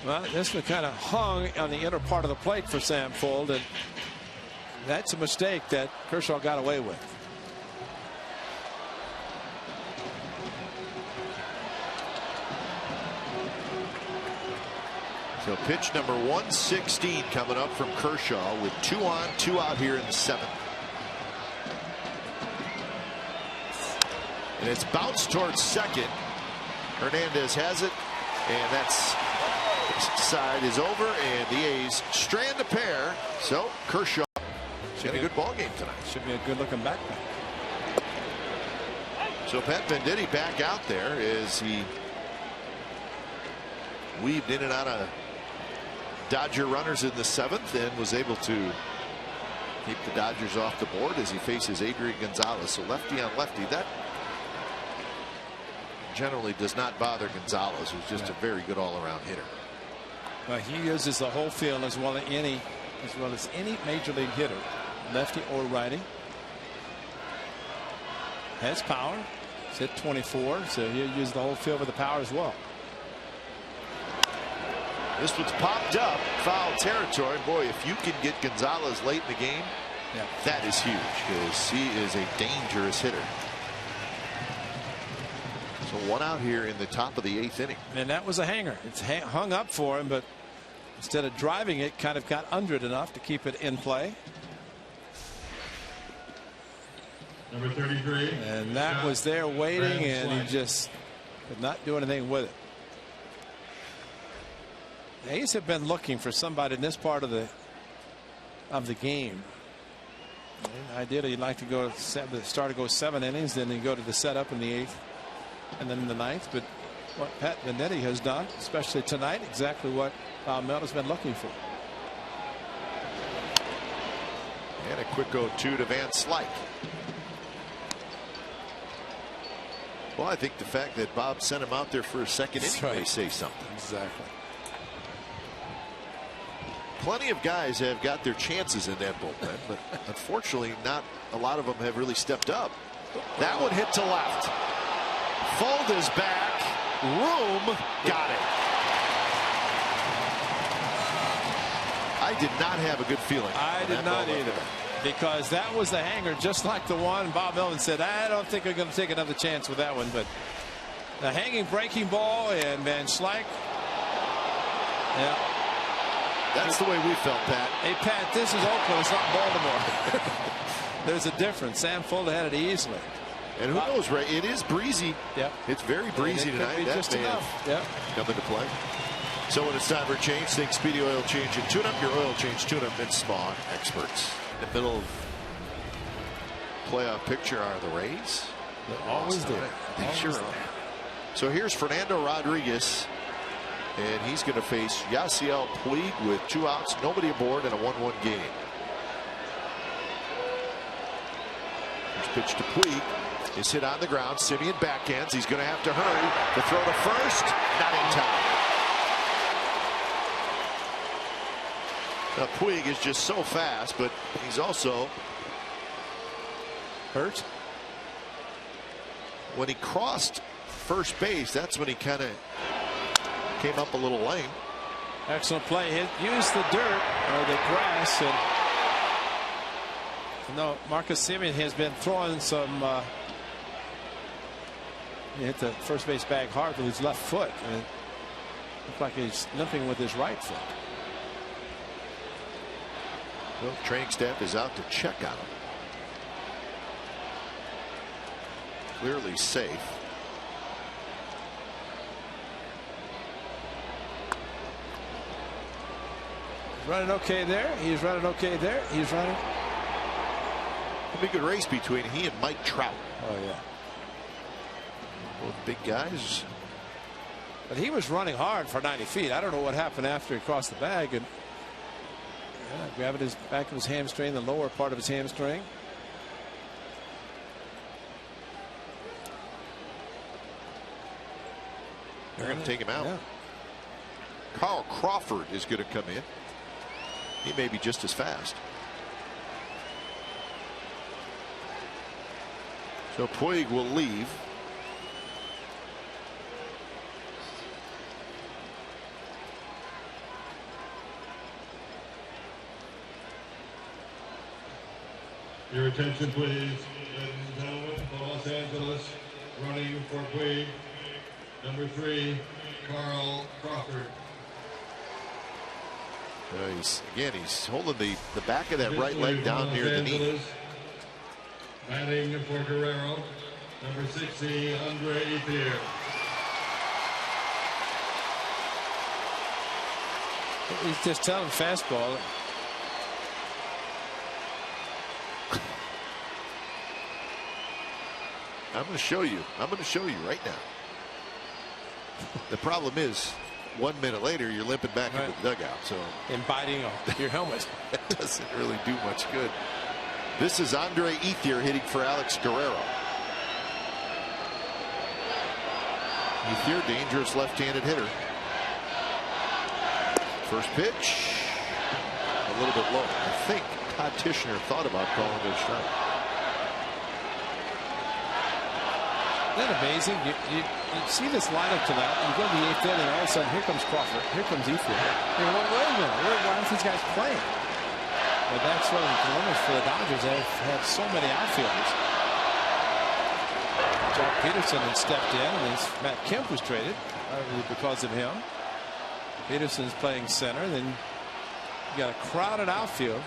Well, this one kind of hung on the inner part of the plate for Sam Fuld, and that's a mistake that Kershaw got away with. So pitch number 116 coming up from Kershaw with 2 on, 2 out here in the 7th. And it's bounced towards second. Hernandez has it, and that's side is over, and the A's strand a pair. So Kershaw had a good ball game tonight. Should be a good looking back. So Pat Venditti back out there as he weaved in and out of Dodger runners in the 7th and was able to keep the Dodgers off the board as he faces Adrian Gonzalez. So lefty on lefty, that generally does not bother Gonzalez, who's just a very good all-around hitter. Well, he uses the whole field as well as any major league hitter, lefty or righty. Has power. He's hit 24, so he'll use the whole field with the power as well. This one's popped up, foul territory. Boy, if you can get Gonzalez late in the game, that is huge, because he is a dangerous hitter. So 1 out here in the top of the 8th inning. And that was a hanger. It's hung up for him, but instead of driving it, kind of got under it enough to keep it in play. Number 33. And that was there waiting, and he just could not do anything with it. The A's have been looking for somebody in this part of the game. And ideally, you'd like to go start to go 7 innings, then you go to the setup in the 8th, and then in the 9th. But what Pat Venditti has done, especially tonight, exactly what Bob Melton's been looking for. And a quick 0-2 to Van Slyke. Well, I think the fact that Bob sent him out there for a second inning may say something. Exactly. plenty of guys have got their chances in that bullpen, but unfortunately not a lot of them have really stepped up. That one hit to left. Fold is back. Room got it. I did not have a good feeling. I did not either, because that was the hanger, just like the one Bob Melvin said. I don't think we're going to take another chance with that one, but the hanging breaking ball and Van Slyke. Yeah. That's the way we felt, Pat. Hey, Pat, this is Oakland. It's not Baltimore. There's a difference. Sam Folder had it easily. And who knows, Ray? It is breezy. Yep. It's very breezy tonight. That just may enough. have come into play. So when it's time for a change, think Speedy Oil Change and Tune-Up. Your oil change, tune-up, and spa experts. In the middle of playoff picture are the Rays. They're always there. They sure are. So here's Fernando Rodriguez. And he's going to face Yasiel Puig with 2 outs, nobody aboard in a 1-1 game. First pitch to Puig is hit on the ground. Simeon backhands. He's going to have to hurry. The throw to first, not in time. Now Puig is just so fast, but he's also hurt. When he crossed first base, that's when he kind of came up a little lame. Excellent play. Used the dirt or the grass, and no, Marcus Semien has been throwing some. He hit the first base bag hard with his left foot, and it looked like he's limping with his right foot. Well, training staff is out to check on him. Clearly safe. Running okay there. He's running okay there. He's running. A big good race between he and Mike Trout. Oh yeah. Both big guys. But he was running hard for 90 feet. I don't know what happened after he crossed the bag and grabbing his back of his hamstring, the lower part of his hamstring. They're going to take him out. Yeah. Carl Crawford is going to come in. He may be just as fast. So Puig will leave. Your attention, please, ladies and gentlemen. Los Angeles, running for Puig, number 3, Carl Crawford. He's holding the back of that right leg down near the knee. Batting for Guerrero, number 60, Andre Ethier. He's just telling fastball. I'm going to show you. I'm going to show you right now. The problem is, 1 minute later, you're limping back into the dugout. So and biting your helmet. That doesn't really do much good. This is Andre Ethier hitting for Alex Guerrero. Ethier, dangerous left-handed hitter. First pitch, a little bit low. I think Todd Tishner thought about calling it a strike. Isn't that amazing? You see this lineup tonight. You go to the 8th inning, and all of a sudden, here comes Crawford. Here comes Ethier. Wait a minute. Why aren't these guys playing? But that's one of the dilemmas for the Dodgers. They've had so many outfielders. Jack Peterson had stepped in, and Matt Kemp was traded because of him. Peterson's playing center. Then you got a crowded outfield.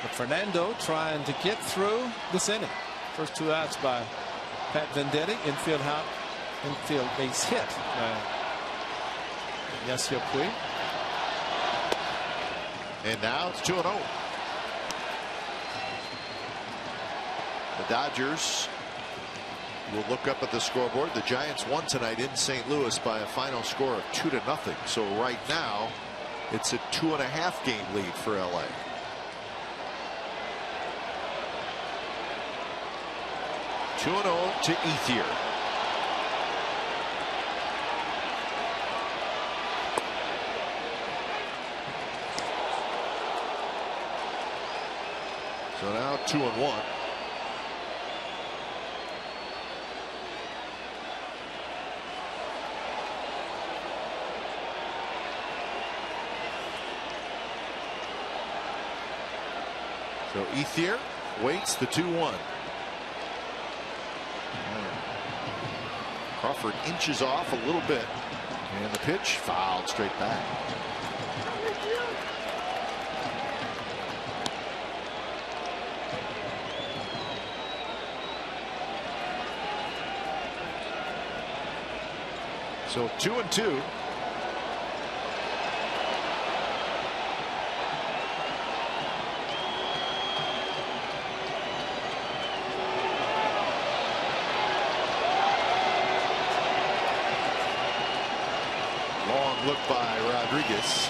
But Fernando trying to get through this inning. First 2 outs by Pat Venditti. Infield base hit by Yasiel Puig. And now it's 2-0. The Dodgers will look up at the scoreboard. The Giants won tonight in St. Louis by a final score of 2-0. So right now it's a 2.5 game lead for LA. (2-0) to Ethier. 2-1. So Ethier waits the 2-1. Crawford inches off a little bit. And the pitch fouled straight back. So 2-2. Look by Rodriguez.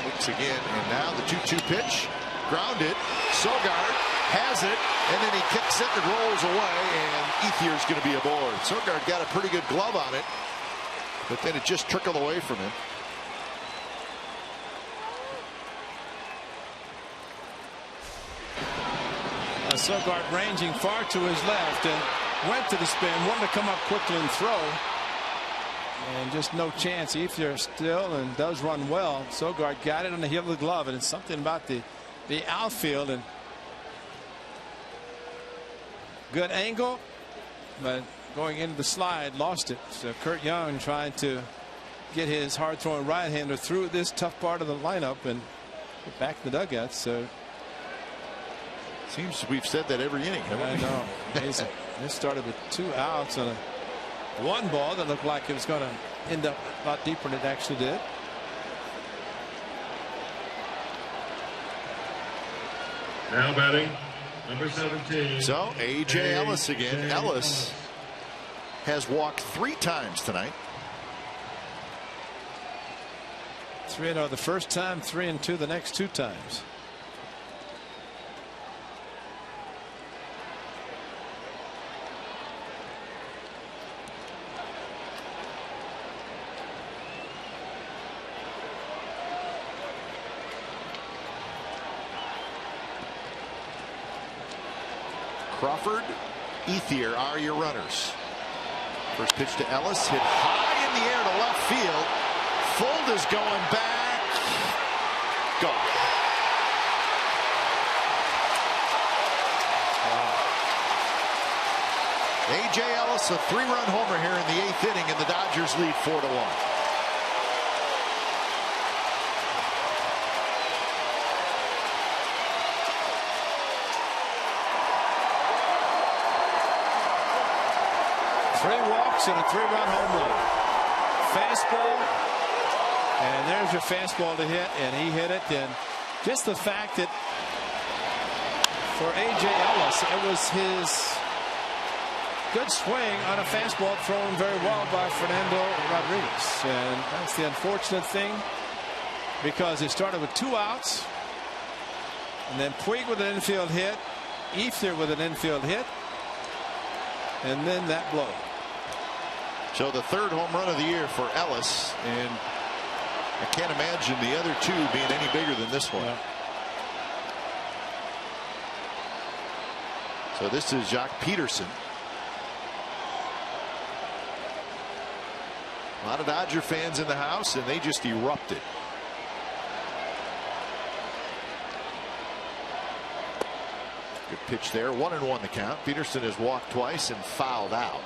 Looks again, and now the 2-2 pitch. Grounded. Sogard has it, and then he kicks it and rolls away, and Ethier's going to be aboard. Sogard got a pretty good glove on it, but then it just trickled away from him. Sogard ranging far to his left and went to the spin, wanted to come up quickly and throw. And just no chance. Ethier still and does run well. Sogard got it on the heel of the glove, and it's something about the outfield and good angle, but going into the slide lost it. So Kurt Young trying to get his hard throwing right hander through this tough part of the lineup and get back to the dugout. So seems we've said that every inning. I know. Amazing. This started with 2 outs on a 1 ball that looked like it was going to end up a lot deeper than it actually did. Now batting, number 17. So A.J. Ellis again. Ellis has walked 3 times tonight. 3-0 the first time, 3-2 the next 2 times. Crawford, Ethier are your runners. First pitch to Ellis, hit high in the air to left field. Fold is going back. Gone. A.J. Ellis, a 3-run homer here in the 8th inning, and the Dodgers lead 4-1. And a 3-run home run. Fastball, and there's your fastball to hit, and he hit it. And just the fact that for A.J. Ellis, it was his good swing on a fastball thrown very well by Fernando Rodriguez. And that's the unfortunate thing, because he started with 2 outs, and then Puig with an infield hit, Ethier with an infield hit, and then that blow. So the 3rd home run of the year for Ellis, and I can't imagine the other 2 being any bigger than this one. Yeah. So this is Jacques Peterson. A lot of Dodger fans in the house, and they just erupted. Good pitch there. 1-1 the count. Peterson has walked twice and fouled out.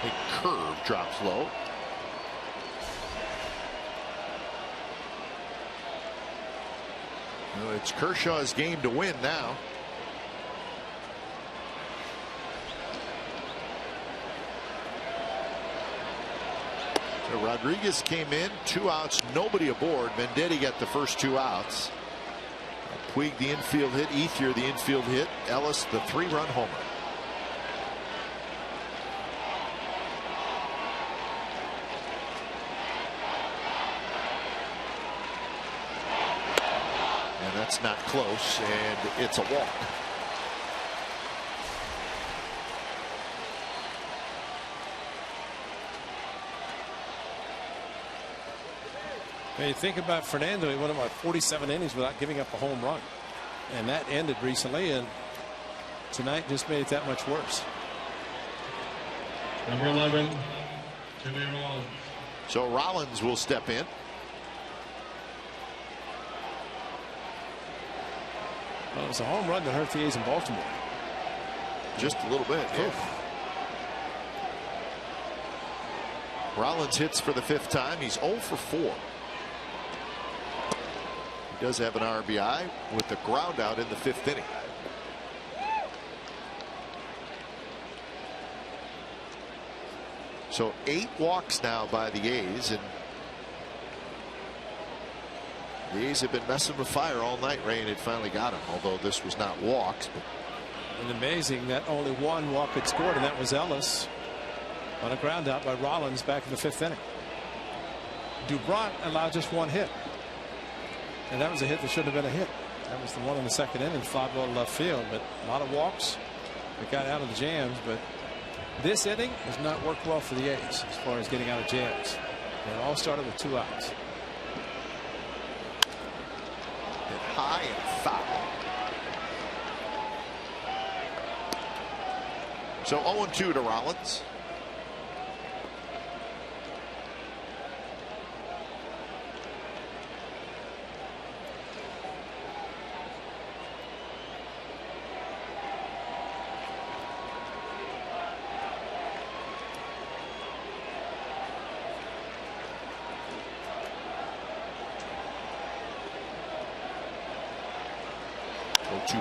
A curve drops low. Well, it's Kershaw's game to win now. So Rodriguez came in, 2 outs, nobody aboard. Venditti got the first 2 outs. Puig the infield hit, Ethier the infield hit, Ellis the 3-run homer. And that's not close, and it's a walk. When you think about Fernando, he went about 47 innings without giving up a home run, and that ended recently, and tonight just made it that much worse. Number 11, Jimmy Rollins. So Rollins will step in. Well, it was a home run that hurt the A's in Baltimore. Just a little bit. Yeah. Rollins hits for the 5th time. He's 0 for 4. He does have an RBI with the ground out in the 5th inning. So 8 walks now by the A's, and the A's have been messing with fire all night. Ray, and it finally got him, although this was not walks. But and amazing that only 1 walk had scored, and that was Ellis on a ground out by Rollins back in the 5th inning. Dubront allowed just 1 hit, and that was a hit that shouldn't have been a hit. That was the one in the 2nd inning, fly ball to left field. But a lot of walks. It got out of the jams, but this inning has not worked well for the A's as far as getting out of jams. It all started with 2 outs. Hit high and foul. So 0-2 to Rollins.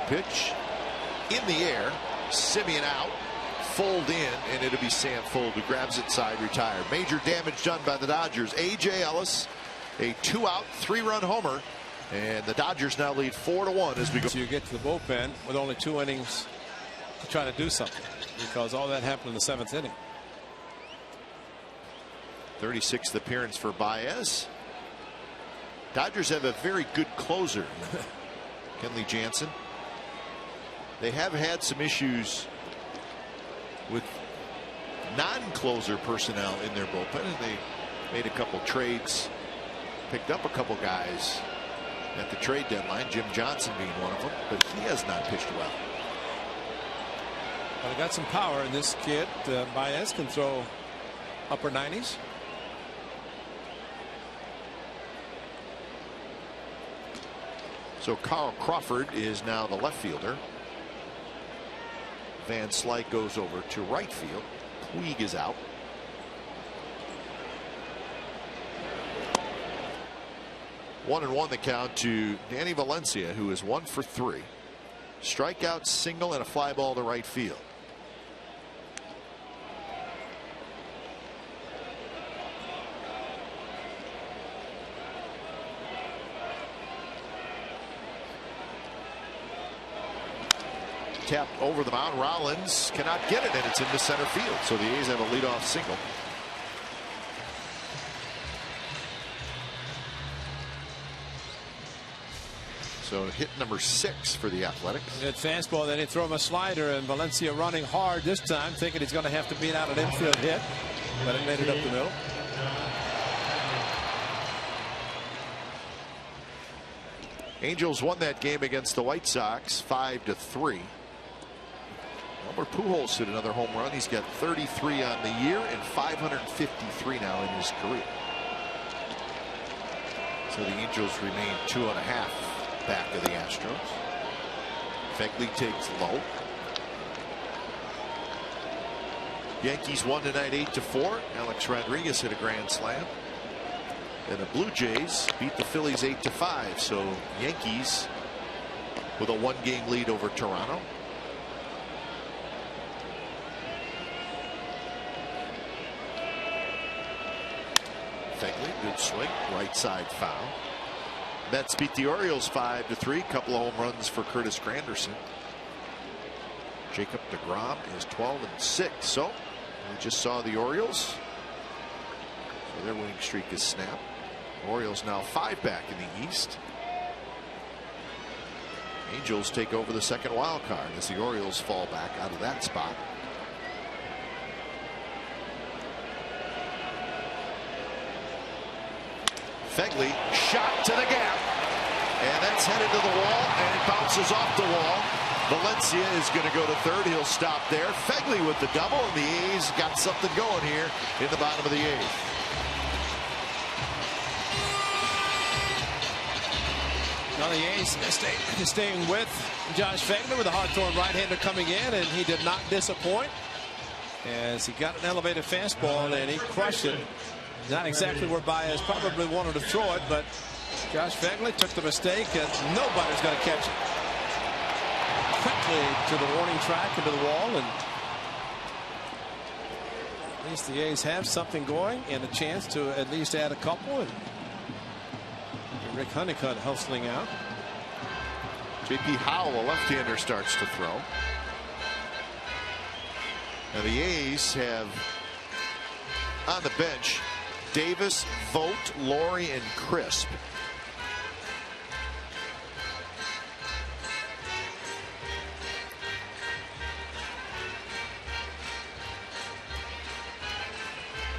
Pitch in the air. Simeon out. Fold in, and it'll be Sam Fold who grabs it side, retired. Major damage done by the Dodgers. A.J. Ellis, a 2-out, 3-run homer, and the Dodgers now lead 4-1 as we go. So you get to the bullpen with only 2 innings to try to do something, because all that happened in the 7th inning. 36th appearance for Baez. Dodgers have a very good closer, Kenley Jansen. They have had some issues with non-closer personnel in their bullpen, and they made a couple trades, picked up a couple guys at the trade deadline, Jim Johnson being one of them, but he has not pitched well. Well, they got some power in this kid. Baez can throw upper 90s. So Carl Crawford is now the left fielder. Van Slyke goes over to right field. Puig is out. One and one the count to Danny Valencia, who is 1 for 3. Strikeout, single, and a fly ball to right field. Tapped over the mound. Rollins cannot get it, and it's into center field. So the A's have a leadoff single. So hit number 6 for the Athletics. Good fastball. Then he threw him a slider, and Valencia running hard this time, thinking he's going to have to beat out an infield hit, but it made it up the middle. Angels won that game against the White Sox 5-3. Albert Pujols hit another home run. He's got 33 on the year and 553 now in his career. So the Angels remain 2.5 back of the Astros. Fegley takes low. Yankees won tonight 8-4. Alex Rodriguez hit a grand slam. And the Blue Jays beat the Phillies 8-5. So Yankees with a 1-game lead over Toronto. Fegley, good swing, right side foul. Mets beat the Orioles 5-3. Couple of home runs for Curtis Granderson. Jacob deGrom is 12-6. So we just saw the Orioles. So their winning streak is snapped. Orioles now 5 back in the East. Angels take over the second wild card as the Orioles fall back out of that spot. Fegley shot to the gap. And that's headed to the wall, and it bounces off the wall. Valencia is going to go to third. He'll stop there. Fegley with the double, and the A's got something going here in the bottom of the eighth. Now the A's staying with Josh Fegley with a hard-throwing right-hander coming in, and he did not disappoint as he got an elevated fastball and he crushed it. Not exactly where Baez probably wanted to throw it, but Josh Fegley took the mistake, and nobody's going to catch it. Quickly to the warning track, into the wall, and at least the A's have something going and a chance to at least add a couple. And Rick Honeycutt hustling out. J.P. Howell, a left-hander, starts to throw. Now the A's have on the bench Davis, Vogt, Laurie, and Crisp.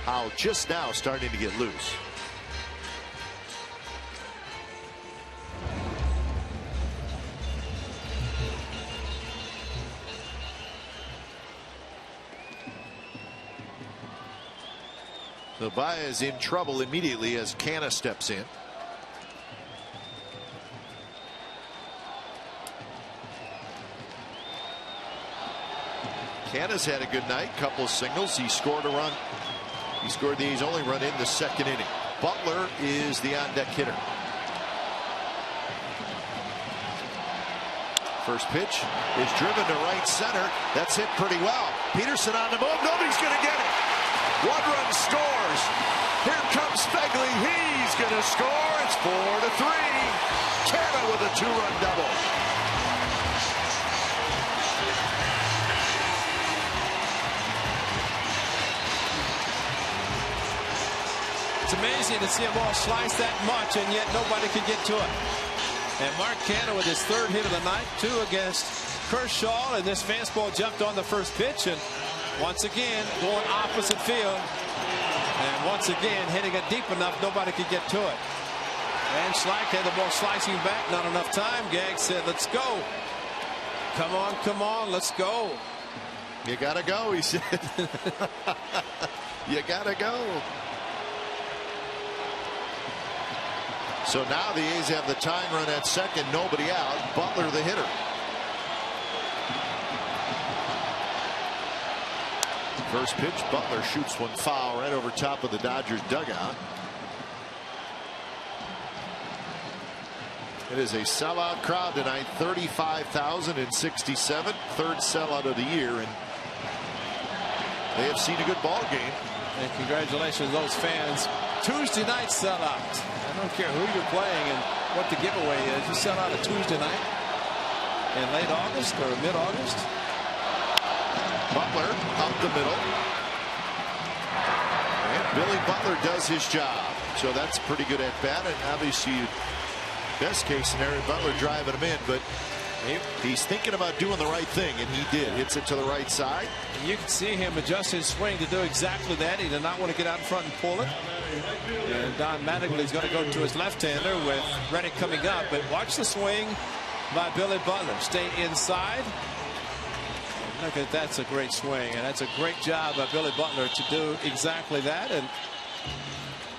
Howell just now starting to get loose. So Baez in trouble immediately as Canna steps in. Canna's had a good night, couple of singles. He scored a run. He scored the A's only run in the second inning. Butler is the on-deck hitter. First pitch is driven to right center. That's hit pretty well. Peterson on the move. Nobody's going to get it. One run scores. Here comes Fegley. He's going to score. It's 4-3. Canna with a two-run double. It's amazing to see a ball slice that much, and yet nobody could get to it. And Mark Canna with his third hit of the night, 2 against Kershaw, and this fastball jumped on the first pitch, and once again going opposite field, and once again hitting it deep enough nobody could get to it. And Schleich had the ball slicing back, not enough time. Gaggs said, let's go. Come on, let's go. You gotta go, he said. You gotta go. So now the A's have the tying run at second, nobody out. Butler the hitter. First pitch, Butler shoots one foul right over top of the Dodgers dugout. It is a sellout crowd tonight, 35,067, third sellout of the year, and they have seen a good ball game. And congratulations to those fans. Tuesday night sellout. I don't care who you're playing and what the giveaway is. You sell out a Tuesday night in late August or mid-August. Butler up the middle. And Billy Butler does his job. So that's pretty good at bat. And obviously, best case scenario, Butler driving him in. But he's thinking about doing the right thing, and he did. Hits it to the right side. And you can see him adjust his swing to do exactly that. He did not want to get out in front and pull it. And Don Mattingly is going to go to his left-hander with Reddick coming up. But watch the swing by Billy Butler. Stay inside. Look at that's a great swing, and that's a great job by Billy Butler to do exactly that. And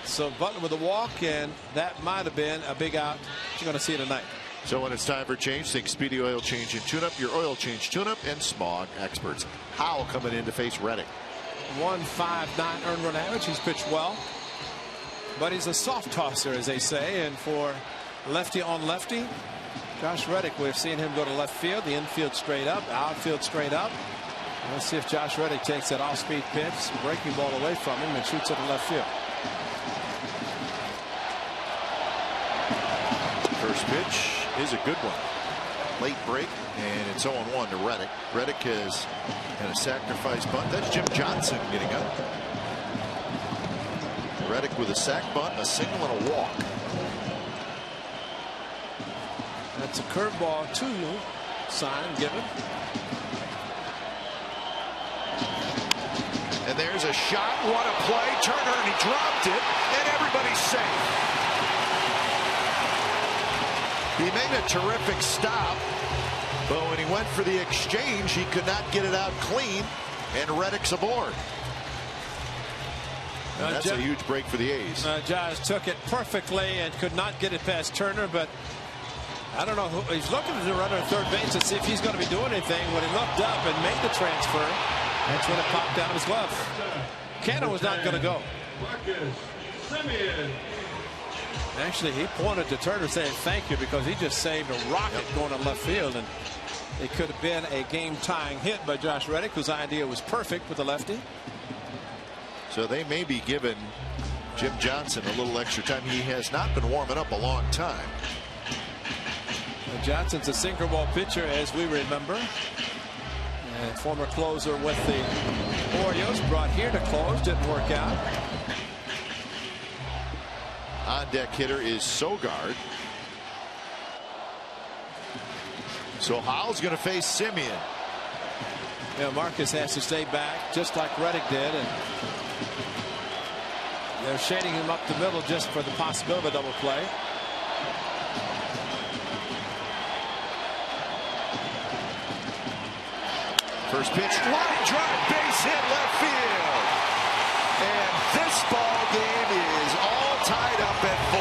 so Butler with a walk, and that might have been a big out. You're going to see it tonight. So when it's time for change, think Speedy Oil Change and Tune-Up, your oil change tune-up and smog experts. Howell coming in to face Reddick. 1.59 earned run average. He's pitched well, but he's a soft tosser, as they say. And for lefty on lefty, Josh Reddick, we've seen him go to left field, the infield straight up, outfield straight up. Let's see if Josh Reddick takes that off-speed pitch, breaking ball away from him, and shoots it to left field. First pitch is a good one. Late break, and it's 0-1 to Reddick. Reddick has had a sacrifice bunt. That's Jim Johnson getting up. Reddick with a sac bunt, a single, and a walk. That's a curveball to sign given. And there's a shot. What a play. Turner, and he dropped it, and everybody's safe. He made a terrific stop, but when he went for the exchange, he could not get it out clean, and Reddick's aboard. That's a huge break for the A's. Josh took it perfectly and could not get it past Turner, but I don't know. He's looking at the runner at third base to see if he's going to be doing anything. When he looked up and made the transfer, that's when it popped out of his glove. Cannon was not going to go. Actually, he pointed to Turner saying thank you because he just saved a rocket going to left field, and it could have been a game-tying hit by Josh Reddick, whose idea was perfect with the lefty. So they may be giving Jim Johnson a little extra time. He has not been warming up a long time. Johnson's a sinker ball pitcher, as we remember. And former closer with the Orioles, brought here to close, didn't work out. On deck hitter is Sogard. So Howell's going to face Simeon. Yeah, Marcus has to stay back just like Reddick did, and they're shading him up the middle just for the possibility of a double play. First pitch, line drive, base hit, left field. And this ball game is all tied up at 4.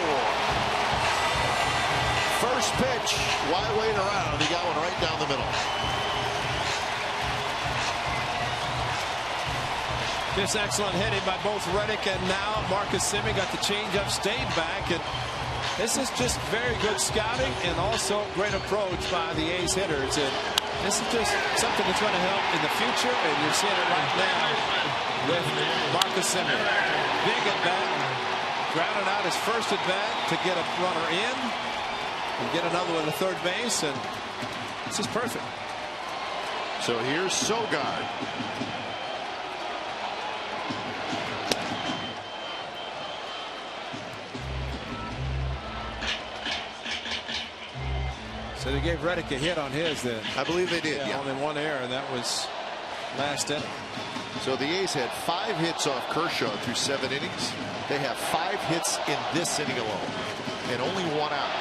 First pitch, why wait around? He got one right down the middle. This excellent hitting by both Reddick and now Marcus Simeon. Got the changeup, stayed back, and this is just very good scouting and also great approach by the A's hitters. And this is just something that's going to help in the future, and you're seeing it right now with Marcus Simeon. Big at bat, grounded out his first at bat to get a runner in and get another one to third base, and this is perfect. So here's Sogard. So they gave Reddick a hit on his then. I believe they did. Yeah. Only one error, and that was last inning. So the A's had 5 hits off Kershaw through 7 innings. They have 5 hits in this inning alone, and only 1 out.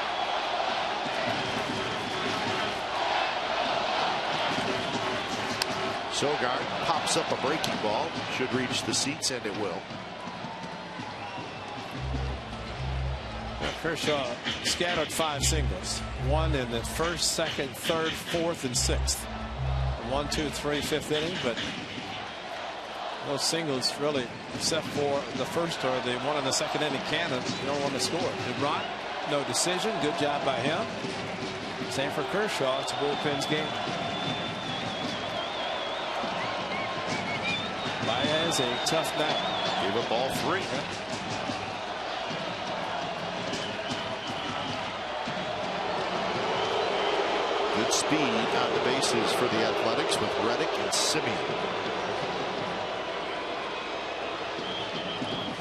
Sogard pops up a breaking ball. Should reach the seats, and it will. Kershaw scattered 5 singles. 1 in the first, second, third, fourth, and 6th. 1, 2, 3, 5th inning, but those singles really, except for the first or the one in the second inning, Cannon, you don't want to score. Rott, no decision. Good job by him. Same for Kershaw. It's a bullpen's game. Baez, a tough night. Gave up all 3. Good speed on the bases for the Athletics with Reddick and Simeon.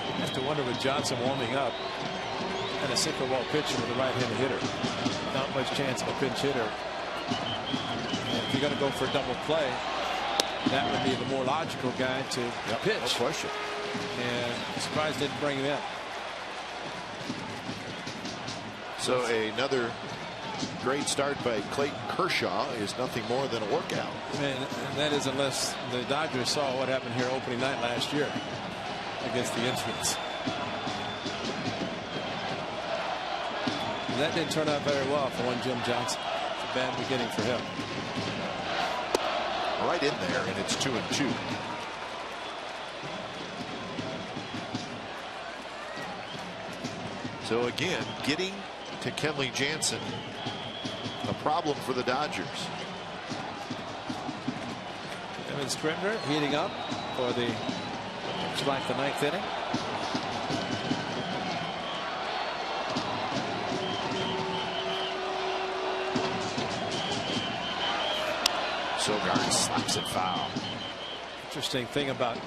You have to wonder with Johnson warming up and a sinker ball pitcher with a right-handed hitter. Not much chance of a pinch hitter. And if you're going to go for a double play, that would be the more logical guy to pitch. No question. And I'm surprised they didn't bring him in. So another great start by Clayton Kershaw is nothing more than a workout. And that is unless the Dodgers saw what happened here opening night last year against the Indians. And that didn't turn out very well for one Jim Johnson. It's a bad beginning for him. Right in there, and it's 2-2. So again, getting to Kenley Jansen, a problem for the Dodgers. Evan Scribner heating up for the like the 9th inning. Sogard slaps it foul. Interesting thing about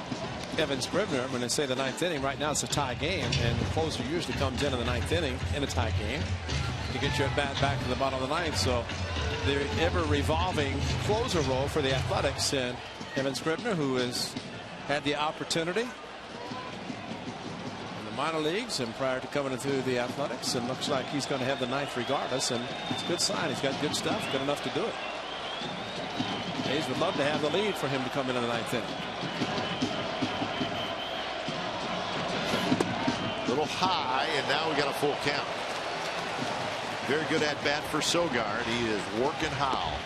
Evan Scribner, when they say the 9th inning, right now it's a tie game, and the closer usually comes in the 9th inning in a tie game to get your at bat back to the bottom of the 9th. So the ever revolving closer role for the Athletics, and Evan Scribner, who has had the opportunity and the minor leagues and prior to coming into the Athletics, and looks like he's going to have the ninth regardless, and it's a good sign. He's got good stuff, good enough to do it. A's would love to have the lead for him to come in the ninth inning. A little high, and now we got a full count. Very good at bat for Sogard. He is working Howell.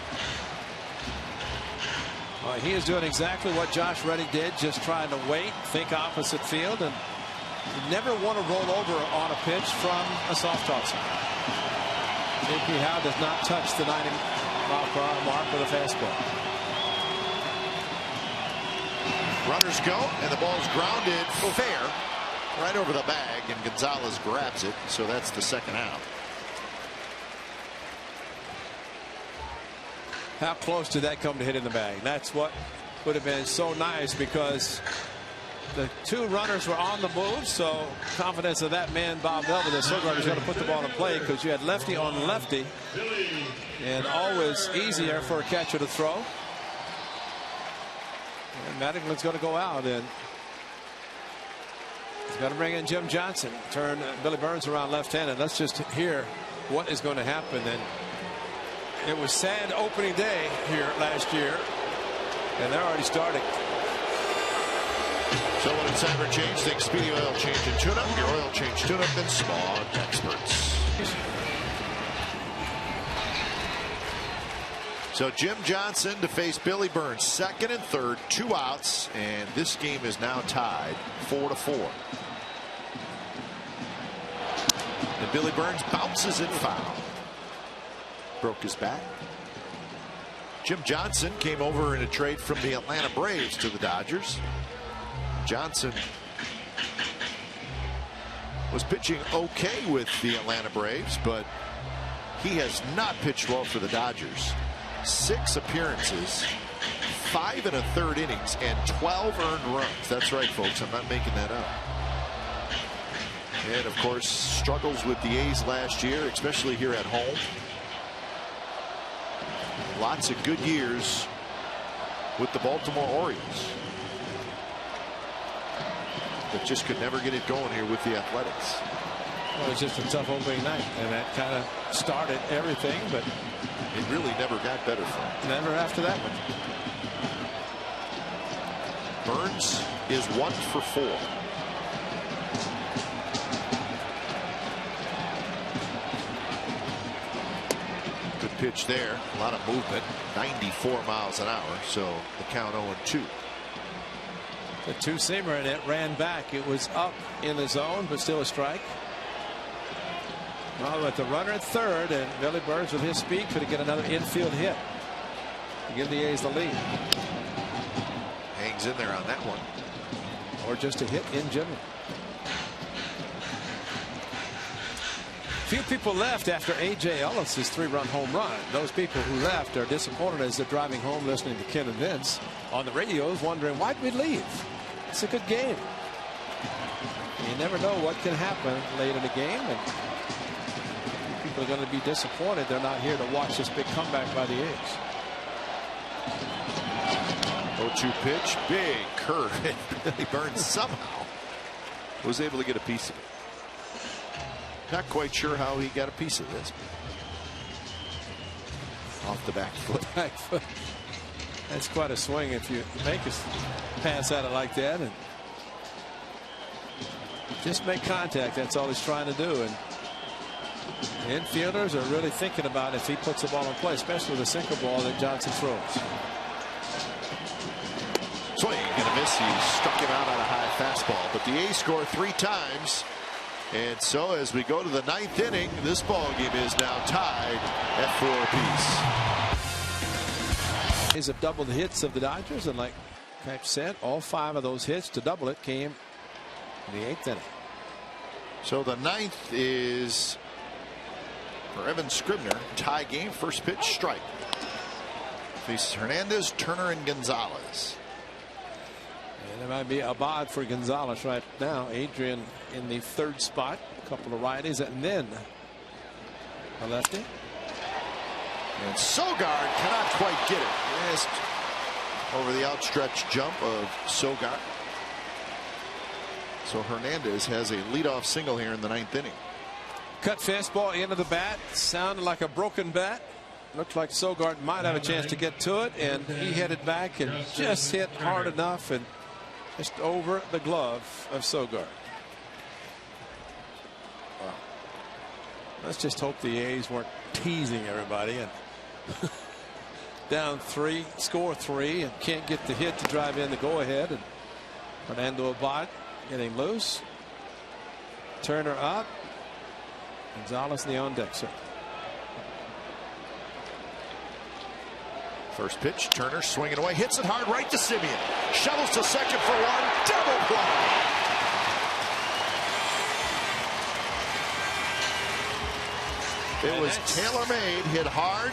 He is doing exactly what Josh Reddick did, just trying to wait, think opposite field, and you never want to roll over on a pitch from a soft tosser. J.P. Howell does not touch the 90-mile-per-hour mark with a fastball. Runners go, and the ball's grounded fair right over the bag, and Gonzalez grabs it, so that's the second out. How close did that come to hitting the bag? That's what would have been so nice, because the two runners were on the move, so confidence of that man, Bob Melvin, that Sogard is going to put the ball in play, because you had lefty on lefty, and always easier for a catcher to throw. And Mattingly's going to go out, and he's got to bring in Jim Johnson, turn Billy Burns around left-handed. Let's just hear what is going to happen. And it was sad opening day here last year, and they're already starting. So when it's time for change, think Speedy Oil Change and Tune-Up. Your oil change tune-up and smog experts. So Jim Johnson to face Billy Burns, second and third, 2 outs, and this game is now tied 4-4. And Billy Burns bounces it foul. Broke his back. Jim Johnson came over in a trade from the Atlanta Braves to the Dodgers. Johnson was pitching okay with the Atlanta Braves, but he has not pitched well for the Dodgers. 6 appearances, 5 1/3 innings, and 12 earned runs. That's right, folks. I'm not making that up. And of course, struggles with the A's last year, especially here at home. Lots of good years with the Baltimore Orioles, but just could never get it going here with the Athletics. Well, it was just a tough opening night, and that kind of started everything, but it really never got better for him. Never after that one. Burns is 1 for 4. Good pitch there. A lot of movement. 94 miles an hour. So the count 0-2. The two-seamer, and it ran back. It was up in the zone, but still a strike. Well, with the runner at third, and Billy Burns with his speed could get another infield hit to give the A's the lead. Hangs in there on that one. Or just a hit in general. Few people left after A.J. Ellis's 3-run home run. Those people who left are disappointed as they're driving home listening to Ken and Vince on the radios, wondering why'd we leave. It's a good game. You never know what can happen late in the game, and people are going to be disappointed they're not here to watch this big comeback by the A's. 0-2 pitch, big curve. Billy Burns somehow was able to get a piece of it. Not quite sure how he got a piece of this. Off the back foot. Back foot. That's quite a swing if you make a pass at it like that, and just make contact. That's all he's trying to do. And the infielders are really thinking about if he puts the ball in play, especially the sinker ball that Johnson throws. Swing and a miss. He struck him out on a high fastball, but the A's score 3 times. And so as we go to the 9th inning, this ball game is now tied at 4 apiece. A's have doubled the hits of the Dodgers, and like Cap said, all 5 of those hits to double it came in the 8th inning. So the 9th is for Evan Scribner. Tie game. First pitch, strike. Faces Hernandez, Turner, and Gonzalez. And it might be a bod for Gonzalez right now. Adrian in the 3rd spot. A couple of righties, and then a lefty. And Sogard cannot quite get it. Missed over the outstretched jump of Sogard. So Hernandez has a leadoff single here in the 9th inning. Cut fastball into the bat. Sounded like a broken bat. Looked like Sogard might have a chance to get to it, and he headed back and just hit hard enough and just over the glove of Sogard. Wow. Let's just hope the A's weren't teasing everybody and down 3, score 3, and can't get the hit to drive in the go-ahead. And Fernando Abad getting loose. Turner up. Gonzalez the on-deck. First pitch, Turner swinging away, hits it hard right to Simeon. Shovels to second for one, double play. It was tailor-made, hit hard.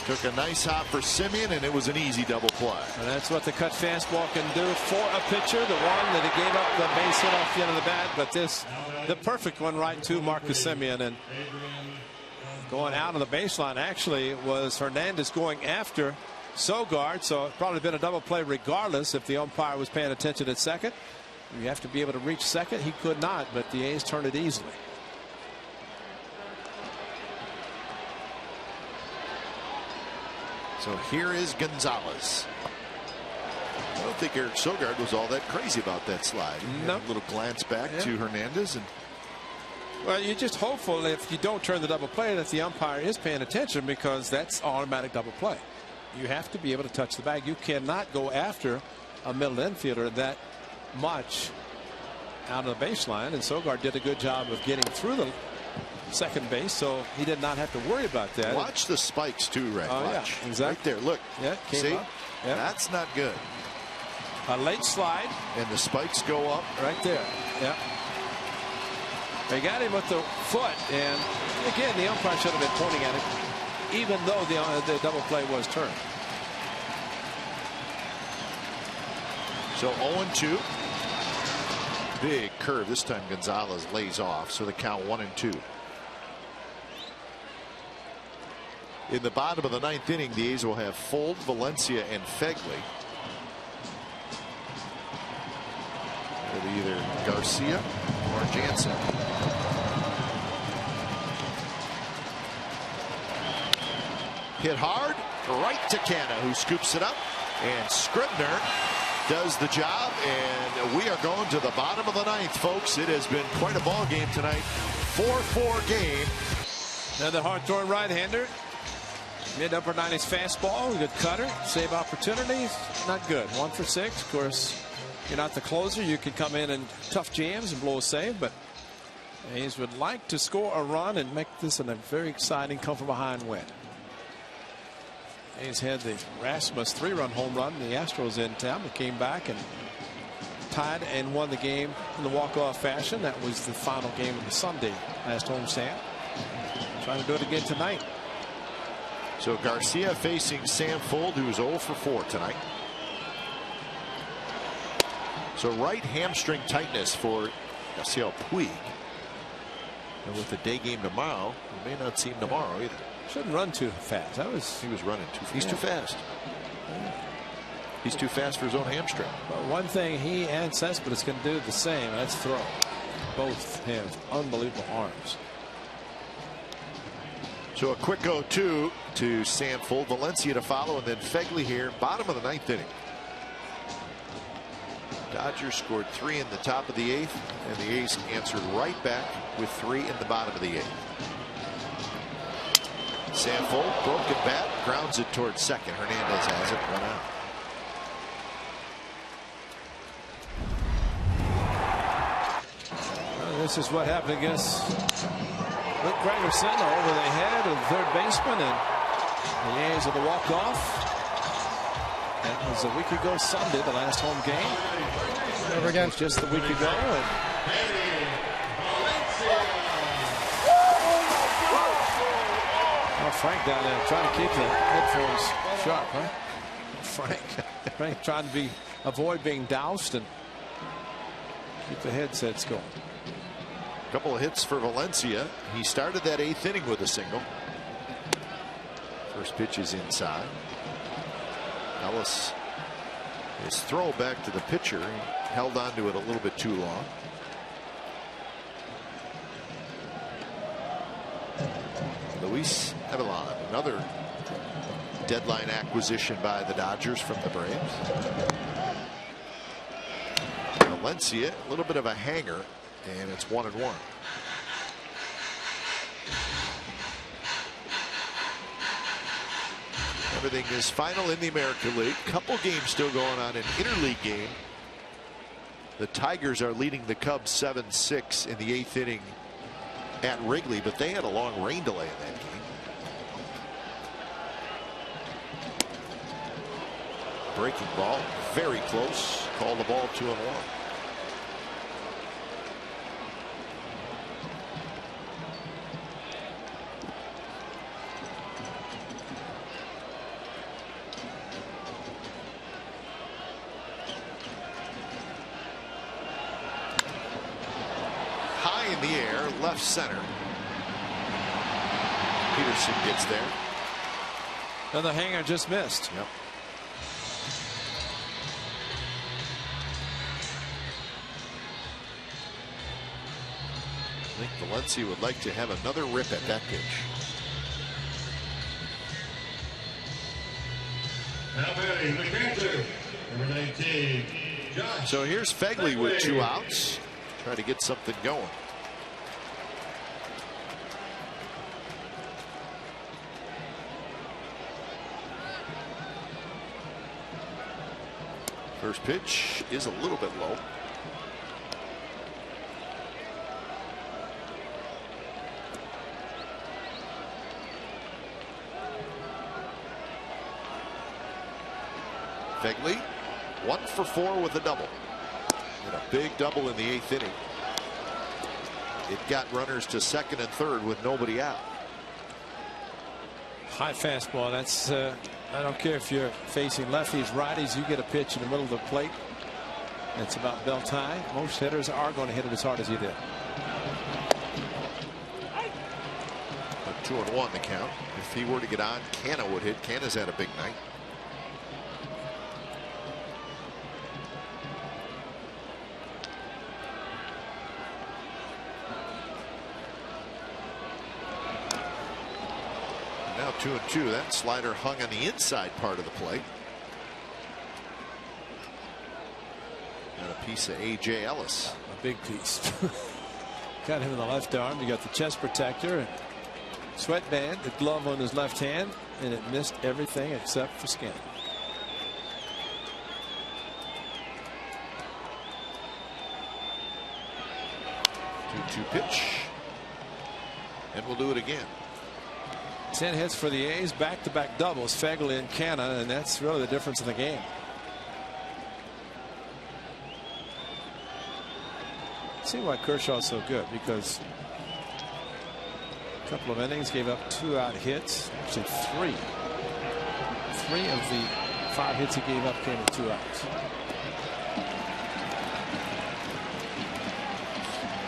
Took a nice hop for Simeon, and it was an easy double play. And that's what the cut fastball can do for a pitcher. The one that he gave up the base hit off the end of the bat, but this, the perfect one right to Marcus Simeon. And going out of the baseline actually was Hernandez going after Sogard, so it probably been a double play regardless if the umpire was paying attention at second. You have to be able to reach second. He could not, but the A's turned it easily. So here is Gonzalez. I don't think Eric Sogard was all that crazy about that slide. Nope. A little glance back to Hernandez. And well, you're just hopeful if you don't turn the double play that the umpire is paying attention, because that's automatic double play. You have to be able to touch the bag. You cannot go after a middle infielder that much out of the baseline, and Sogard did a good job of getting through the second base, so he did not have to worry about that. Watch the spikes too, Ray. Watch. Yeah, exactly. Right there, look. Yeah, see? Up. Yep. That's not good. A late slide. And the spikes go up. Right there. Yeah. They got him with the foot, and again, the umpire should have been pointing at it, even though the double play was turned. So 0-2. Big curve. This time Gonzalez lays off, so the count 1-2. In the bottom of the 9th inning, the A's will have Fold, Valencia, and Fegley. It'll be either Garcia or Jansen. Hit hard, right to Canna, who scoops it up, and Scribner does the job, and we are going to the bottom of the 9th, folks. It has been quite a ball game tonight. 4-4 game. Another hard-throwing right-hander. Mid-upper 90s fastball, good cutter, save opportunities, not good. 1 for 6. Of course, you're not the closer. You can come in tough jams and blow a save, but A's would like to score a run and make this a very exciting come-from-behind win. A's had the Rasmus 3-run home run. The Astros in town. They came back and tied and won the game in the walk-off fashion. That was the final game of the Sunday last homestand. Trying to do it again tonight. So Garcia facing Sam Fold, who's 0 for 4 tonight. So right hamstring tightness for Yasiel Puig. And with the day game tomorrow, we may not see him tomorrow either. Shouldn't run too fast. He was running too fast. He's too fast. He's too fast for his own hamstring. Well, one thing he and Cespedes can do the same. That's throw. Both have unbelievable arms. So a quick 0-2 to Sam Fold, Valencia to follow, and then Fegley here, bottom of the 9th inning. Dodgers scored 3 in the top of the 8th, and the A's answered right back with 3 in the bottom of the 8th. Sam Fold, broken bat, grounds it towards second. Hernandez has it, 1 out. Well, this is what happened against Rick Gregerson over the head of the third baseman, and the A's of the walk-off. That was a week ago Sunday, the last home game. Never again. It was just a week ago. And Frank down there trying to keep the headphones sharp, huh? Frank trying to avoid being doused and keep the headsets going. A couple of hits for Valencia. He started that 8th inning with a single. First pitch is inside. Ellis His throw back to the pitcher, he held on to it a little bit too long. Luis Avilan, another deadline acquisition by the Dodgers from the Braves. Valencia, a little bit of a hanger, and it's 1-1. Everything is final in the American League. Couple games still going on. An interleague game. The Tigers are leading the Cubs 7-6 in the 8th inning at Wrigley, but they had a long rain delay in that game. Breaking ball, very close. Call the ball 2-1. In the air, left center. Peterson gets there. And the hanger just missed. Yep. I think Valencia would like to have another rip at that pitch. Now batting the catcher, number 19, Josh. So here's Fegley with 2 outs. Try to get something going. First pitch is a little bit low. Fegley 1 for 4 with a double. And a big double in the 8th inning. It got runners to second and third with nobody out. High fastball. That's I don't care if you're facing lefties, righties, you get a pitch in the middle of the plate. It's about belt high. Most hitters are going to hit it as hard as he did. 2-1 the count. If he were to get on, Canna would hit. Canna's had a big night. Now 2-2. That slider hung on the inside part of the plate. And a piece of A.J. Ellis. A big piece. Got him in the left arm. You got the chest protector, sweatband, the glove on his left hand, and it missed everything except for skin. 2-2 pitch. And we'll do it again. 10 hits for the A's, back-to-back doubles, Fegley and Canna, and that's really the difference in the game. See why Kershaw's so good, because a couple of innings gave up 2-out hits, actually 3. 3 of the 5 hits he gave up came with 2 outs.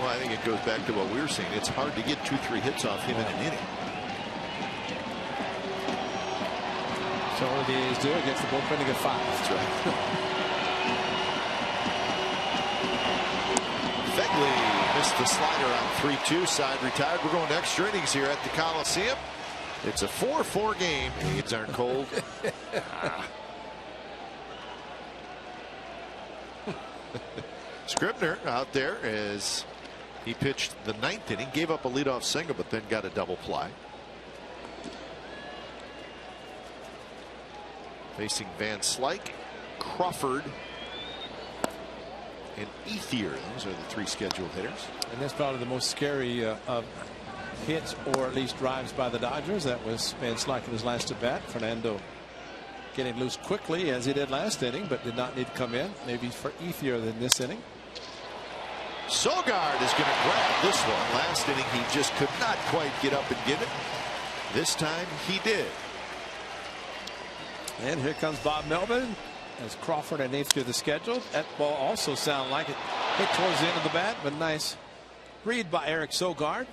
Well, I think it goes back to what we were saying. It's hard to get 2-3 hits off him in an inning. So what do the A's do? It gets the bullpen to get 5. That's right. Fegley missed the slider on 3-2. Side retired. We're going to extra innings here at the Coliseum. It's a 4-4 game. Aids aren't cold. Scribner out there as he pitched the 9th inning, gave up a leadoff single, but then got a double play. Facing Van Slyke, Crawford, and Ethier. Those are the 3 scheduled hitters. And that's probably the most scary of hits, or at least drives by the Dodgers. That was Van Slyke in his last at bat. Fernando getting loose quickly as he did last inning, but did not need to come in. Maybe for Ethier than this inning. Sogard is going to grab this one. Last inning he just could not quite get up and get it. This time he did. And here comes Bob Melvin as Crawford and Ethier the scheduled. That ball also sounded like it hit towards the end of the bat, but nice read by Eric Sogard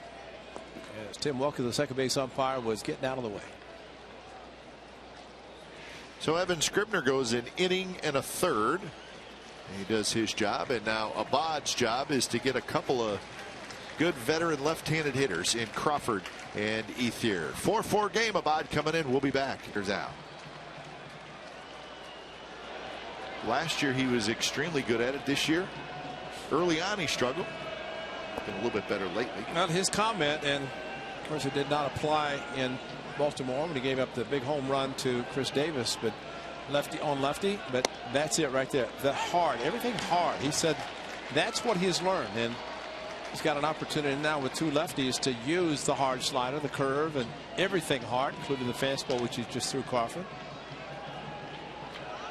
as Tim Welker, the second base umpire, was getting out of the way. So Evan Scribner goes an inning and a third. He does his job, and now Abad's job is to get a couple of good veteran left-handed hitters in Crawford and Ethier. 4-4 game. Abad coming in. We'll be back. Here's Al. Last year he was extremely good at it. This year, early on, he struggled. Been a little bit better lately. Well, his comment, and of course it did not apply in Baltimore when he gave up the big home run to Chris Davis, but lefty on lefty. But that's it right there. The hard, everything hard. He said that's what he's learned, and he's got an opportunity now with two lefties to use the hard slider, the curve, and everything hard, including the fastball, which he just threw Crawford.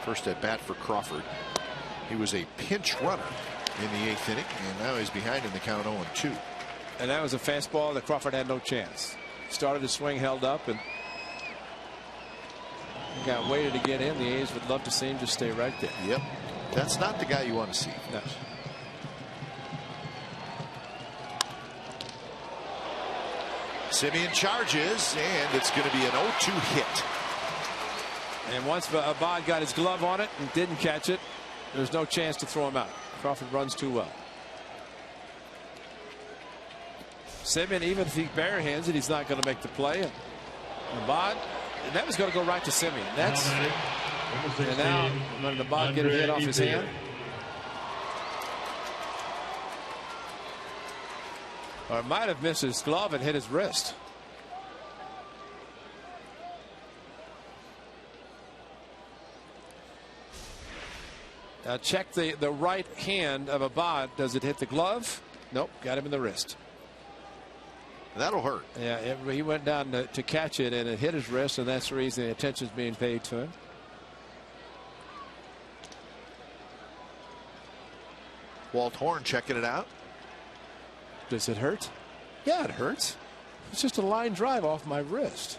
First at bat for Crawford. He was a pinch runner in the 8th inning, and now he's behind in the count 0-2. And that was a fastball that Crawford had no chance. Started to swing, held up, and got waited to get in. The A's would love to see him just stay right there. Yep. That's not the guy you want to see. No. Simeon charges, and it's going to be an 0-2 hit. And once Abad got his glove on it and didn't catch it, there's no chance to throw him out. Crawford runs too well. Simeon, even if he barehands it, he's not going to make the play. And Abad, and that was going to go right to Simeon. That's and now when Abad get a hit off his hand. Or might have missed his glove and hit his wrist. Check the right hand of Abad. Does it hit the glove? Nope. Got him in the wrist. That'll hurt. Yeah, he went down to catch it, and it hit his wrist, and that's the reason the attention's being paid to him. Walt Horn checking it out. Does it hurt? Yeah, it hurts. It's just a line drive off my wrist.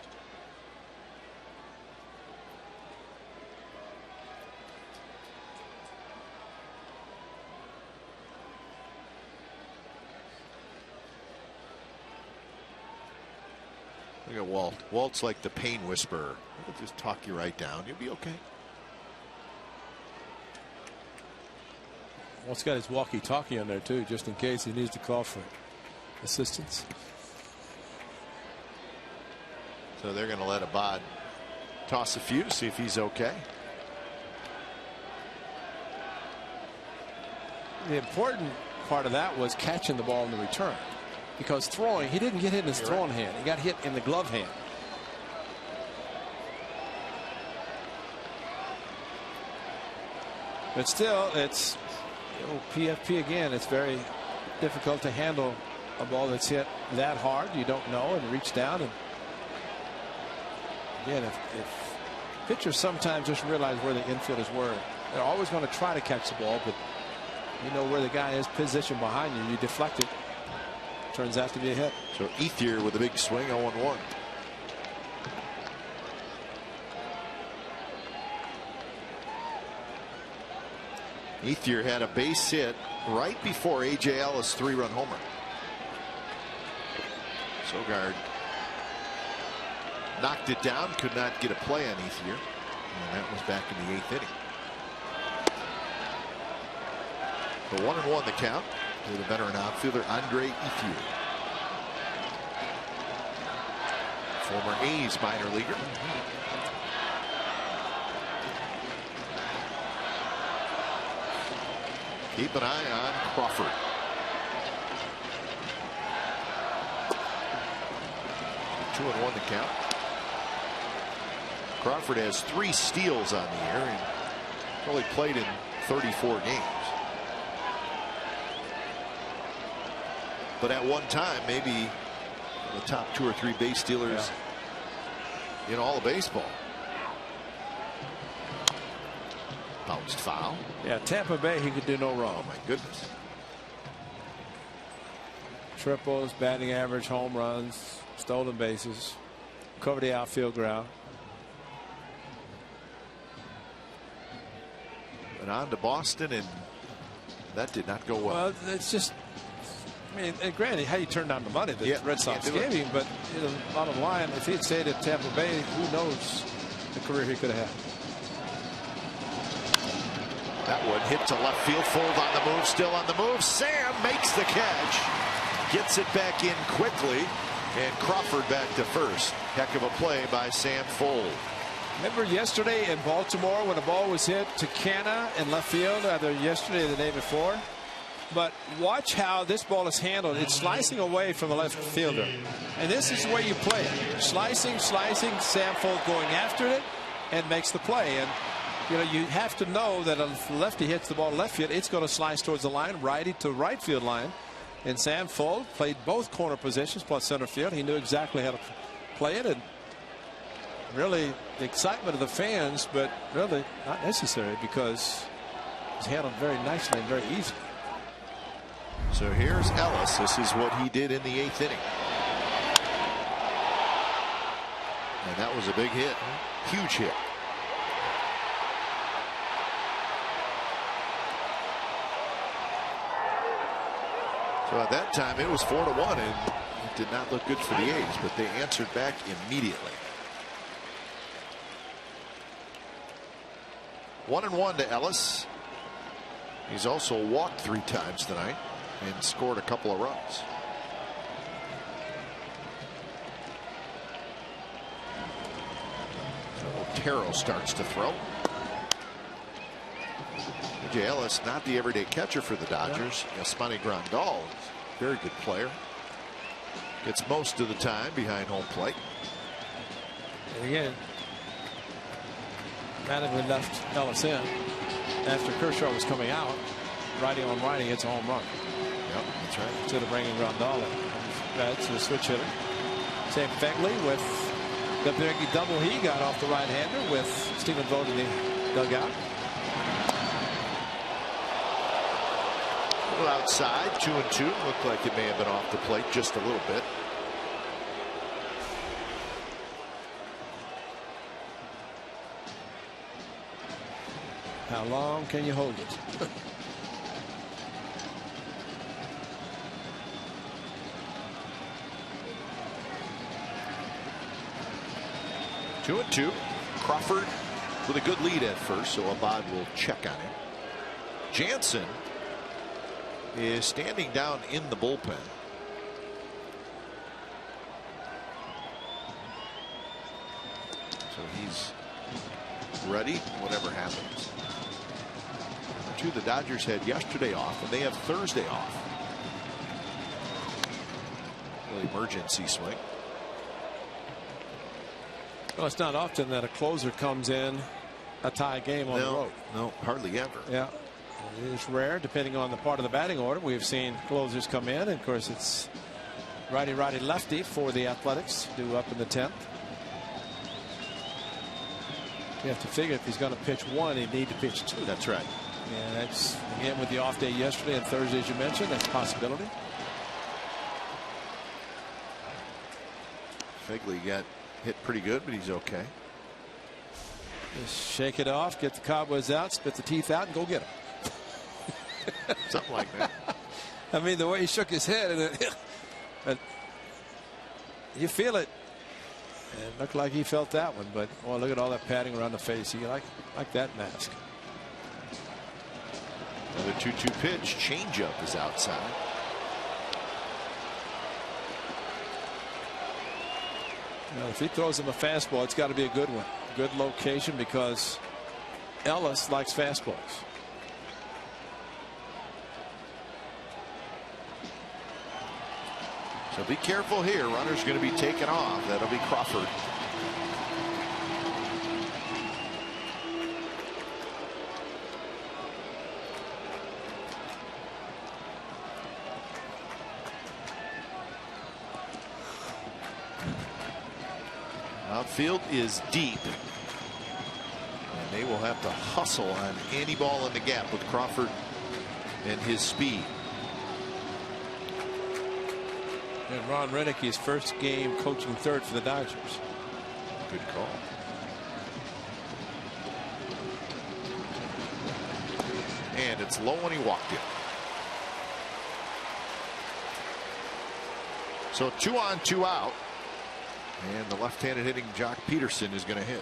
Look at Walt. Walt's like the pain whisperer. He'll just talk you right down. You'll be okay. Walt's got his walkie-talkie on there too, just in case he needs to call for assistance. So they're going to let Abad toss a few, see if he's okay. The important part of that was catching the ball in the return. Because throwing, he didn't get hit in his throwing hand. He got hit in the glove hand. But still, it's PFP again. It's very difficult to handle a ball that's hit that hard. You don't know, and reach down. And again, if pitchers sometimes just realize where the infielders were, they're always going to try to catch the ball, but you know where the guy is positioned behind you. You deflect it. Turns out to be a hit. So Ethier with a big swing, 0-1. Ethier had a base hit right before A.J. Ellis' 3-run homer. Sogard knocked it down, could not get a play on Ethier, and that was back in the 8th inning. The 1-1 the count to the veteran outfielder Andre Ethier, former A's minor leaguer. Keep an eye on Crawford. Two and 1 to count. Crawford has 3 steals on the year and only played in 34 games. But at one time, maybe the top 2 or 3 base stealers in all of baseball. Bounced foul. Yeah, Tampa Bay, he could do no wrong. Oh my goodness. Triples, batting average, home runs, stolen bases, cover the outfield ground. And on to Boston, and that did not go well. Well, it's just, I mean, and granted, how you turn down the money the Red Sox gave him, but you know, bottom line, if he had stayed at Tampa Bay, who knows the career he could have had. That one hit to left field. Fold on the move. Still on the move. Sam makes the catch. Gets it back in quickly. And Crawford back to first. Heck of a play by Sam Fold. Remember yesterday in Baltimore when a ball was hit to Canna in left field, either yesterday or the day before? But watch how this ball is handled. It's slicing away from the left fielder. And this is the way you play it. Slicing. Sam Fold going after it and makes the play. And you know, you have to know that if lefty hits the ball left field, it's going to slice towards the line, righty to right field line. And Sam Fold played both corner positions plus center field. He knew exactly how to play it, and really the excitement of the fans, but really not necessary because it's handled very nicely and very easy. So here's Ellis. This is what he did in the 8th inning. And that was a big hit. Huge hit. So at that time it was 4-1, and it did not look good for the A's, but they answered back immediately. 1-1 to Ellis. He's also walked 3 times tonight and scored a couple of runs. So Otero starts to throw. A.J. Ellis, not the everyday catcher for the Dodgers. Yasmani Grandal, very good player. Gets most of the time behind home plate. And again, Mattingly left Ellis in after Kershaw was coming out. Righty on righty, hits a home run. Yep, that's right. Instead of bringing Grandal in. That's the switch hitter. Same Fengley with the big double he got off the right-hander with Stephen Vogt in the dugout. Outside, 2-2. Looked like it may have been off the plate just a little bit. How long can you hold it? Two and two. Crawford with a good lead at first, so Abad will check on him. Jansen is standing down in the bullpen. So he's ready, whatever happens. The Dodgers had yesterday off, and they have Thursday off. Really emergency swing. Well, it's not often that a closer comes in a tie game on the road. No, hardly ever. Yeah. It's rare, depending on the part of the batting order. We've seen closers come in, and of course it's righty lefty for the Athletics, due up in the 10th. You have to figure if he's going to pitch one, he'd need to pitch two. That's right. And that's again with the off day yesterday and Thursday, as you mentioned, that's a possibility. Fengley got hit pretty good, but he's okay. Just shake it off, get the cobwebs out, spit the teeth out, and go get him. Something like that. I mean, the way he shook his head, and you feel it. And it looked like he felt that one, but well, look at all that padding around the face. He like that mask. Another 2-2 pitch. Changeup is outside. You know, if he throws him a fastball, it's got to be a good one. Good location, because Ellis likes fastballs. So be careful here. Runner's going to be taken off. That'll be Crawford. Outfield is deep. And they will have to hustle on any ball in the gap with Crawford and his speed. And Ron Renicke's first game coaching third for the Dodgers. Good call. And it's low when he walked in. So 2 on 2 out. And the left-handed hitting Jock Peterson is going to hit.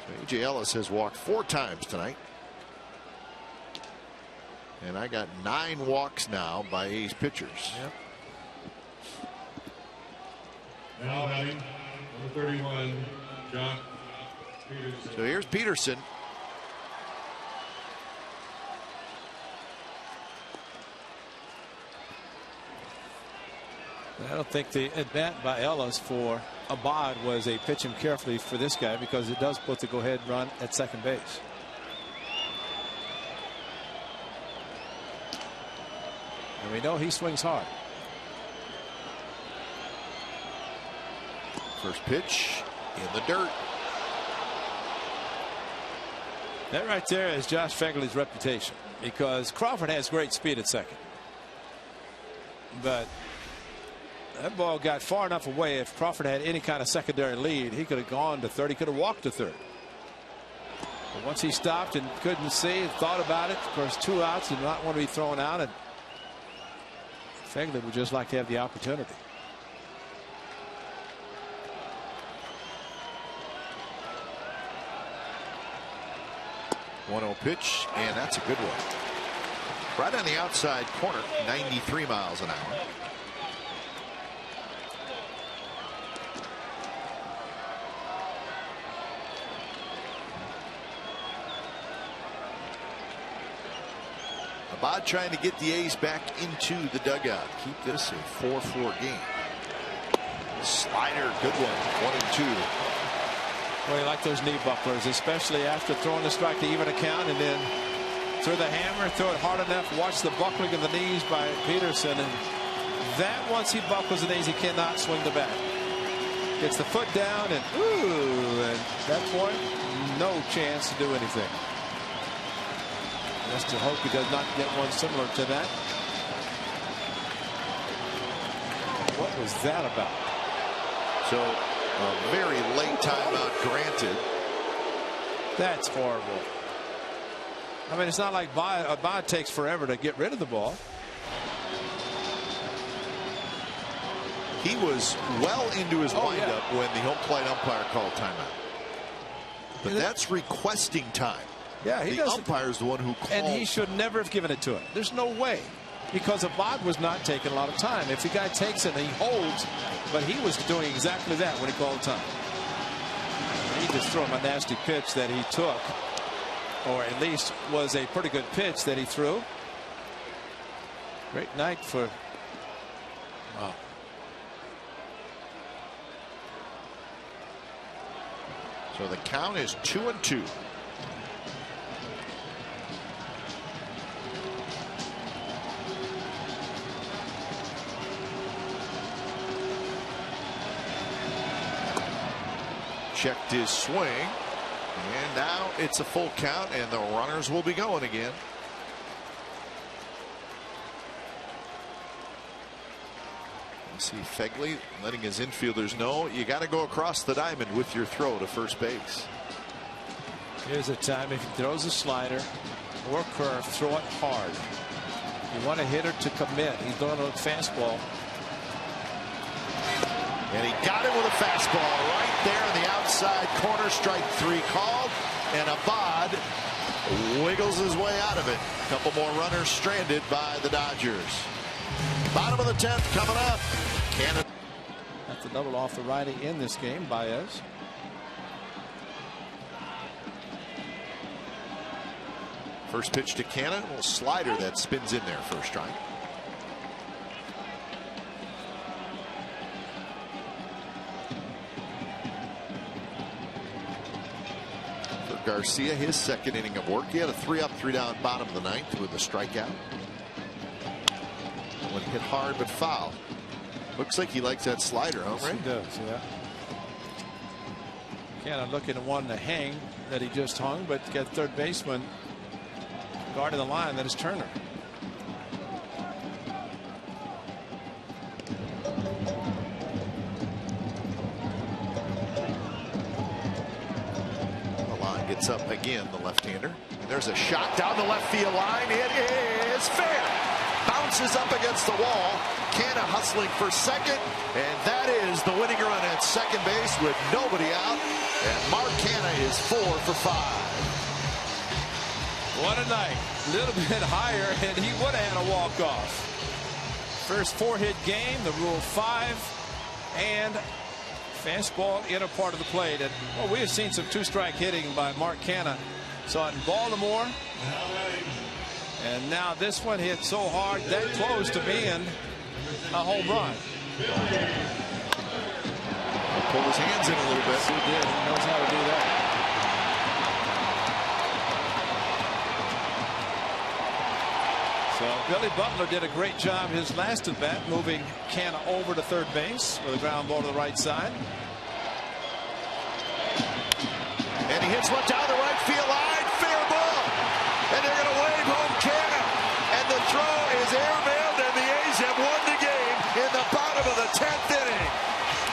So A.J. Ellis has walked 4 times tonight. And I got 9 walks now by A's pitchers. Yep. Now having number 31, John Peterson. So here's Peterson. I don't think the at bat by Ellis for Abad was a pitch him carefully for this guy, because it does put the go-ahead run at second base. And we know he swings hard. First pitch in the dirt. That right there is Josh Fegley's reputation, because Crawford has great speed at second. But that ball got far enough away. If Crawford had any kind of secondary lead, he could have gone to third. He could have walked to third. But once he stopped and couldn't see, thought about it. Of course, 2 outs, did not want to be thrown out, and Fegley would just like to have the opportunity. One-0 pitch, and that's a good one. Right on the outside corner, 93 miles an hour. Abad trying to get the A's back into the dugout. Keep this a 4-4 game. Slider, good one. 1-2. Well, you like those knee bucklers, especially after throwing the strike to even a count, and then throw the hammer, throw it hard enough, watch the buckling of the knees by Peterson, and that once he buckles the knees, he cannot swing the bat. Gets the foot down, and ooh, and at that point, no chance to do anything. Just to hope he does not get one similar to that. What was that about? So a very late timeout granted. That's horrible. I mean, it's not like Abad takes forever to get rid of the ball. He was well into his windup when the home plate umpire called timeout. But that's requesting time. Yeah, he the doesn't. umpire is the one who calls. And he should never have given it to him. There's no way, because Abad was not taking a lot of time. If the guy takes it and he holds, but he was doing exactly that when he called time. He just threw him a nasty pitch that he took, or at least was a pretty good pitch that he threw. Great night for. Wow. So the count is 2-2. Checked his swing, and now it's a full count, and the runners will be going again. You see Fegley letting his infielders know you got to go across the diamond with your throw to first base. Here's a time if he throws a slider or curve, throw it hard. You want a hitter to commit. He's throwing a fastball. And he got it with a fastball right there in the outside corner. Strike 3 called, and Abad wiggles his way out of it. A couple more runners stranded by the Dodgers. Bottom of the 10th coming up. Canada. That's a double off the righty in this game. Baez. First pitch to Canada. A little slider that spins in there first strike. Garcia, his second inning of work. He had a 3-up, 3-down bottom of the 9th with a strikeout. One hit hard but foul. Looks like he likes that slider, huh, Ray? He does, yeah. Cannon looking at one to hang that he just hung, but got third baseman guarding the line. That is Turner. Gets up again, the left-hander. There's a shot down the left field line. It is fair. Bounces up against the wall. Canna hustling for second, and that is the winning run at second base with nobody out. And Mark Canna is 4 for 5. What a night. A little bit higher, and he would have had a walk-off. First 4-hit game, the Rule 5, and fastball in a part of the plate. And well, we have seen some two-strike hitting by Mark Canha. Saw it in Baltimore. And now this one hit so hard, that close to being a home run. Pulled his hands in a little bit. He did. He knows how to do that. So Billy Butler did a great job his last at bat, moving Canha over to third base with a ground ball to the right side. And he hits one down the right field line. Fair ball. And they're going to wave home Canha. And the throw is airmailed, and the A's have won the game in the bottom of the 10th inning.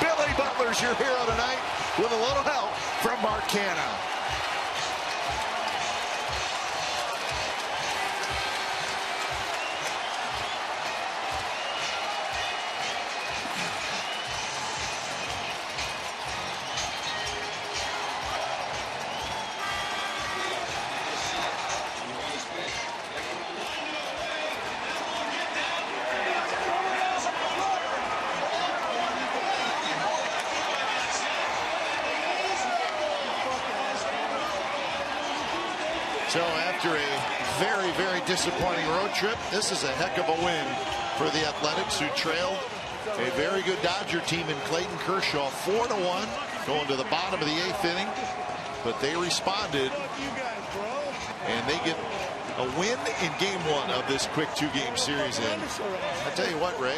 Billy Butler's your hero tonight with a little help from Mark Canha. So after a very, very disappointing road trip, this is a heck of a win for the Athletics, who trailed a very good Dodger team in Clayton Kershaw 4-1 going to the bottom of the 8th inning. But they responded, and they get a win in game 1 of this quick 2-game series. And I tell you what, Ray,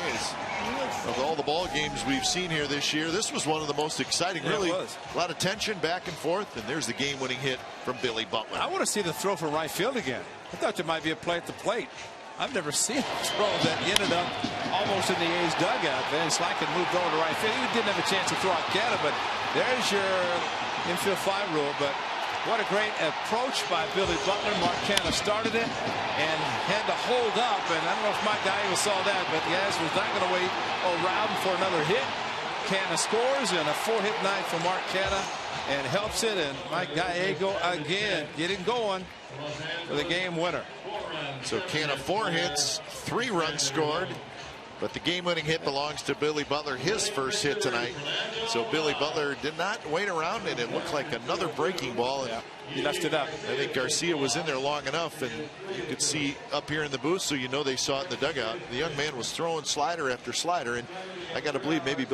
of all the ball games we've seen here this year, this was one of the most exciting. Really, a lot of tension back and forth, and there's the game-winning hit from Billy Butler. I want to see the throw from right field again. I thought there might be a play at the plate. I've never seen a throw that ended up almost in the A's dugout. Van Slyken moved over to right field. He didn't have a chance to throw out Canha, but there's your infield fly rule. But what a great approach by Billy Butler. Mark Canha started it and had to hold up. And I don't know if Mike Gallego saw that, but the A's was not going to wait around for another hit. Canha scores, and a 4-hit night for Mark Canha, and helps it. And Mike Gallego again getting going for the game winner. So Canha 4 hits, 3 runs scored. But the game-winning hit belongs to Billy Butler, his first hit tonight. So Billy Butler did not wait around, and it looked like another breaking ball. And he left it up. I think Garcia was in there long enough, and you could see up here in the booth, so you know they saw it in the dugout. The young man was throwing slider after slider, and I got to believe maybe Billy